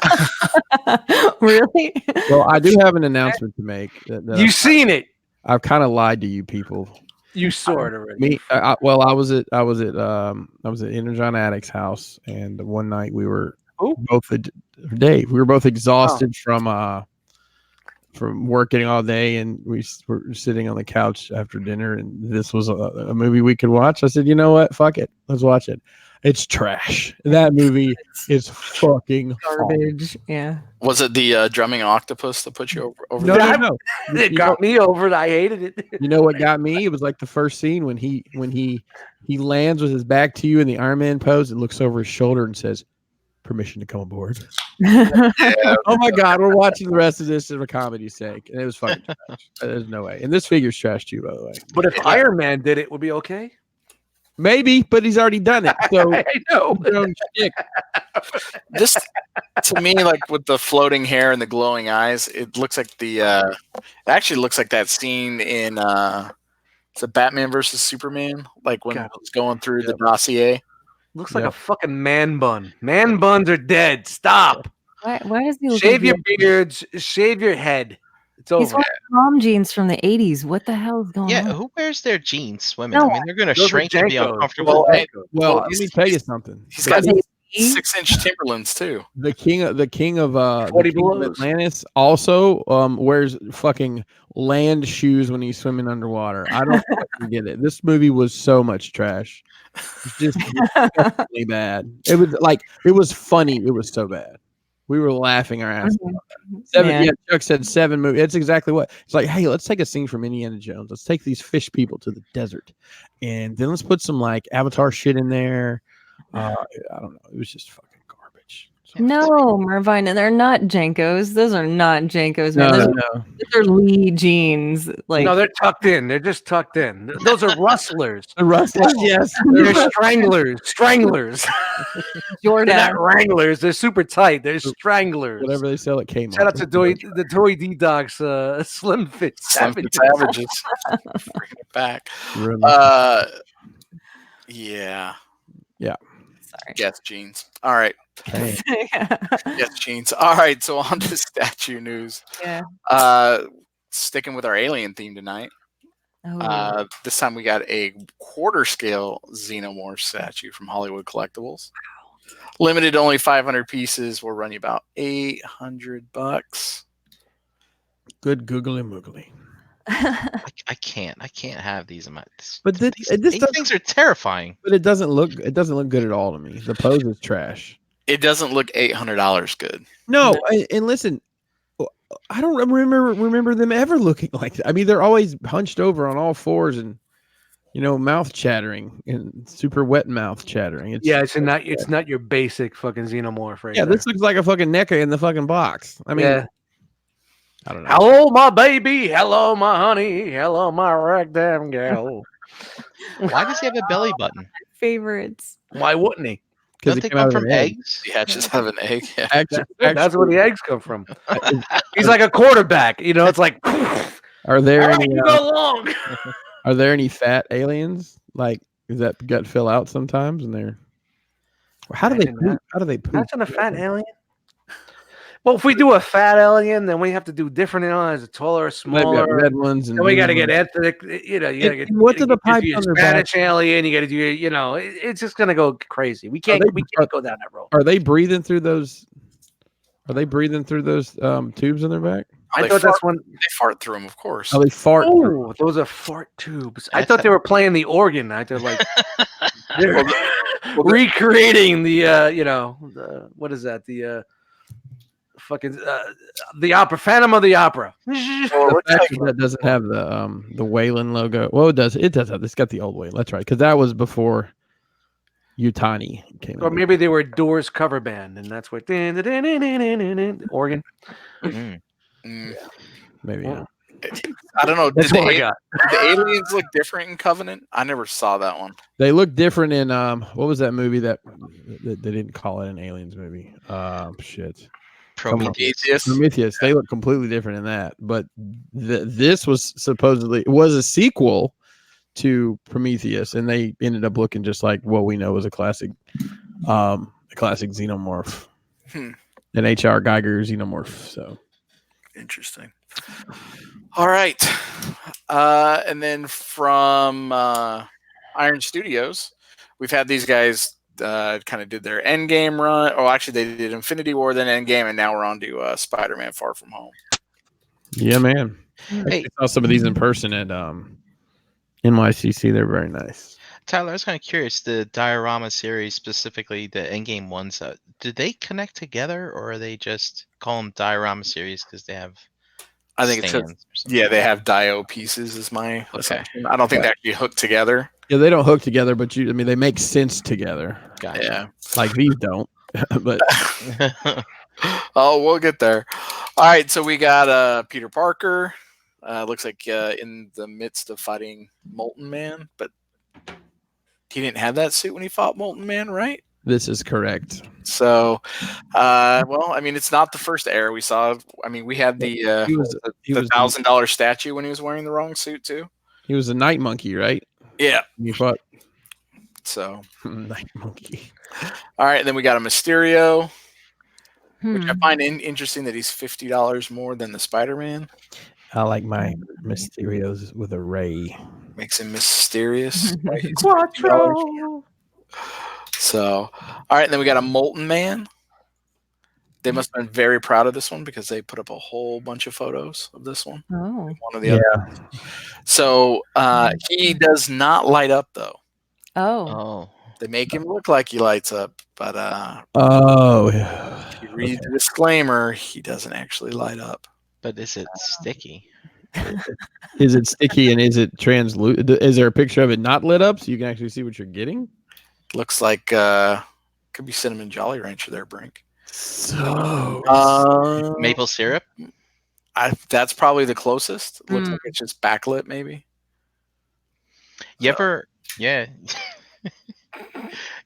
Speaker 2: Really?
Speaker 1: Well, I do have an announcement to make.
Speaker 3: You've seen it.
Speaker 1: I've kind of lied to you people.
Speaker 3: You saw it already.
Speaker 1: I was at Energon Addict's house, and one night we were both Dave. We were both exhausted from from working all day, and we were sitting on the couch after dinner, and this was a movie we could watch. I said, you know what? Fuck it. Let's watch it. It's trash. That movie is fucking
Speaker 2: Garbage. Yeah.
Speaker 5: Was it the drumming octopus that put you over
Speaker 1: No,
Speaker 5: there?
Speaker 1: no.
Speaker 3: It got me over it. I hated it.
Speaker 1: You know what got me? It was like the first scene when he lands with his back to you in the Iron Man pose and looks over his shoulder and says, "Permission to come aboard." Oh my God, we're watching the rest of this for comedy's sake, and it was fucking trash. There's no way. And this figure's trash too, by the way.
Speaker 3: But if Iron Man did it, would be okay.
Speaker 1: Maybe, but he's already done it. So
Speaker 3: I know.
Speaker 5: Just to me, like with the floating hair and the glowing eyes, it looks like it actually looks like that scene in it's a Batman versus Superman, like when it's going through the dossier.
Speaker 3: Looks like a fucking man bun. Man buns are dead. Stop.
Speaker 2: Why does he look
Speaker 3: Shave
Speaker 2: like
Speaker 3: your beards. Shave your head. It's
Speaker 2: He's
Speaker 3: over.
Speaker 2: wearing mom jeans from the 80s. What the hell is going
Speaker 4: Yeah,
Speaker 2: on?
Speaker 4: who wears their jeans swimming?
Speaker 2: No.
Speaker 4: I mean, they're going to
Speaker 3: Those are
Speaker 4: shrink to be
Speaker 3: Jankos.
Speaker 4: uncomfortable.
Speaker 1: Well, let me tell you something.
Speaker 5: He's got
Speaker 2: Are they
Speaker 5: 6-inch Timberlands too.
Speaker 1: The king of
Speaker 3: 40
Speaker 1: the king of
Speaker 3: belows.
Speaker 1: Atlantis also wears fucking land shoes when he's swimming underwater. I don't fucking get it. This movie was so much trash. It's just disgustingly bad. It was funny. It was so bad. We were laughing our ass off. Seven. Yeah, Chuck said 7 movies. It's exactly what it's like. Hey, let's take a scene from Indiana Jones. Let's take these fish people to the desert, and then let's put some like Avatar shit in there. I don't know. It was just fucking garbage.
Speaker 2: No, Mervine, and they're not Jankos. Those are not Jankos, man.
Speaker 1: No,
Speaker 2: Those are Lee jeans. Like,
Speaker 3: No, they're tucked in. They're just tucked in. Those are rustlers.
Speaker 1: the rustlers, yes.
Speaker 3: They're stranglers. Stranglers.
Speaker 2: Jordan.
Speaker 3: They're not wranglers. They're super tight. They're stranglers.
Speaker 1: Whatever they sell at Kmart.
Speaker 3: Shout out to the Toy D Dogs Slim Fit Savages.
Speaker 5: Savages. Bringing it back. Yeah.
Speaker 2: Sorry.
Speaker 5: Guess jeans. All right.
Speaker 1: Hey.
Speaker 5: Guess jeans. All right. So on to statue news.
Speaker 2: Yeah.
Speaker 5: Sticking with our alien theme tonight.
Speaker 2: Oh.
Speaker 5: This time we got a quarter scale Xenomorph statue from Hollywood Collectibles. Limited to only 500 pieces. Will run you about $800.
Speaker 1: Good googly moogly.
Speaker 4: I can't have these in my.
Speaker 1: But this
Speaker 4: These things are terrifying.
Speaker 1: But it doesn't look good at all to me. The pose is trash.
Speaker 5: It doesn't look $800 good.
Speaker 1: No, and listen, I don't remember them ever looking like that. I mean, they're always hunched over on all fours and mouth chattering and super wet mouth chattering.
Speaker 3: It's not your basic fucking Xenomorph right
Speaker 1: Yeah,
Speaker 3: there.
Speaker 1: this looks like a fucking NECA in the fucking box. I mean, I don't know.
Speaker 3: Hello, my baby. Hello, my honey. Hello, my ragtime gal.
Speaker 4: Why does he have a belly button?
Speaker 2: Favorites.
Speaker 3: Why wouldn't he?
Speaker 4: Don't they come from eggs?
Speaker 5: Yeah, just have an egg. Yeah.
Speaker 3: That's where the eggs come from. He's like a quarterback. It's like.
Speaker 1: Are there
Speaker 3: All right,
Speaker 1: any?
Speaker 3: you go long.
Speaker 1: Are there any fat aliens? Like, does that gut fill out sometimes? And they're how do they poop? How do they poop?
Speaker 3: Imagine a fat alien. Well, if we do a fat alien, then we have to do different aliens, taller or smaller.
Speaker 1: Red ones, and
Speaker 3: we got to get ethnic. You got to get.
Speaker 1: What's the pipe on their back?
Speaker 3: Spanish alien. You got to do. It's just gonna go crazy. We can't go down that road.
Speaker 1: Are they breathing through those? Are they breathing through those tubes in their back?
Speaker 3: I thought that's when
Speaker 5: they fart through them, of course.
Speaker 1: Oh, they fart.
Speaker 3: Oh, those are fart tubes. I thought they were playing the organ. I thought like they're recreating the what is that? The fucking the opera, Phantom of the Opera.
Speaker 1: That doesn't have the Wayland logo. Well, it does. It does have. It's got the old Wayland. That's right, because that was before Utani came.
Speaker 3: Or maybe they were Doors cover band, and that's what organ.
Speaker 1: Yeah, maybe.
Speaker 3: Yeah.
Speaker 5: I don't know. Did
Speaker 3: That's all I got.
Speaker 5: the aliens look different in Covenant? I never saw that one.
Speaker 1: They look different in what was that movie that they didn't call it an aliens movie? Shit. Prometheus. They look completely different in that, but this was supposedly a sequel to Prometheus, and they ended up looking just like what we know as a classic Xenomorph, an H.R. Geiger Xenomorph. So
Speaker 5: interesting. All right, and then from Iron Studios, we've had these guys kind of did their Endgame run. Oh, actually, they did Infinity War, then Endgame, and now we're on to Spider-Man: Far From Home.
Speaker 1: Yeah, man.
Speaker 4: Hey,
Speaker 1: I saw some of these in person at NYCC. They're very nice.
Speaker 4: Tyler, I was kind of curious. The diorama series, specifically the endgame ones, did they connect together, or are they just call them diorama series because they have
Speaker 5: I think it's
Speaker 4: stands? Or something?
Speaker 5: yeah, they have dio pieces. Is my assumption. I don't think
Speaker 1: Yeah.
Speaker 5: they actually hook together.
Speaker 1: Yeah, they don't hook together, but I mean, they make sense together.
Speaker 4: Gotcha.
Speaker 5: Yeah.
Speaker 1: Like these don't, but
Speaker 5: Oh, we'll get there. All right, so we got Peter Parker. Looks like in the midst of fighting Molten Man, but he didn't have that suit when he fought Molten Man, right?
Speaker 1: this is correct.
Speaker 5: So, well, I mean, it's not the first era we saw. I mean, we had the
Speaker 1: He was
Speaker 5: $1,000 statue when he was wearing the wrong suit too.
Speaker 1: he was a night monkey, right?
Speaker 5: Yeah.
Speaker 1: You fought
Speaker 5: So,
Speaker 1: night monkey.
Speaker 5: all right, and then we got a Mysterio, which I
Speaker 2: Hmm.
Speaker 5: find interesting that he's $50 more than the Spider-Man.
Speaker 1: I like my Mysterios with a ray.
Speaker 5: Makes him mysterious. Right? He's $50.
Speaker 2: Quattro.
Speaker 5: So, all right, and then we got a Molten Man. They must have been very proud of this one because they put up a whole bunch of photos of this one.
Speaker 2: Oh.
Speaker 5: One of the other. So he does not light up though.
Speaker 2: Oh.
Speaker 4: Oh,
Speaker 5: They make him look like he lights up, but
Speaker 1: Oh,
Speaker 5: if you read the disclaimer, he doesn't actually light up.
Speaker 4: but is it sticky?
Speaker 1: is it sticky and is it translucent? Is there a picture of it not lit up so you can actually see what you're getting?
Speaker 5: Looks like could be cinnamon Jolly Rancher there, Brink.
Speaker 1: So
Speaker 4: Maple syrup?
Speaker 5: That's probably the closest. Looks
Speaker 2: Mm.
Speaker 5: like it's just backlit, maybe.
Speaker 4: You ever, yeah.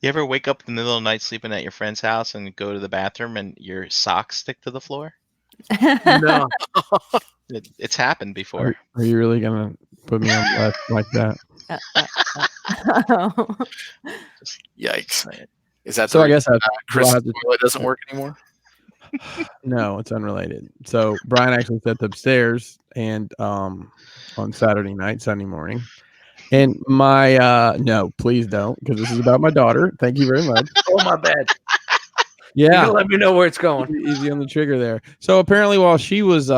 Speaker 4: You ever wake up in the middle of the night sleeping at your friend's house and go to the bathroom and your socks stick to the floor?
Speaker 3: No.
Speaker 4: It's happened before.
Speaker 1: are you really gonna put me on blast like that?
Speaker 2: Oh.
Speaker 5: Yikes! Is that
Speaker 1: So
Speaker 5: the
Speaker 1: I guess
Speaker 5: Chris'
Speaker 1: I'll have to-
Speaker 5: toilet doesn't work anymore?
Speaker 1: No, it's unrelated. So Brian actually stepped upstairs and on Saturday night, Sunday morning. And my no, please don't, because this is about my daughter. Thank you very much.
Speaker 3: Oh, my bad. You
Speaker 1: Yeah,
Speaker 3: can let me know where it's going.
Speaker 1: easy on the trigger there. So apparently, while she was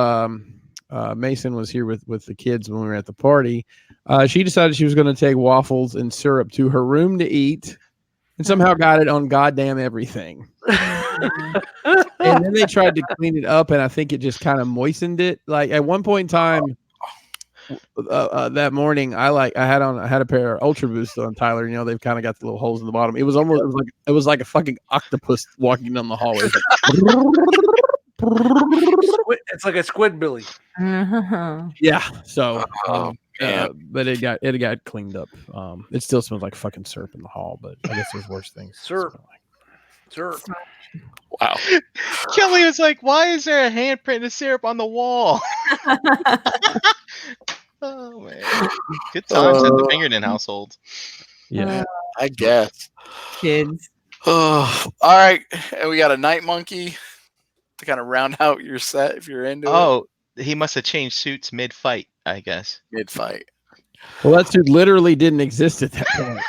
Speaker 1: Mason was here with the kids when we were at the party, she decided she was going to take waffles and syrup to her room to eat, and somehow got it on goddamn everything. And then they tried to clean it up, and I think it just kind of moistened it. Like at one point in time, that morning, I had a pair of Ultra Boosts on Tyler. You know, they've kind of got the little holes in the bottom. It was like a fucking octopus walking down the hallway.
Speaker 3: It's like a squid billy.
Speaker 1: Yeah. So,
Speaker 5: man.
Speaker 1: but it got cleaned up. It still smells like fucking syrup in the hall, but I guess there's worse things. to
Speaker 3: Syrup.
Speaker 1: smell like.
Speaker 3: Sure.
Speaker 5: Wow.
Speaker 4: Kelly was like, "Why is there a handprint of syrup on the wall?" Oh man, good times in the Pinkerton household.
Speaker 1: Yeah.
Speaker 5: I guess.
Speaker 2: Kids.
Speaker 5: Oh, all right. And we got a night monkey to kind of round out your set if you're into it
Speaker 4: Oh, he must have changed suits mid-fight, I guess.
Speaker 5: mid-fight.
Speaker 1: Well, that suit literally didn't exist at that point.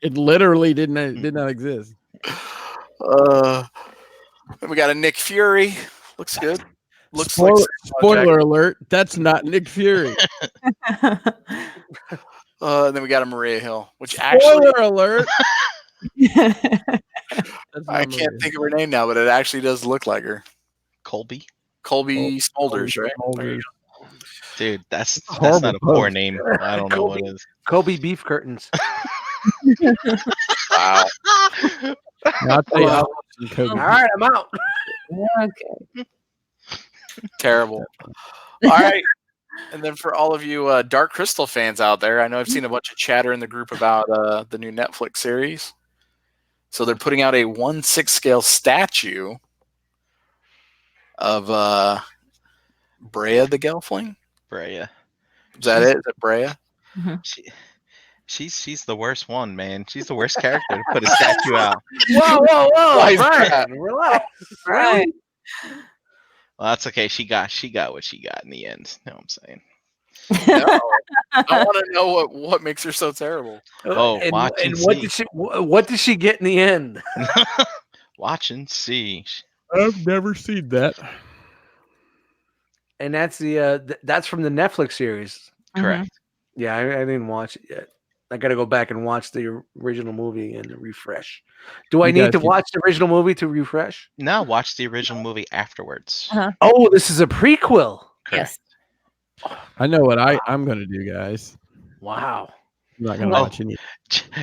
Speaker 1: It literally did not exist.
Speaker 5: Then we got a Nick Fury. Looks good. Looks
Speaker 1: Spoiler alert, that's not Nick Fury.
Speaker 5: Then we got a Maria Hill, which actually
Speaker 1: Spoiler alert.
Speaker 5: I can't think of her name now, but it actually does look like her.
Speaker 4: Colby?
Speaker 5: Colby Smulders, right? There you go.
Speaker 4: Dude, that's
Speaker 1: Horrible
Speaker 4: not a poor
Speaker 1: post.
Speaker 4: name. I don't know what it is.
Speaker 3: Kobe beef curtains.
Speaker 5: Wow.
Speaker 1: I'll tell you how much Kobe-
Speaker 3: All right, I'm out.
Speaker 2: Okay.
Speaker 5: Terrible. All right. And then for all of you Dark Crystal fans out there, I know I've seen a bunch of chatter in the group about the new Netflix series. So they're putting out a 1/6 scale statue of Brea the Gelfling.
Speaker 4: Brea.
Speaker 5: Is that it? Is it Brea?
Speaker 4: She's the worst one, man. She's the worst character to put a statue out.
Speaker 3: Whoa,
Speaker 5: Why is
Speaker 3: Brian,
Speaker 5: that?
Speaker 3: relax.
Speaker 2: Right.
Speaker 4: Well, that's okay. She got what she got in the end. You know what I'm saying?
Speaker 5: No. I want to know what makes her so terrible.
Speaker 4: Oh,
Speaker 3: and,
Speaker 4: watch
Speaker 3: and
Speaker 4: and
Speaker 3: what did she get in the end?
Speaker 4: Watch and see.
Speaker 1: I've never seen that.
Speaker 3: And that's that's from the Netflix series.
Speaker 4: Correct.
Speaker 3: Yeah, I didn't watch it yet. I got to go back and watch the original movie and refresh. Do I need to watch the original movie to refresh?
Speaker 4: No, watch the original movie afterwards.
Speaker 3: Oh, this is a prequel.
Speaker 4: Correct.
Speaker 2: Yes.
Speaker 1: I know what I'm going to do, guys.
Speaker 3: Wow.
Speaker 1: I'm not going to watch any.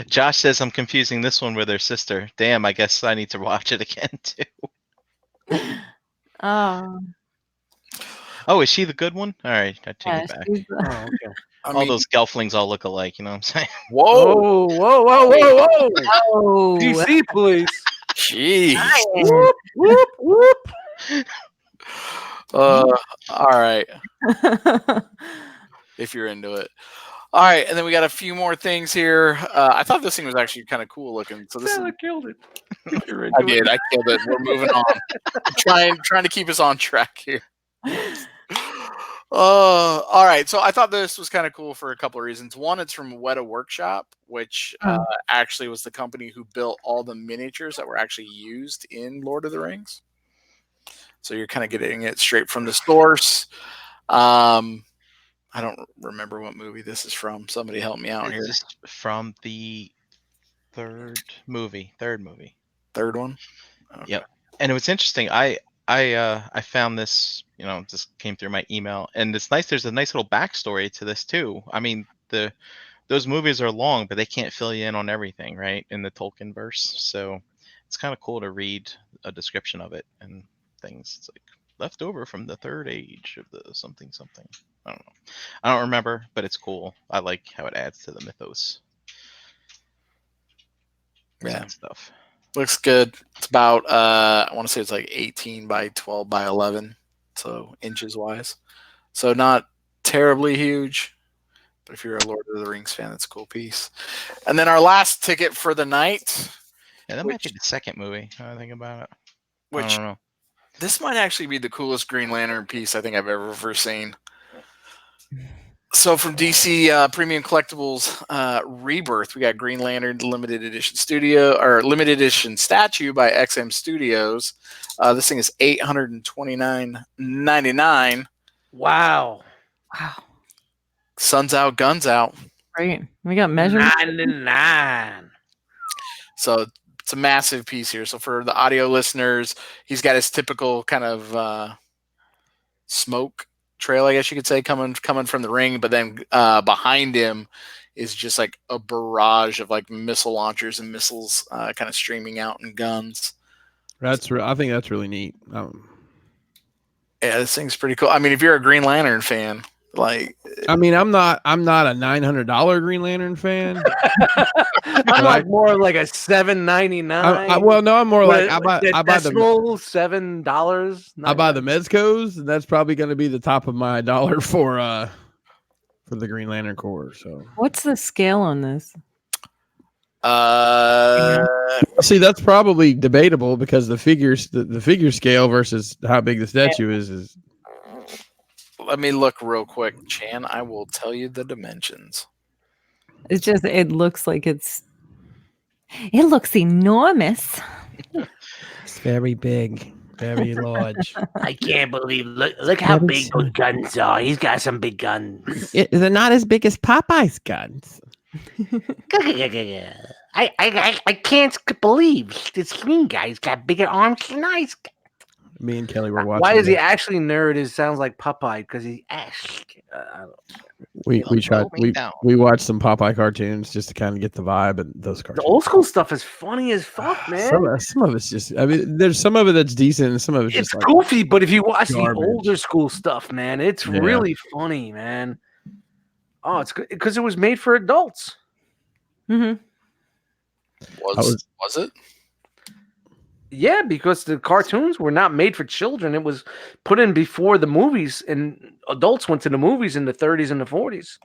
Speaker 4: Josh says I'm confusing this one with her sister. Damn, I guess I need to watch it again too. Oh, is she the good one? All right, I take it back.
Speaker 3: Oh, okay.
Speaker 4: All those gelflings all look alike. You know what I'm saying?
Speaker 3: Whoa, whoa, whoa, whoa, whoa! DC police.
Speaker 5: Jeez.
Speaker 3: Whoop, whoop, whoop.
Speaker 5: All right. If you're into it. All right, and then we got a few more things here. I thought this thing was actually kind of cool looking. So this
Speaker 3: killed it.
Speaker 5: I did. I killed it. We're moving on. trying to keep us on track here. All right. So I thought this was kind of cool for a couple of reasons. One, it's from Weta Workshop, which actually was the company who built all the miniatures that were actually used in Lord of the Rings. So you're kind of getting it straight from the source. I don't remember what movie this is from. Somebody help me out here.
Speaker 4: This is from the third movie.
Speaker 5: Third one? Okay.
Speaker 4: Yep. And it was interesting. I found this, just came through my email, and it's nice. There's a nice little backstory to this too. I mean, those movies are long, but they can't fill you in on everything, right? In the Tolkien verse. So it's kind of cool to read a description of it and things. It's like left over from the third age of the something. I don't know. I don't remember, but it's cool. I like how it adds to the mythos.
Speaker 5: Yeah.
Speaker 4: Stuff.
Speaker 5: Looks good. It's about I want to say it's like 18 by 12 by 11, so inches wise. So not terribly huge, but if you're a Lord of the Rings fan, that's a cool piece. And then our last ticket for the night.
Speaker 4: Yeah, that might be the second movie. I think about it.
Speaker 5: Which
Speaker 4: I don't know.
Speaker 5: This might actually be the coolest Green Lantern piece I think I've ever seen. So from DC Premium Collectibles Rebirth, we got Green Lantern limited edition statue by XM Studios. This thing is $829.99.
Speaker 3: Wow.
Speaker 5: Sun's out, guns out.
Speaker 2: Right. We got measurements.
Speaker 3: 99.
Speaker 5: So it's a massive piece here. So for the audio listeners, he's got his typical kind of smoke trail, I guess you could say, coming from the ring, but then behind him is just like a barrage of like missile launchers and missiles kind of streaming out, and guns.
Speaker 1: I think that's really neat.
Speaker 5: Yeah, this thing's pretty cool. I mean, if you're a Green Lantern fan, like,
Speaker 1: I mean, I'm not a $900 Green Lantern fan.
Speaker 3: I'm like more like a $7.99.
Speaker 1: Well, no, I'm more like I buy the
Speaker 3: $7.
Speaker 1: I buy the Mezcos, and that's probably going to be the top of my dollar for the Green Lantern Corps. So,
Speaker 2: what's the scale on this?
Speaker 1: See, that's probably debatable because the figure scale versus how big the statue is.
Speaker 5: Let me look real quick, Chan. I will tell you the dimensions.
Speaker 2: It's just, it looks enormous.
Speaker 8: It's very big, very large.
Speaker 6: I can't believe. Look how big those guns are. He's got some big guns.
Speaker 8: They're not as big as Popeye's guns.
Speaker 6: I can't believe this green guy's got bigger arms than I.
Speaker 1: Me and Kelly were watching.
Speaker 3: Why is he actually nerd? It sounds like Popeye because he
Speaker 1: we watched some Popeye cartoons just to kind of get the vibe, and those cartoons.
Speaker 3: The old school stuff is funny as fuck, man.
Speaker 1: Some of it's just, I mean, there's some of it that's decent, and some of it's just like
Speaker 3: goofy. But if you watch
Speaker 1: garbage.
Speaker 3: the older school stuff, man, it's really funny, man. Oh, it's good because it was made for adults.
Speaker 2: Mm-hmm.
Speaker 5: Was it?
Speaker 3: Yeah, because the cartoons were not made for children. It was put in before the movies, and adults went to the movies in the 30s and the 40s.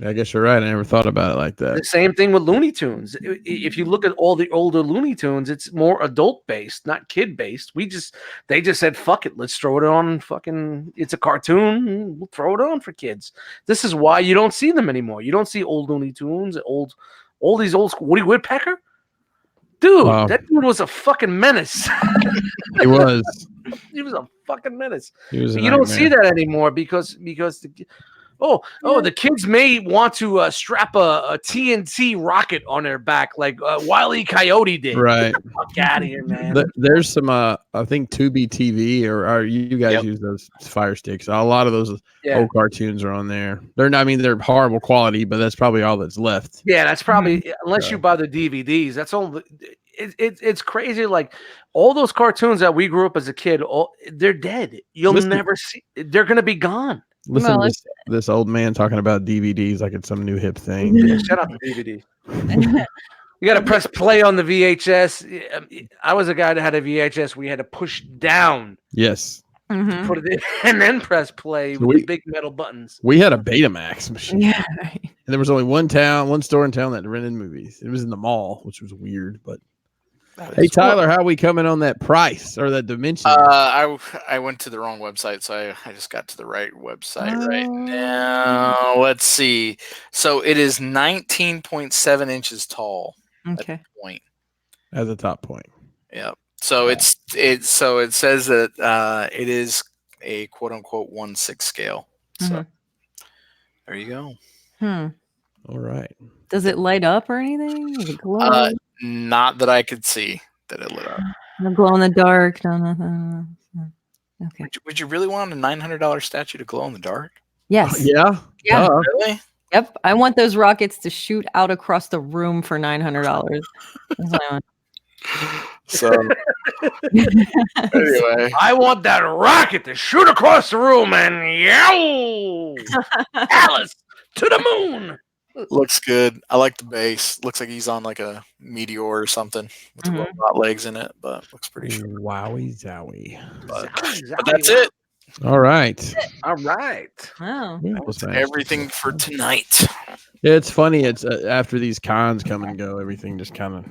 Speaker 1: I guess you're right. I never thought about it like that.
Speaker 3: The same thing with Looney Tunes. If you look at all the older Looney Tunes, it's more adult-based, not kid-based. They just said, fuck it, let's throw it on fucking, it's a cartoon, we'll throw it on for kids. This is why you don't see them anymore. You don't see old Looney Tunes, all these old school, Woody Woodpecker. Dude,
Speaker 1: Wow.
Speaker 3: that dude was a fucking menace.
Speaker 1: He was.
Speaker 3: He was a fucking menace.
Speaker 1: He was.
Speaker 3: You don't see that anymore because the kids may want to strap a TNT rocket on their back like Wile E. Coyote did.
Speaker 1: Right.
Speaker 3: Get the fuck out of here, man.
Speaker 1: There's some I think Tubi TV or you guys
Speaker 5: Yep.
Speaker 1: use those Fire Sticks. A lot of those
Speaker 3: Yeah.
Speaker 1: old cartoons are on there. They're not, I mean, they're horrible quality, but that's probably all that's left.
Speaker 3: Yeah, that's probably unless
Speaker 1: So.
Speaker 3: you buy the DVDs. That's all. It's crazy. Like all those cartoons that we grew up as a kid, they're dead. You'll never see. They're gonna be gone.
Speaker 1: Listen to this old man talking about DVDs like it's some new hip thing.
Speaker 3: Yeah, shut up, DVD. You got to press play on the VHS. I was a guy that had a VHS. We had to push down.
Speaker 1: Yes.
Speaker 3: To put it in, and then press play with the big metal buttons.
Speaker 1: We had a Betamax machine.
Speaker 2: Yeah.
Speaker 1: And there was only one store in town that rented movies. It was in the mall, which was weird. But hey, Tyler, how are we coming on that price or that dimension?
Speaker 5: I went to the wrong website, so I just got to the right website right now. Let's see. So it is 19.7 inches tall.
Speaker 2: Okay.
Speaker 5: At the point.
Speaker 1: As a top point.
Speaker 5: Yep. So it says that it is a quote unquote 1/6 scale. So there you go.
Speaker 1: All right.
Speaker 2: Does it light up or anything? Does it glow?
Speaker 5: Not that I could see that it lit up.
Speaker 2: No glow in the dark. No, nothing. Okay.
Speaker 5: Would you really want a $900 statue to glow in the dark?
Speaker 2: Yes.
Speaker 1: Yeah.
Speaker 2: Yeah.
Speaker 5: Really?
Speaker 2: Yep. I want those rockets to shoot out across the room for $900. That's what I want.
Speaker 5: So anyway,
Speaker 3: I want that rocket to shoot across the room and yow, Alice to the moon.
Speaker 5: looks good. I like the base. Looks like he's on like a meteor or something with the robot legs in it, but looks pretty sure.
Speaker 1: Wowie zowie.
Speaker 5: But that's it.
Speaker 1: All right.
Speaker 3: All right.
Speaker 2: Wow.
Speaker 5: That's everything for tonight.
Speaker 1: Yeah, it's funny. It's after these cons come and go, everything just kind of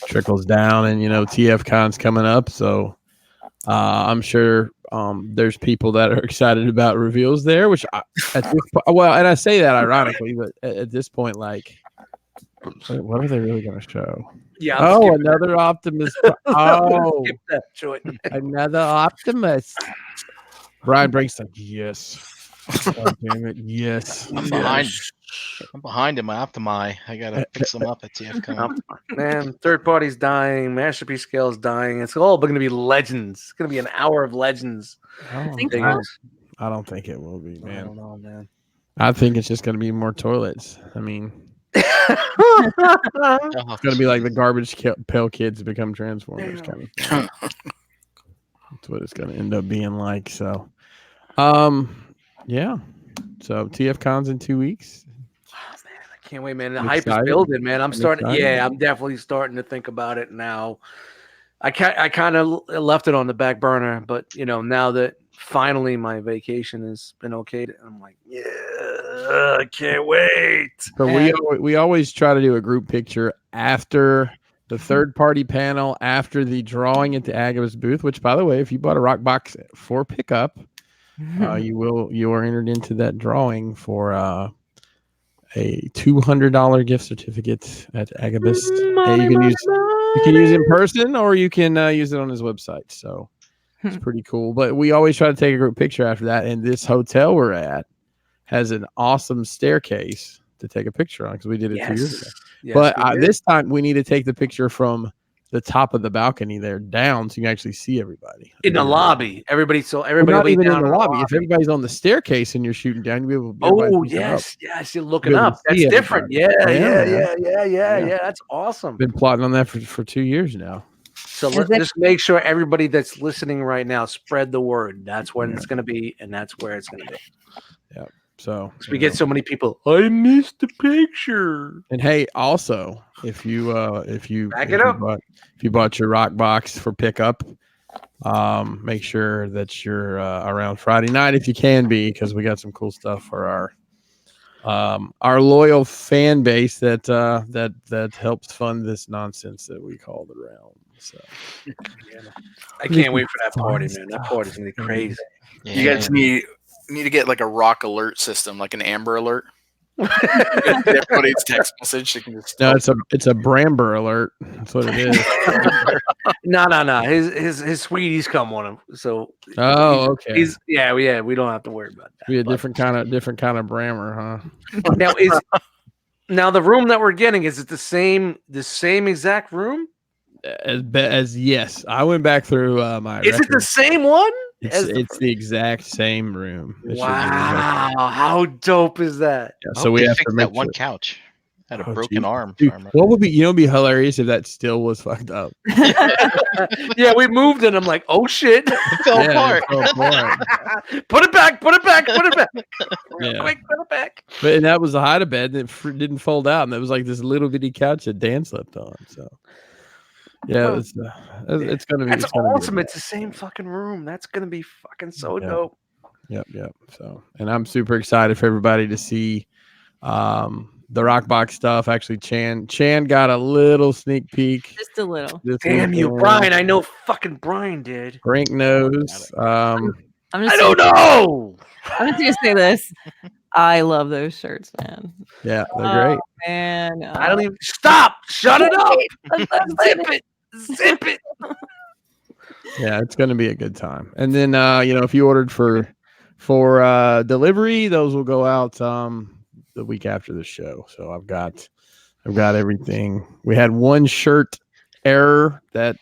Speaker 1: trickles down, and TF Con's coming up, so I'm sure there's people that are excited about reveals there. Which and I say that ironically, but at this point, like, what are they really going to show?
Speaker 3: Yeah.
Speaker 1: Another Optimus. Oh, another Optimus. Brian Brink's like, yes. Oh, damn it, yes.
Speaker 4: I'm behind him. Optimi. I gotta fix them up at TFCon.
Speaker 3: Man, third party's dying. Masterpiece scale's dying. It's all going to be legends. It's going to be an hour of legends.
Speaker 1: I don't think it will be, man.
Speaker 3: I don't know, man.
Speaker 1: I think it's just going to be more toilets. I mean, it's going to be like the garbage pail kids become Transformers kind of thing. That's what it's going to end up being like. So, yeah. So TFCon's in 2 weeks.
Speaker 3: Oh, man, I can't wait, man. The hype is building, man. I'm definitely starting to think about it now. I kind of left it on the back burner, but now that finally my vacation has been okayed, I'm like, yeah, I can't wait.
Speaker 1: So we always try to do a group picture after the third party panel, after the drawing at the Agabucks booth. Which, by the way, if you bought a rock box for pickup, you are entered into that drawing for a $200 gift certificate at Agabucks. You can use it in person, or you can use it on his website. So it's pretty cool. But we always try to take a group picture after that. And this hotel we're at has an awesome staircase to take a picture on because we did it 2 years ago.
Speaker 3: Yes,
Speaker 1: but this time we need to take the picture from the top of the balcony there down so you can actually see everybody
Speaker 3: in the lobby. Everybody
Speaker 1: not even
Speaker 3: down
Speaker 1: in the lobby. If everybody's on the staircase and you're shooting down, you'll be able to
Speaker 3: yes, you're looking up. That's different. Yeah. That's awesome.
Speaker 1: Been plotting on that for 2 years now.
Speaker 3: So let's just make sure everybody that's listening right now spread the word. That's when it's going to be, and that's where it's going to be.
Speaker 1: Yeah. So
Speaker 3: we get so many people. I missed the picture.
Speaker 1: And hey, also, if you bought your rock box for pickup, make sure that you're around Friday night if you can be, because we got some cool stuff for our loyal fan base that helps fund this nonsense that we call the realm. So
Speaker 3: I can't wait for that party, man. That party's gonna be crazy.
Speaker 5: Yeah. You guys need to get like a rock alert system, like an Amber Alert. Everybody's text message. They can just
Speaker 1: No, it's a Bramber alert. That's what it is.
Speaker 3: No. His sweeties come on him. So
Speaker 1: Oh, okay.
Speaker 3: he's yeah. We don't have to worry about that.
Speaker 1: Be a
Speaker 3: But
Speaker 1: different kind of Brammer, huh?
Speaker 3: now the room that we're getting, is it the same exact room?
Speaker 1: As yes, I went back through my.
Speaker 3: Is it the
Speaker 1: records.
Speaker 3: same one?
Speaker 1: It's the exact same room. It should be exactly-
Speaker 3: Wow, how dope is that?
Speaker 1: Yeah,
Speaker 4: I
Speaker 1: so
Speaker 4: hope
Speaker 1: we
Speaker 4: they
Speaker 1: have to
Speaker 4: fixed
Speaker 1: make
Speaker 4: that one
Speaker 1: sure-
Speaker 4: couch. Had a
Speaker 1: Oh,
Speaker 4: broken
Speaker 1: geez.
Speaker 4: arm. if I
Speaker 1: Dude,
Speaker 4: remember.
Speaker 1: what would be be hilarious if that still was fucked up?
Speaker 3: Yeah, we moved it. I'm like, oh shit.
Speaker 4: It fell
Speaker 1: Yeah,
Speaker 4: apart.
Speaker 1: it fell apart.
Speaker 3: Put it back. Real
Speaker 1: Yeah.
Speaker 3: quick, put it back.
Speaker 1: But and that was the hide bed that didn't fold out, and it was like this little bitty couch that Dan slept on. So yeah, it's gonna be.
Speaker 3: That's
Speaker 1: it's gonna be
Speaker 3: awesome. It's the same fucking room. That's gonna be fucking so dope.
Speaker 1: Yep. So, and I'm super excited for everybody to see the Rock Box stuff. Actually, Chan got a little sneak peek.
Speaker 2: Just a little.
Speaker 1: this
Speaker 3: Damn you,
Speaker 1: weekend.
Speaker 3: Brian. I know fucking Brian did.
Speaker 1: Brink knows.
Speaker 2: I'm
Speaker 3: I
Speaker 2: just
Speaker 3: don't know.
Speaker 2: I'm just gonna say this. I love those shirts, man.
Speaker 1: Yeah, they're great.
Speaker 2: Man,
Speaker 3: I don't even stop. Shut it up.
Speaker 2: Zip
Speaker 3: Zip it.
Speaker 1: Yeah, it's going to be a good time. And then if you ordered for delivery, those will go out the week after the show. So I've got everything. We had one shirt error that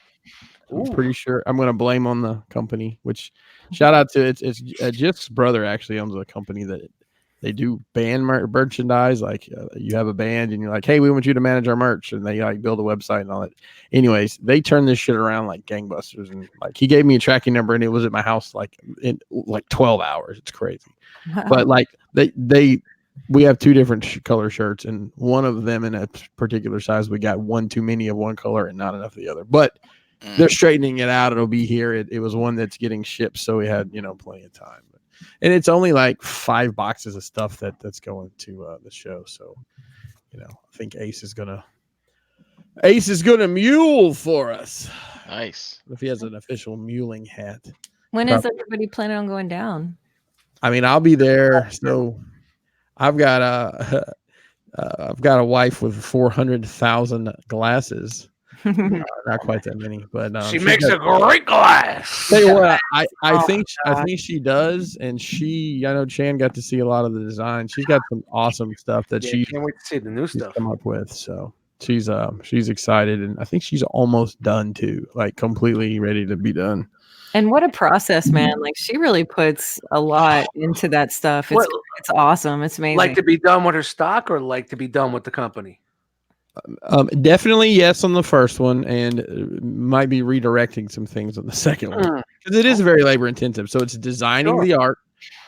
Speaker 1: I'm pretty sure I'm going to blame on the company, which shout out to it's Jeff's brother actually owns a company that they do band merchandise. Like you have a band and you're like, hey, we want you to manage our merch, and they like build a website and all that. Anyways, they turn this shit around like gangbusters, and like he gave me a tracking number and it was at my house like in like 12 hours. It's crazy. But like we have two different color shirts, and one of them in a particular size, we got one too many of one color and not enough of the other. But they're straightening it out. It'll be here. It was one that's getting shipped, so we had plenty of time. And it's only like 5 boxes of stuff that's going to the show. So, I think Ace is gonna mule for us.
Speaker 4: Nice.
Speaker 1: If he has an official muling hat.
Speaker 2: When is everybody planning on going down?
Speaker 1: I mean, I'll be there. So I've got a wife with 400,000 glasses. Not quite that many, but
Speaker 3: she makes a great glass.
Speaker 1: Tell you what, I think she does, and I know Chan got to see a lot of the design. She's got some awesome stuff that she
Speaker 3: can't wait to see the new stuff
Speaker 1: come up with. So she's excited, and I think she's almost done too, like completely ready to be done.
Speaker 2: And what a process, man! Like she really puts a lot into that stuff. It's awesome. It's amazing.
Speaker 3: Like to be done with her stock, or like to be done with the company?
Speaker 1: Definitely yes on the first one, and might be redirecting some things on the second one because it is very labor intensive. So it's designing the art,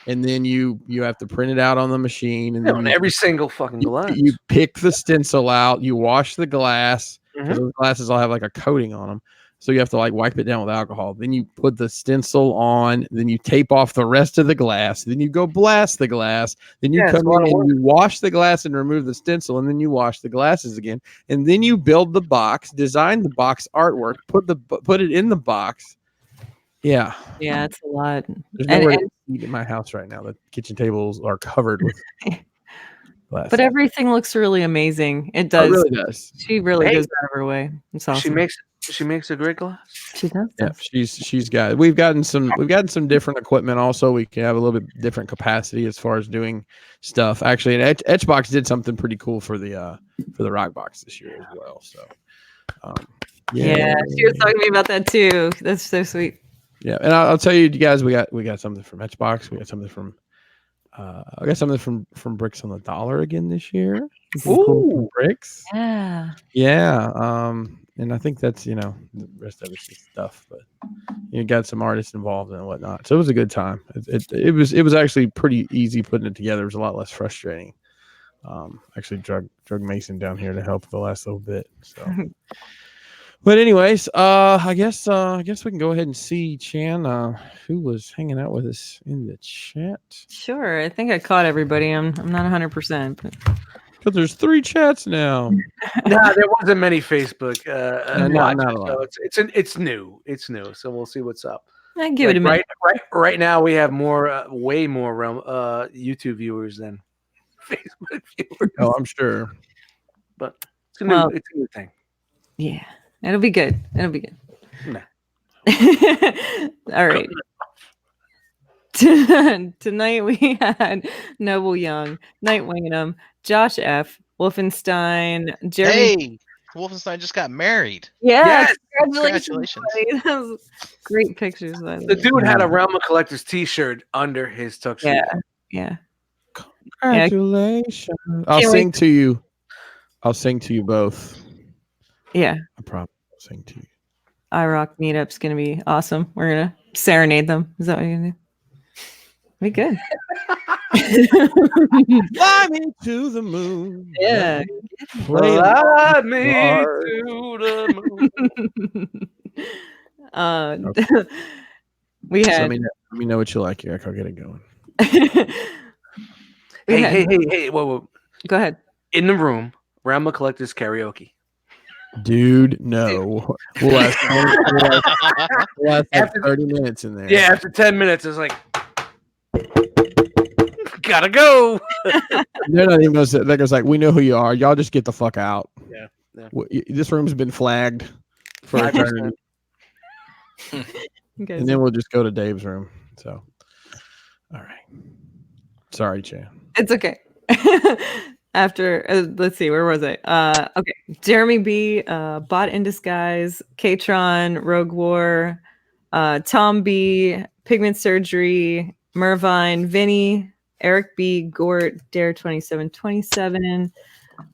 Speaker 1: and then you have to print it out on the machine, and then
Speaker 3: on every single fucking glass.
Speaker 1: You pick the stencil out, you wash the glass because those glasses all have like a coating on them. So you have to like wipe it down with alcohol. Then you put the stencil on. Then you tape off the rest of the glass. Then you go blast the glass. Then you come in and you wash the glass and remove the stencil. And then you wash the glasses again. And then you build the box, design the box artwork, put it in the box. Yeah.
Speaker 2: Yeah, it's a lot.
Speaker 1: There's nowhere to eat in my house right now. The kitchen tables are covered with glass.
Speaker 2: But everything looks really amazing. It does.
Speaker 1: It really does.
Speaker 2: She really goes out of her way. It's awesome.
Speaker 3: She makes a great glass.
Speaker 2: She does.
Speaker 1: Yeah, she's got. We've gotten some different equipment. Also, we can have a little bit different capacity as far as doing stuff. Actually, and Etchbox did something pretty cool for the Rock Box this year as well. So,
Speaker 2: yeah, she was talking to me about that too. That's so sweet.
Speaker 1: Yeah, and I'll tell you guys, we got something from Etchbox. We got something from. I got something from Bricks on the Dollar again this year. Cool Bricks.
Speaker 2: Yeah.
Speaker 1: Yeah. And I think that's the rest of it's just stuff, but you got some artists involved and whatnot, so it was a good time. It was actually pretty easy putting it together. It was a lot less frustrating. Actually drug Mason down here to help the last little bit. So, but anyways, I guess we can go ahead and see Chan, who was hanging out with us in the chat.
Speaker 2: Sure, I think I caught everybody. I'm not 100%.
Speaker 1: Because there's 3 chats now.
Speaker 3: Nah, there wasn't many Facebook.
Speaker 1: Not a lot.
Speaker 3: So it's new. It's new. So we'll see what's up.
Speaker 2: I give it a minute.
Speaker 3: Right now we have way more YouTube viewers than Facebook viewers.
Speaker 1: Oh, I'm sure.
Speaker 3: But it's a new thing.
Speaker 2: Yeah, it'll be good. It'll be good.
Speaker 3: Nah.
Speaker 2: All right. Tonight we had Noble Young, Night Wingham, Josh F, Wolfenstein, Jeremy.
Speaker 4: Hey, Wolfenstein just got married.
Speaker 2: Yeah,
Speaker 3: Yes!
Speaker 2: congratulations. Buddy. That was great pictures. By
Speaker 3: The
Speaker 2: way.
Speaker 3: dude had a Realm of Collectors T-shirt under his tuxedo.
Speaker 2: Yeah.
Speaker 1: Congratulations. I'll
Speaker 2: Can't
Speaker 1: sing to you. I'll sing to you both.
Speaker 2: Yeah.
Speaker 1: I promise I'll sing to you.
Speaker 2: R.O.C meetup's gonna be awesome. We're gonna serenade them. Is that what you're gonna do? Be good.
Speaker 1: Fly me to the moon.
Speaker 2: Yeah.
Speaker 1: Play
Speaker 3: Fly me
Speaker 1: hard.
Speaker 3: to the moon.
Speaker 2: We
Speaker 1: So
Speaker 2: had.
Speaker 1: let me know what you like, Eric. I'll get it going.
Speaker 3: Hey, whoa.
Speaker 2: Go ahead.
Speaker 3: In the room, Realm of Collectors karaoke.
Speaker 1: Dude, no. We'll have like 30 minutes in there.
Speaker 3: Yeah, after 10 minutes, it's like, gotta go.
Speaker 1: They're not even that goes like, we know who you are. Y'all just get the fuck out.
Speaker 3: Yeah.
Speaker 1: This room's been flagged for
Speaker 3: 5%.
Speaker 1: eternity. And then we'll just go to Dave's room. So, all right. Sorry, Chan.
Speaker 2: It's okay. After, let's see, where was I? Okay. Jeremy B, Bot in Disguise, Katron, Rogue War, Tom B, Pigment Surgery, Mervine, Vinny, Eric B, Gort, Dare 2727,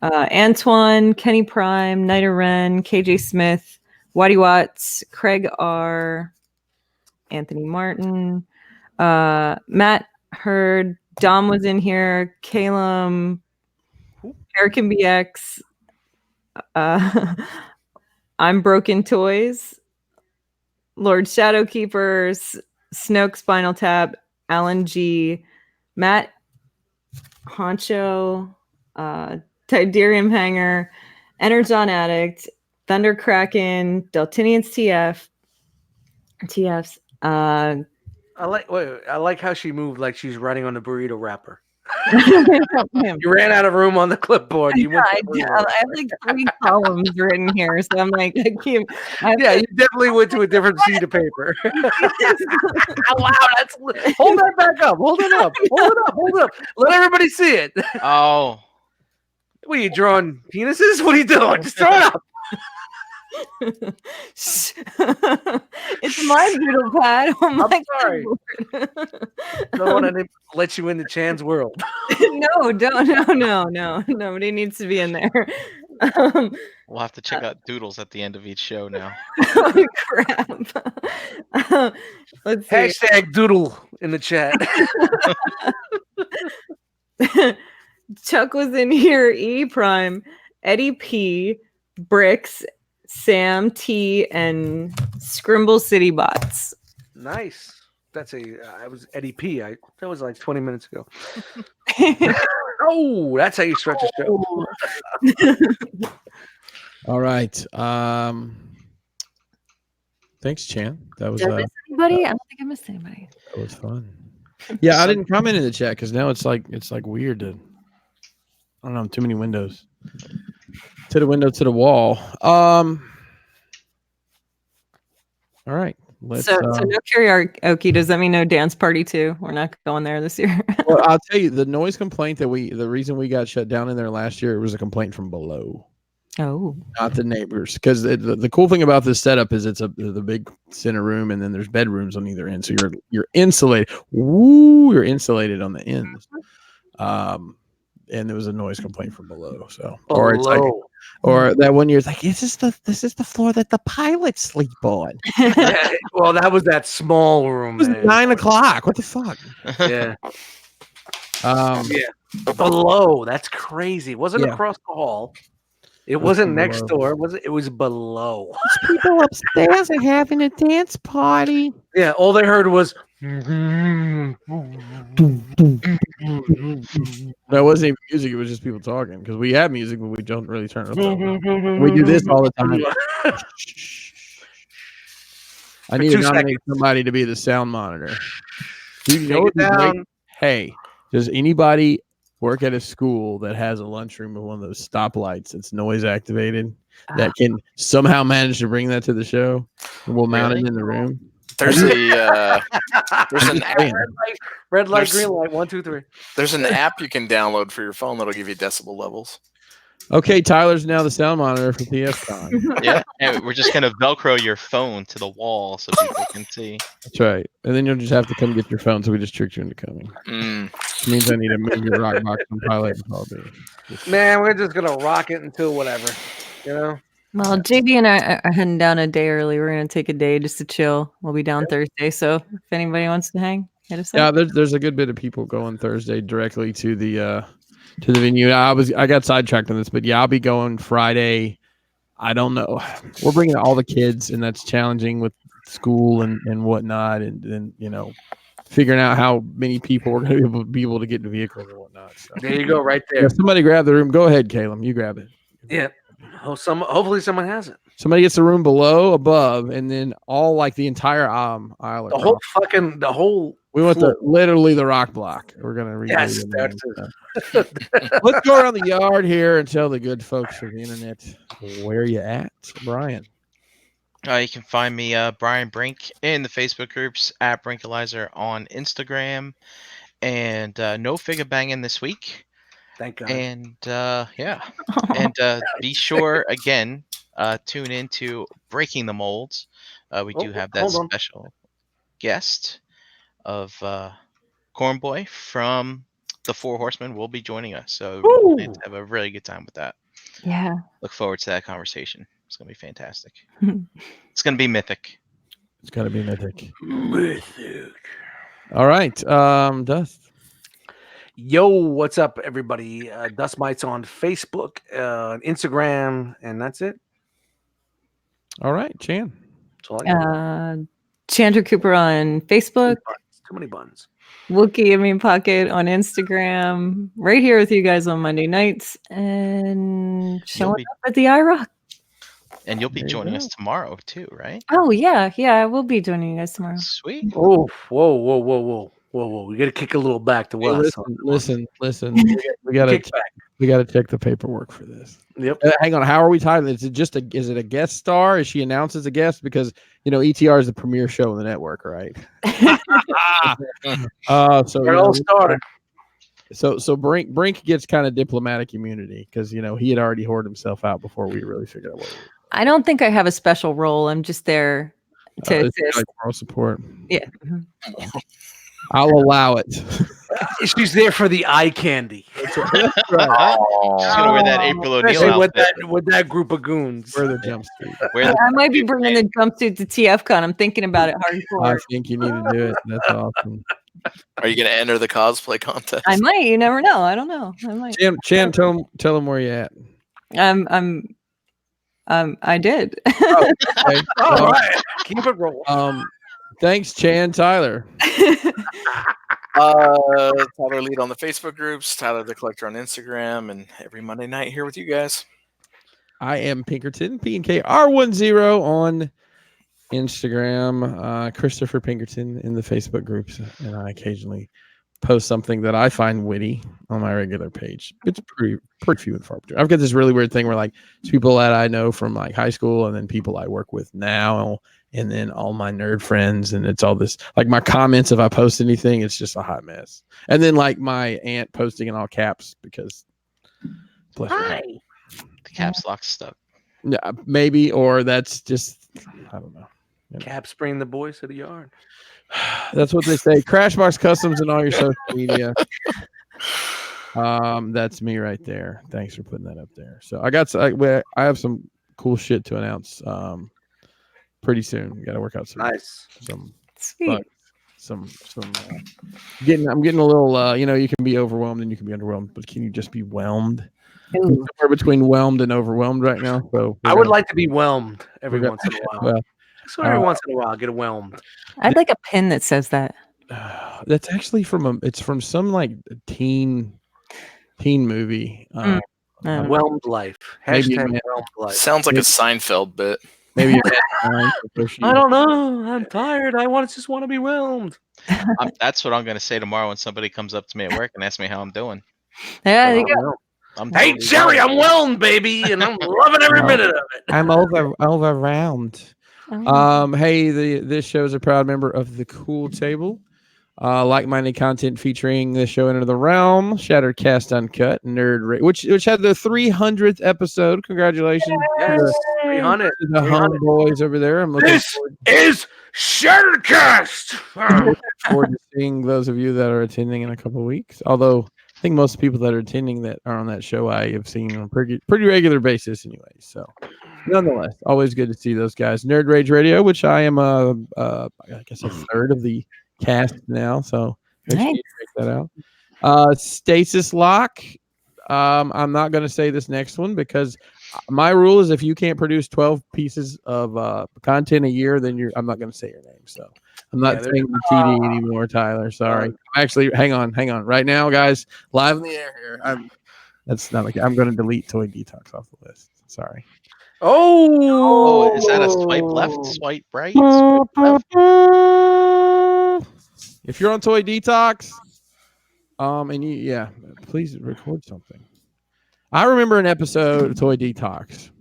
Speaker 2: Antoine, Kenny Prime, Nida Wren, KJ Smith, Waddy Watts, Craig R, Anthony Martin, Matt Hurd, Dom was in here, Calum, American BX, I'm Broken Toys, Lord Shadowkeepers, Snoke Spinal Tap, Alan G, Matt Honcho, Tidarium Hanger, Energon Addict, Thunder Kraken, Deltinians TFs.
Speaker 3: I like how she moved like she's running on the burrito wrapper. You ran out of room on the clipboard. You went
Speaker 2: I have like 3 columns written here, so I'm like, you
Speaker 3: definitely went to a different sheet of paper. Wow, hold that back up. Hold it up. Let everybody see it.
Speaker 4: Oh,
Speaker 3: What are you drawing penises? What are you doing? Just throw it up.
Speaker 2: It's my doodle pad. Oh my
Speaker 3: I'm sorry. Don't want to let you into Chan's world.
Speaker 2: No, nobody needs to be in there.
Speaker 4: we'll have to check out doodles at the end of each show now.
Speaker 2: Holy crap. Let's see.
Speaker 3: Hashtag doodle in the chat.
Speaker 2: Chuck was in here, E Prime, Eddie P, Bricks, Sam T, and Scrimble City Bots.
Speaker 3: Nice. I was Eddie P. That was like 20 minutes ago. Oh, that's how you stretch a show.
Speaker 1: All right. Thanks, Chan. That was
Speaker 2: Did I miss anybody? I don't think I missed anybody.
Speaker 1: that was fun. Yeah, I didn't comment in the chat because now it's like weird to, I don't know, too many windows. To the window, to the wall. All right.
Speaker 2: So no karaoke. Does that mean no dance party too? We're not going there this year.
Speaker 1: Well, I'll tell you, the noise complaint the reason we got shut down in there last year, it was a complaint from below.
Speaker 2: Oh,
Speaker 1: Not the neighbors. Because the cool thing about this setup is it's the big center room, and then there's bedrooms on either end, so you're insulated. Woo, you're insulated on the ends. And there was a noise complaint from below. So, or it's like, or that one year, it's like, this is the floor that the pilots sleep on.
Speaker 3: Yeah, well, that was that small room.
Speaker 1: It was 9 o'clock. What the fuck?
Speaker 3: Yeah. Below. That's crazy. It wasn't across the hall. It wasn't next door. Was it? It was below.
Speaker 8: People upstairs are having a dance party.
Speaker 3: Yeah. All they heard was.
Speaker 1: No, it wasn't even music. It was just people talking because we have music, but we don't really turn it up. We do this all the time. I need to nominate somebody to be the sound monitor. You know, hey, does anybody work at a school that has a lunchroom with one of those stoplights that's noise activated that can somehow manage to bring that to the show, and we'll mount it in the room.
Speaker 5: There's a there's
Speaker 1: I'm
Speaker 5: an
Speaker 1: just saying.
Speaker 3: Red light,
Speaker 5: There's-
Speaker 3: green light. 1, 2, 3.
Speaker 5: there's an app you can download for your phone that'll give you decibel levels.
Speaker 1: Okay, Tyler's now the sound monitor for TFCon.
Speaker 4: Yeah, and we're just gonna Velcro your phone to the wall so people can see.
Speaker 1: That's right. And then you'll just have to come get your phone, so we just tricked you into coming. Which means I need to move your rock box and pilot and call me.
Speaker 3: Man, we're just gonna rock it until whatever. You know.
Speaker 2: Well, JD and I are heading down a day early. We're gonna take a day just to chill. We'll be down Thursday, so if anybody wants to hang, hit us
Speaker 1: Yeah,
Speaker 2: up.
Speaker 1: there's a good bit of people going Thursday directly to the venue. I got sidetracked on this, but yeah, I'll be going Friday. I don't know. We're bringing all the kids, and that's challenging with school and whatnot, and figuring out how many people we're going to be able to get in vehicles and whatnot. So.
Speaker 3: There you go, right there.
Speaker 1: Yeah, somebody grab the room. Go ahead, Caleb. You grab it.
Speaker 3: Yeah. Oh, hopefully someone has it.
Speaker 1: Somebody gets the room below, above, and then all like the entire aisle.
Speaker 3: The whole.
Speaker 1: We want
Speaker 3: floor.
Speaker 1: literally the rock block. We're gonna redo
Speaker 3: Yes,
Speaker 1: it.
Speaker 3: that's
Speaker 1: Let's go around the yard here and tell the good folks of the internet where you at, Brian.
Speaker 4: You can find me, Brian Brink, in the Facebook groups at Brinkalizer on Instagram, and no figure banging this week.
Speaker 3: Thank God.
Speaker 4: And yeah, and be sure again tune into Breaking the Molds. We do have that special guest of Cornboy from the Four Horsemen will be joining us. So we're going to have a really good time with that.
Speaker 2: Yeah.
Speaker 4: Look forward to that conversation. It's going to be fantastic. It's going to be mythic.
Speaker 1: It's got to be mythic. Mythic. All right, Dust.
Speaker 3: Yo, what's up, everybody? Dust Mites on Facebook, Instagram, and that's it.
Speaker 1: All right, Chan.
Speaker 3: That's all I got.
Speaker 2: Chandra Cooper on Facebook.
Speaker 3: Too many buns.
Speaker 2: Wookie in Me Pocket on Instagram. Right here with you guys on Monday nights and showing up at the I.R.O.C.
Speaker 4: And you'll be joining us tomorrow too, right?
Speaker 2: Oh yeah, I will be joining you guys tomorrow.
Speaker 4: Sweet.
Speaker 3: Oh, whoa! We got to kick a little back to us.
Speaker 1: Listen. We got to check the paperwork for this.
Speaker 3: Yep.
Speaker 1: Hang on. How are we titling? Is it a guest star? Is she announced as a guest? Because ETR is the premier show on the network, right? So
Speaker 3: it all started.
Speaker 1: So Brink gets kind of diplomatic immunity because he had already hoarded himself out before we really figured out what.
Speaker 2: I don't think I have a special role. I'm just there to assist.
Speaker 1: Like moral support.
Speaker 2: Yeah.
Speaker 1: I'll allow it.
Speaker 3: She's there for the eye candy.
Speaker 1: That's right.
Speaker 4: She's gonna wear that April O'Neil outfit.
Speaker 3: with that group of goons.
Speaker 1: Wear the jumpsuit.
Speaker 2: I might be bringing the jumpsuit to TFCon. I'm thinking about it hardcore.
Speaker 1: I think you need to do it. That's awesome.
Speaker 5: Are you going to enter the cosplay contest?
Speaker 2: I might. You never know. I don't know. I might.
Speaker 1: Chan, tell them where you at.
Speaker 2: I did.
Speaker 1: Okay.
Speaker 3: All right. Keep it rolling.
Speaker 1: Thanks, Chan. Tyler.
Speaker 5: Tyler Lead on the Facebook groups, Tyler the Collector on Instagram, and every Monday night here with you guys.
Speaker 1: I am Pinkerton, PNKR10 on Instagram. Christopher Pinkerton in the Facebook groups, and I occasionally post something that I find witty on my regular page. It's pretty few and far between. I've got this really weird thing where like it's people that I know from like high school, and then people I work with now, and then all my nerd friends, and it's all this like my comments. If I post anything, it's just a hot mess. And then like my aunt posting in all caps because bless her heart.
Speaker 4: The caps lock stuck.
Speaker 1: Yeah, maybe, or that's just I don't know.
Speaker 3: Caps bring the boys to the yard.
Speaker 1: That's what they say. Crashbox Customs and all your social media. That's me right there. Thanks for putting that up there. So I have some cool shit to announce pretty soon. We got to work out some
Speaker 2: Sweet.
Speaker 1: I'm getting a little you can be overwhelmed and you can be underwhelmed, but can you just be whelmed? Somewhere between whelmed and overwhelmed right now. So
Speaker 3: I would like to be whelmed every once in a while. So every once in a while, I get whelmed.
Speaker 2: I'd like a pin that says that.
Speaker 1: That's actually from some like teen movie.
Speaker 3: Whelmed life.
Speaker 1: Maybe
Speaker 3: Hashtag whelmed life.
Speaker 5: Sounds like a Seinfeld bit.
Speaker 1: Maybe
Speaker 3: I don't know. I'm tired. I just want to be whelmed.
Speaker 4: That's what I'm going to say tomorrow when somebody comes up to me at work and asks me how I'm doing.
Speaker 2: Yeah, you go.
Speaker 3: Hey, Jerry, I'm whelmed, baby, and I'm loving every minute of it.
Speaker 1: I'm overwhelmed. Hey, this show is a proud member of the Cool Table. Like-minded content featuring the show Enter the Realm, Shattered Cast Uncut, Nerd, which had the 300th episode. Congratulations,
Speaker 3: Yes, 300.
Speaker 1: to the homeboys over there. I'm looking
Speaker 3: This is Shattered Cast.
Speaker 1: forward to seeing those of you that are attending in a couple of weeks. Although I think most people that are attending that are on that show I have seen on a pretty regular basis anyway. So nonetheless, always good to see those guys. Nerd Rage Radio, which I am I guess a third of the cast now. So make sure you check that out. Stasis Lock. I'm not going to say this next one because my rule is if you can't produce 12 pieces of content a year, then I'm not going to say your name. So I'm not saying the TD anymore, Tyler. Sorry. I'm actually, hang on. Right now, guys, live in the air here. That's not I'm going to delete Toy Detox off the list. Sorry.
Speaker 4: Oh, is that a swipe left, swipe right?
Speaker 1: If you're on Toy Detox, and please record something. I remember an episode of Toy Detox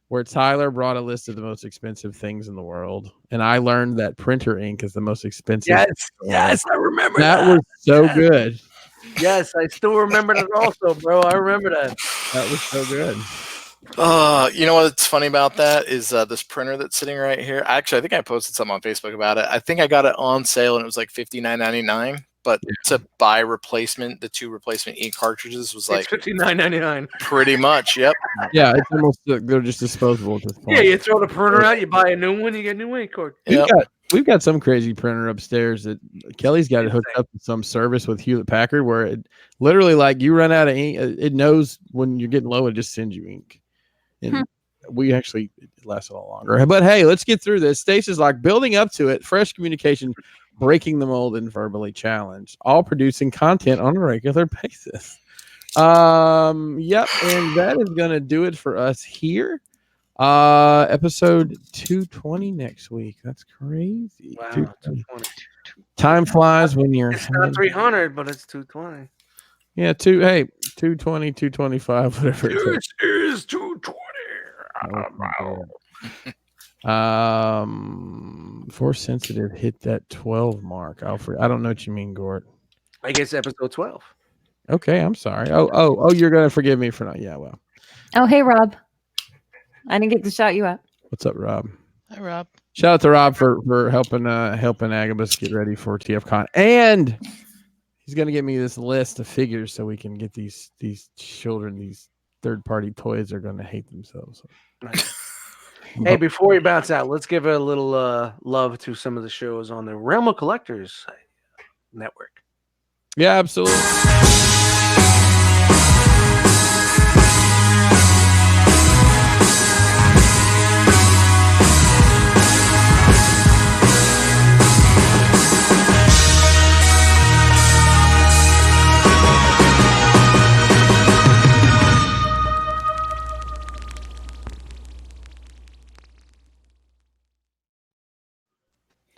Speaker 1: where Tyler brought a list of the most expensive things in the world, and I learned that printer ink is the most expensive.
Speaker 3: Yes, I remember
Speaker 1: that. Was so good.
Speaker 3: Yes, I still remember that also, bro. I remember that.
Speaker 1: That was so good.
Speaker 5: You know what's funny about that is this printer that's sitting right here. Actually, I think I posted something on Facebook about it. I think I got it on sale and it was like $59.99. But to buy the 2 replacement ink cartridges was like
Speaker 3: $59.99.
Speaker 5: Pretty much, yep.
Speaker 1: Yeah, it's almost they're just disposable at this point.
Speaker 3: Yeah, you throw the printer out, you buy a new one, you get a new ink card.
Speaker 1: We've got some crazy printer upstairs that Kelly's got it hooked up to some service with Hewlett Packard where it literally like you run out of ink, it knows when you're getting low, it just sends you ink. And we actually it lasts a lot longer. But hey, let's get through this. Stasis Lock, building up to it, fresh communication, breaking the mold, and verbally challenged, all producing content on a regular basis. Yep, and that is gonna do it for us here. Episode 220 next week. That's crazy.
Speaker 3: Wow,
Speaker 1: 220. Time flies when you're
Speaker 3: it's not 300, but it's 220.
Speaker 1: Yeah, 220, 225, whatever.
Speaker 3: This is 220.
Speaker 1: Force sensitive hit that 12 mark. Alfred, I don't know what you mean, Gort.
Speaker 3: I guess episode 12.
Speaker 1: Okay, I'm sorry. Oh, you're gonna forgive me for not. Yeah, well.
Speaker 2: Oh, hey, Rob. I didn't get to shout you out.
Speaker 1: What's up, Rob?
Speaker 4: Hi, Rob.
Speaker 1: Shout out to Rob for helping Agabus get ready for TFCon, and he's gonna get me this list of figures so we can get these children, these third-party toys are gonna hate themselves.
Speaker 3: Hey, before we bounce out, let's give a little love to some of the shows on the Realm of Collectors network.
Speaker 1: Yeah, absolutely.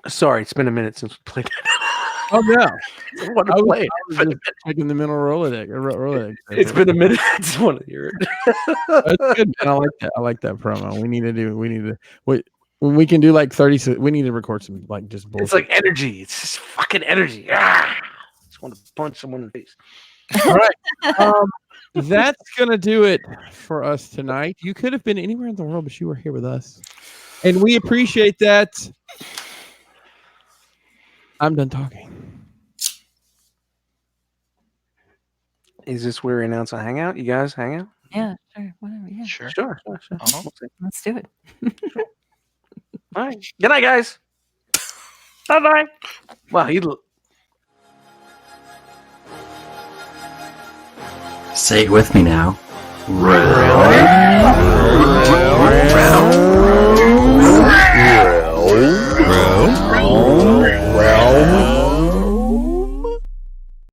Speaker 3: Sorry, it's been a minute since we played it.
Speaker 1: Oh no,
Speaker 3: I want to play it.
Speaker 1: I was just checking the mental Rolodex.
Speaker 3: It's been a minute. I just want to hear it.
Speaker 1: That's good, man. I like that. I like that promo. We need to wait. When we can do like 30, we need to record some like just bullshit.
Speaker 3: It's like energy. It's just fucking energy. I just want to punch someone in the face.
Speaker 1: All right. That's gonna do it for us tonight. You could have been anywhere in the world, but you were here with us, and we appreciate that. I'm done talking.
Speaker 3: Is this where we announce a hangout? You guys hang out?
Speaker 2: Yeah, sure, whatever. Yeah,
Speaker 3: Sure.
Speaker 4: Uh-huh.
Speaker 2: let's do it.
Speaker 3: All right. Good night, guys. Bye-bye. Wow,
Speaker 9: Say it with me now.
Speaker 3: Round.